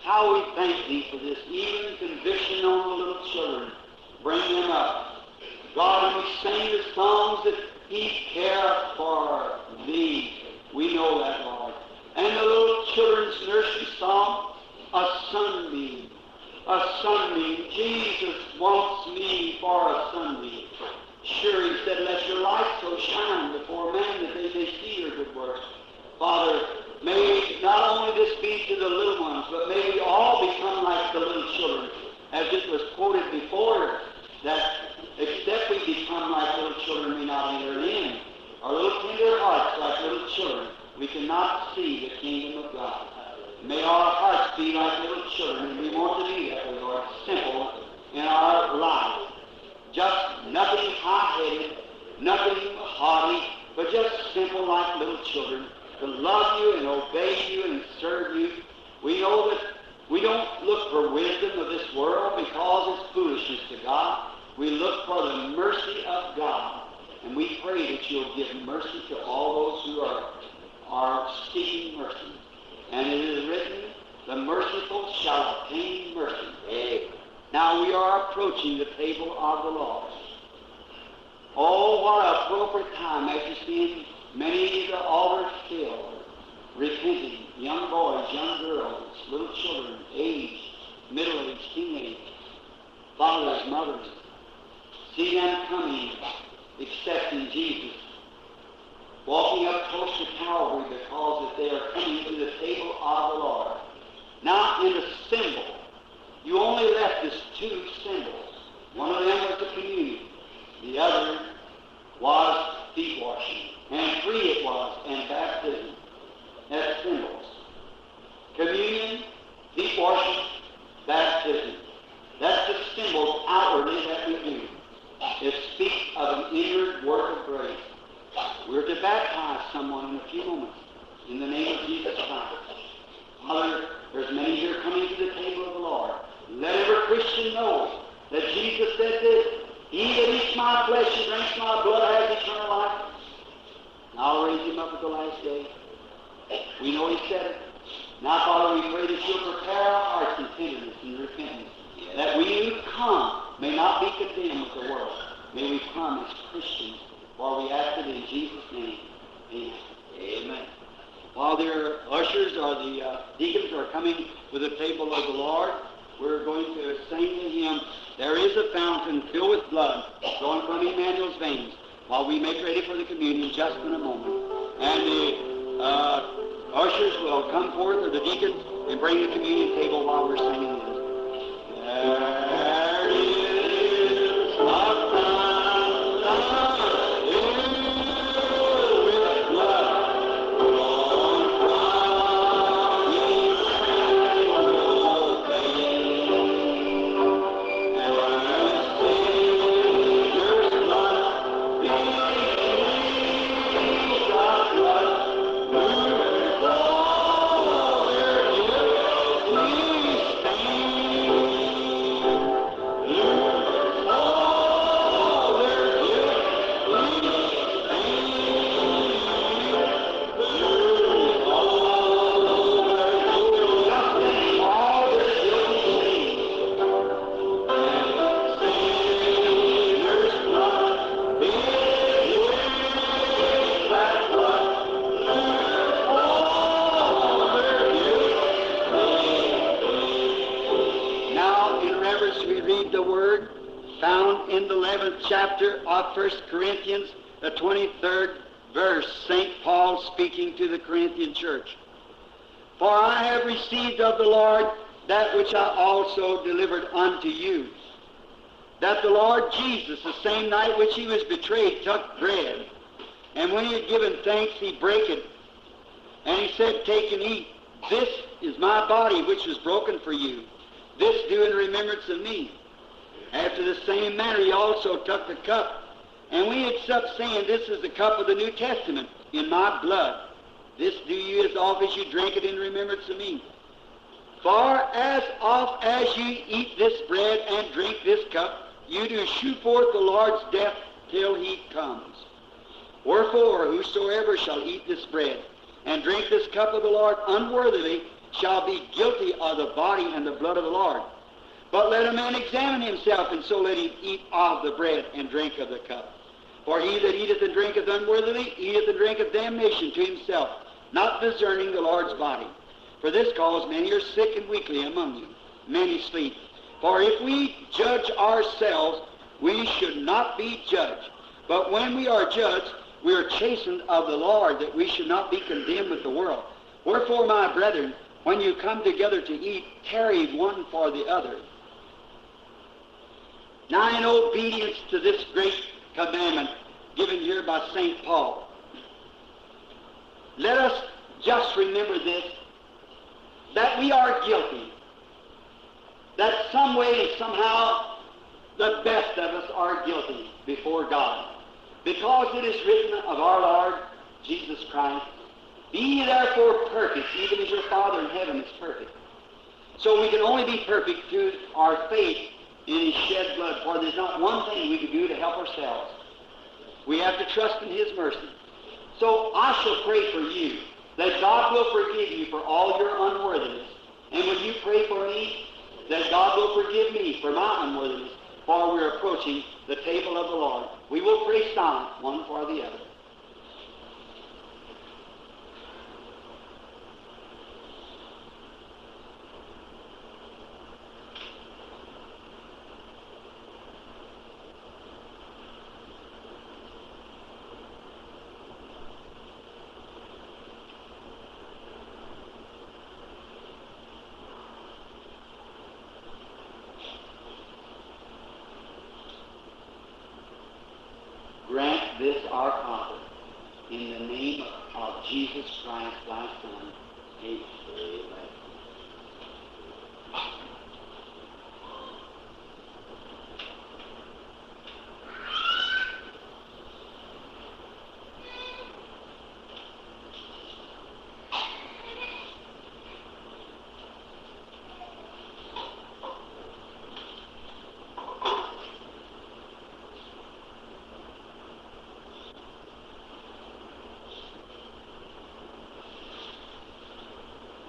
how we thank Thee for this, even conviction on the little children. Bring them up. God, when we sing the songs that He cares for Thee, we know that, Lord. And the little children's nursery song, a sunbeam, a sunbeam. Jesus wants me for a sunbeam. Sure, He said, let your light so shine before men that they may see your good works. Father, may not only this be to the little ones, but may we all become like the little children, as it was quoted before, that except we become like little children, may not enter in. Our little tender hearts like little children, we cannot see the kingdom of God. May our hearts be like little children, and we want to be that, Lord, simple in our life. Just nothing high-headed, nothing haughty, but just simple like little children, to love you and obey you and serve you. We know that we don't look for wisdom of this world because it's foolishness to God. We look for the mercy of God, and we pray that you'll give mercy to all those who are seeking mercy. And it is written, the merciful shall obtain mercy. Amen. Now we are approaching the table of the Lord. Oh, what an appropriate time as you see many of the altars filled, repenting, young boys, young girls, little children, aged, middle-aged, teenagers, fathers, mothers. See them coming, accepting Jesus, walking up close to Calvary because that they are coming to the table of the Lord. Now, in the symbol, you only left us two symbols. One of them was the communion. The other was feet washing. And three it was, and baptism. That's symbols. Communion, feet washing, baptism. That's the symbols outwardly that we do. It speaks of an inward work of grace. We're to baptize someone in a few moments in the name of Jesus Christ. Father, there's many here coming to the table of the Lord. Let every Christian know that Jesus said this, he that eats my flesh and drinks my blood has eternal life. And I'll raise him up at the last day. We know he said it. Now, Father, we pray that you'll prepare our hearts in tenderness and repentance, that we who come may not be condemned with the world. May we come as Christians, for we ask it in Jesus' name. Amen. Amen. While their ushers or the deacons are coming to the table of the Lord, we're going to sing to him, there is a fountain filled with blood flowing from Emmanuel's veins, while we make ready for the communion just in a moment. And the ushers will come forth, or the deacons, and bring the communion table while we're singing this. There is a fountain. Chapter of 1 Corinthians, the 23rd verse, St. Paul speaking to the Corinthian church. For I have received of the Lord that which I also delivered unto you, that the Lord Jesus, the same night which he was betrayed, took bread, and when he had given thanks, he brake it, and he said, take and eat. This is my body which was broken for you. This do in remembrance of me. After the same manner he also took the cup, and when he had supped, saying, this is the cup of the New Testament in my blood. This do you as oft as you drink it in remembrance of me. For as oft as ye eat this bread and drink this cup, you do shew forth the Lord's death till he comes. Wherefore, whosoever shall eat this bread and drink this cup of the Lord unworthily shall be guilty of the body and the blood of the Lord. But let a man examine himself, and so let him eat of the bread and drink of the cup. For he that eateth and drinketh unworthily eateth and drinketh damnation to himself, not discerning the Lord's body. For this cause many are sick and weakly among you, many sleep. For if we judge ourselves, we should not be judged. But when we are judged, we are chastened of the Lord, that we should not be condemned with the world. Wherefore, my brethren, when you come together to eat, tarry one for the other. Now, in obedience to this great commandment given here by St. Paul, let us just remember this, that we are guilty, that some way, somehow, the best of us are guilty before God. Because it is written of our Lord Jesus Christ, be ye therefore perfect, even as your Father in heaven is perfect. So we can only be perfect through our faith in His shed blood, for there's not one thing we can do to help ourselves. We have to trust in His mercy. So I shall pray for you, that God will forgive you for all your unworthiness. And will you pray for me, that God will forgive me for my unworthiness, for we're approaching the table of the Lord. We will pray silent, one for the other. Grant this our Father, in the name of Jesus Christ, thy Son. Amen.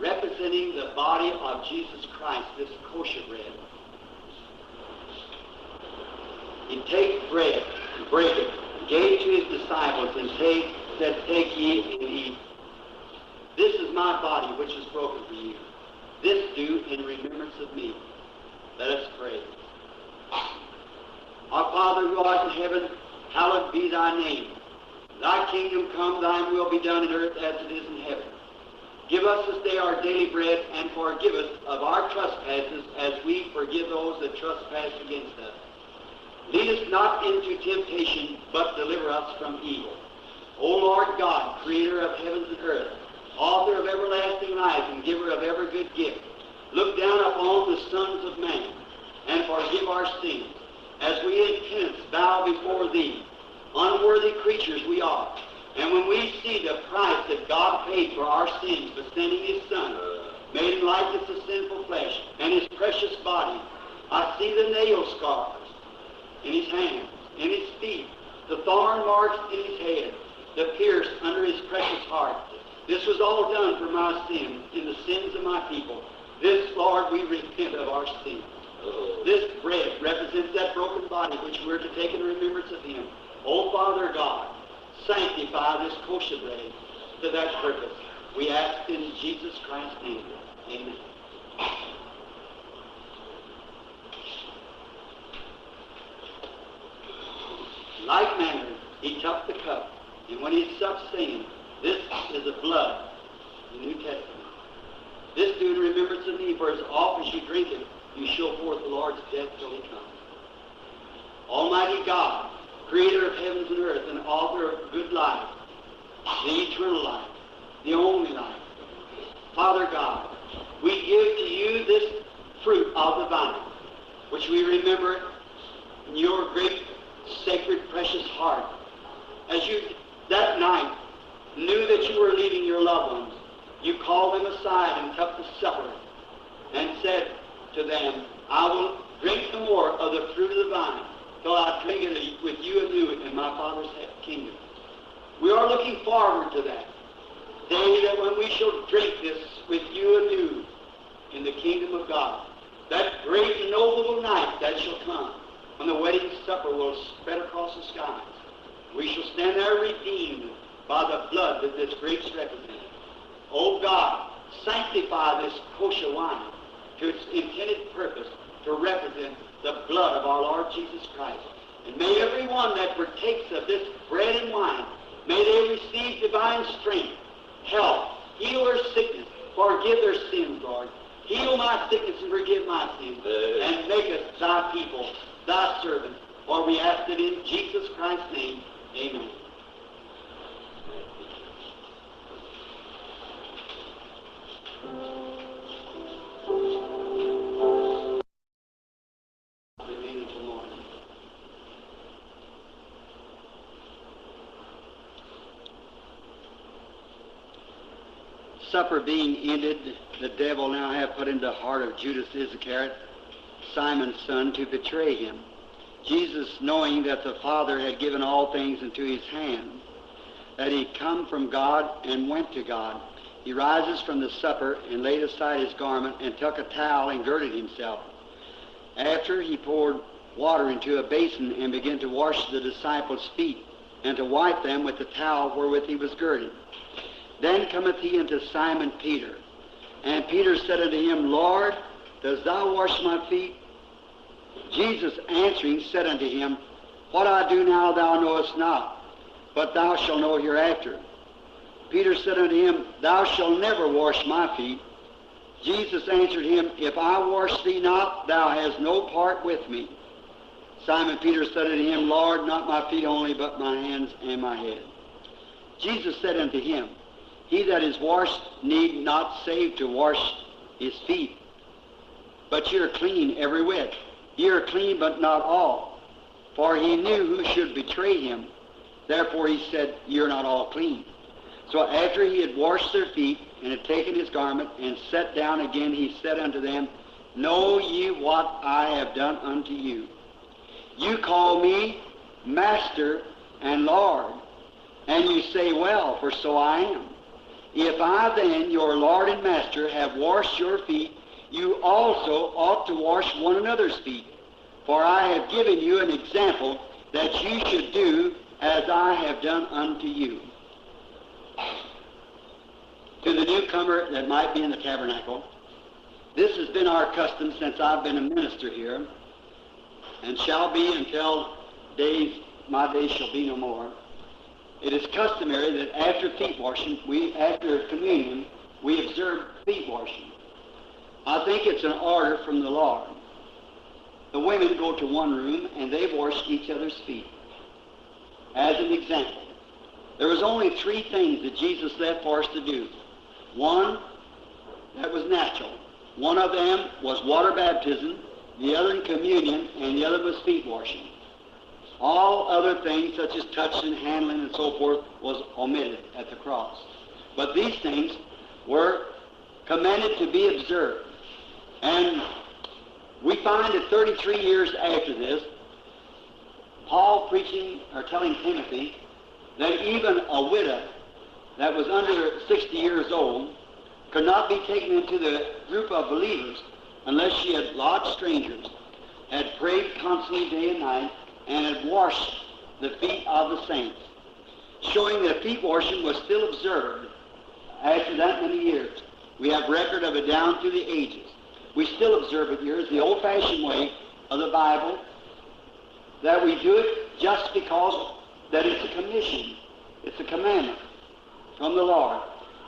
Representing the body of Jesus Christ, this kosher bread. He take bread, break it, gave to his disciples, and said, take ye and eat. This is my body which is broken for you. This do in remembrance of me. Let us pray. Our Father who art in heaven, hallowed be thy name. Thy kingdom come, thine will be done in earth as it is in heaven. Give us this day our daily bread, and forgive us of our trespasses as we forgive those that trespass against us. Lead us not into temptation, but deliver us from evil. O Lord God, creator of heavens and earth, author of everlasting life and giver of every good gift, look down upon the sons of man, and forgive our sins, as we in penance bow before thee. Unworthy creatures we are. And when we see the price that God paid for our sins by sending His Son, made in likeness of sinful flesh, and His precious body, I see the nail scars in His hands, in His feet, the thorn marks in His head, the pierce under His precious heart. This was all done for my sins, in the sins of my people. This, Lord, we repent of our sins. This bread represents that broken body which we're to take in remembrance of Him. O Father God, sanctify this kosher bread to that purpose. We ask in Jesus Christ's name. Amen. Like manner, he took the cup, and when he supped, saying, this is the blood of the New Testament. This do in remembrance of me, for as often as you drink it, you show forth the Lord's death till He comes. Almighty God, creator of heavens and earth, and author of good life, the eternal life, the only life. Father God, we give to you this fruit of the vine, which we remember in your great, sacred, precious heart. As you, that night, knew that you were leaving your loved ones, you called them aside and took the supper and said to them, I will drink no more of the fruit of the vine, till I drink it with you anew in my Father's kingdom. We are looking forward to that day that when we shall drink this with you anew in the kingdom of God, that great and noble night that shall come, when the wedding supper will spread across the skies, we shall stand there redeemed by the blood that this grace represents. O God, sanctify this kosher wine to its intended purpose to represent the blood of our Lord Jesus Christ. And may everyone that partakes of this bread and wine, may they receive divine strength, health, heal their sickness, forgive their sins, Lord. Heal my sickness and forgive my sins, and make us thy people, thy servants. For we ask it in Jesus Christ's name. Amen. Supper being ended, the devil now hath put into the heart of Judas Iscariot, Simon's son, to betray him. Jesus, knowing that the Father had given all things into his hand, that he come from God and went to God, he rises from the supper and laid aside his garment and took a towel and girded himself. After he poured water into a basin and began to wash the disciples' feet and to wipe them with the towel wherewith he was girded. Then cometh he unto Simon Peter. And Peter said unto him, Lord, dost thou wash my feet? Jesus answering said unto him, What I do now thou knowest not, but thou shalt know hereafter. Peter said unto him, Thou shalt never wash my feet. Jesus answered him, If I wash thee not, thou hast no part with me. Simon Peter said unto him, Lord, not my feet only, but my hands and my head. Jesus said unto him, He that is washed need not save to wash his feet, but ye are clean every whit. Ye are clean, but not all. For he knew who should betray him. Therefore he said, Ye are not all clean. So after he had washed their feet, and had taken his garment, and sat down again, he said unto them, Know ye what I have done unto you? You call me Master and Lord, and you say, Well, for so I am. If I then, your Lord and Master, have washed your feet, you also ought to wash one another's feet. For I have given you an example that you should do as I have done unto you. To the newcomer that might be in the tabernacle, this has been our custom since I've been a minister here, and shall be until my days shall be no more. It is customary that after feet washing, after communion, we observe feet washing. I think it's an order from the Lord. The women go to one room and they wash each other's feet. As an example, there was only 3 things that Jesus left for us to do. One, that was natural. One of them was water baptism, the other in communion, and the other was feet washing. All other things, such as touching, handling, and so forth, was omitted at the cross. But these things were commanded to be observed. And we find that 33 years after this, Paul preaching or telling Timothy that even a widow that was under 60 years old could not be taken into the group of believers unless she had lodged strangers, had prayed constantly day and night, and had washed the feet of the saints, showing that feet washing was still observed after that many years. We have record of it down through the ages. We still observe it here as the old-fashioned way of the Bible, that we do it just because that it's a commission, it's a commandment from the Lord,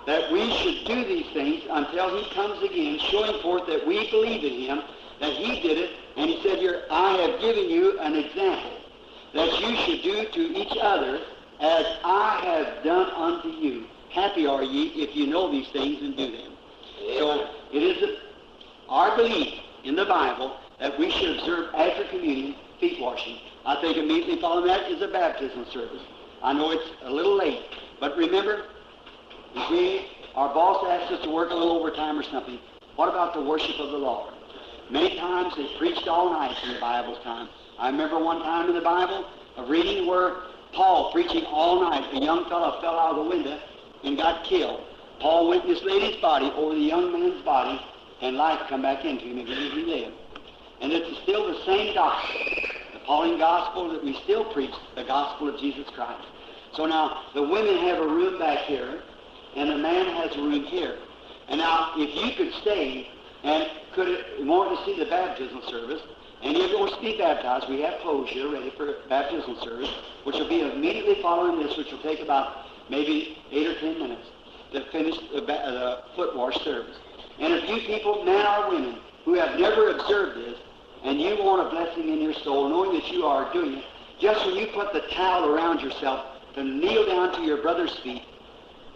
that we should do these things until he comes again, showing forth that we believe in him, that he did it, and he said here, I have given you an example that you should do to each other as I have done unto you. Happy are ye if you know these things and do them. So it is our belief in the Bible that we should observe after communion feet washing. I think immediately following that is a baptismal service. I know it's a little late, but remember, if our boss asks us to work a little overtime or something, what about the worship of the Lord? Many times they preached all night in the Bible's time. I remember one time in the Bible of reading where Paul preaching all night, a young fellow fell out of the window and got killed. Paul went in this lady's body over the young man's body, and life come back into him, and he lived. And it's still the same gospel, the Pauline gospel that we still preach, the gospel of Jesus Christ. So now, the women have a room back here, and the man has a room here. And now, if you could stay and wanted to see the baptismal service, and you're going to be baptized, we have clothes here ready for baptismal service, which will be immediately following this, which will take about maybe 8 or 10 minutes to finish the foot wash service. And if you people, men or women, who have never observed this, and you want a blessing in your soul, knowing that you are doing it, just when you put the towel around yourself to kneel down to your brother's feet,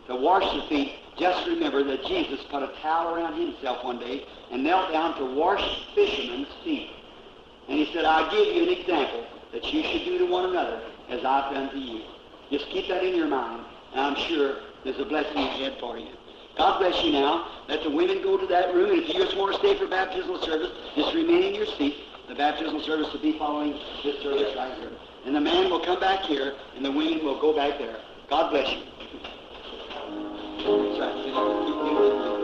to wash the feet, just remember that Jesus put a towel around himself one day and knelt down to wash fishermen's feet. And he said, I'll give you an example that you should do to one another as I've done to you. Just keep that in your mind, and I'm sure there's a blessing ahead for you. God bless you now. Let the women go to that room, and if you just want to stay for baptismal service, just remain in your seat. The baptismal service will be following this service right here. And the man will come back here, and the women will go back there. God bless you. That's right.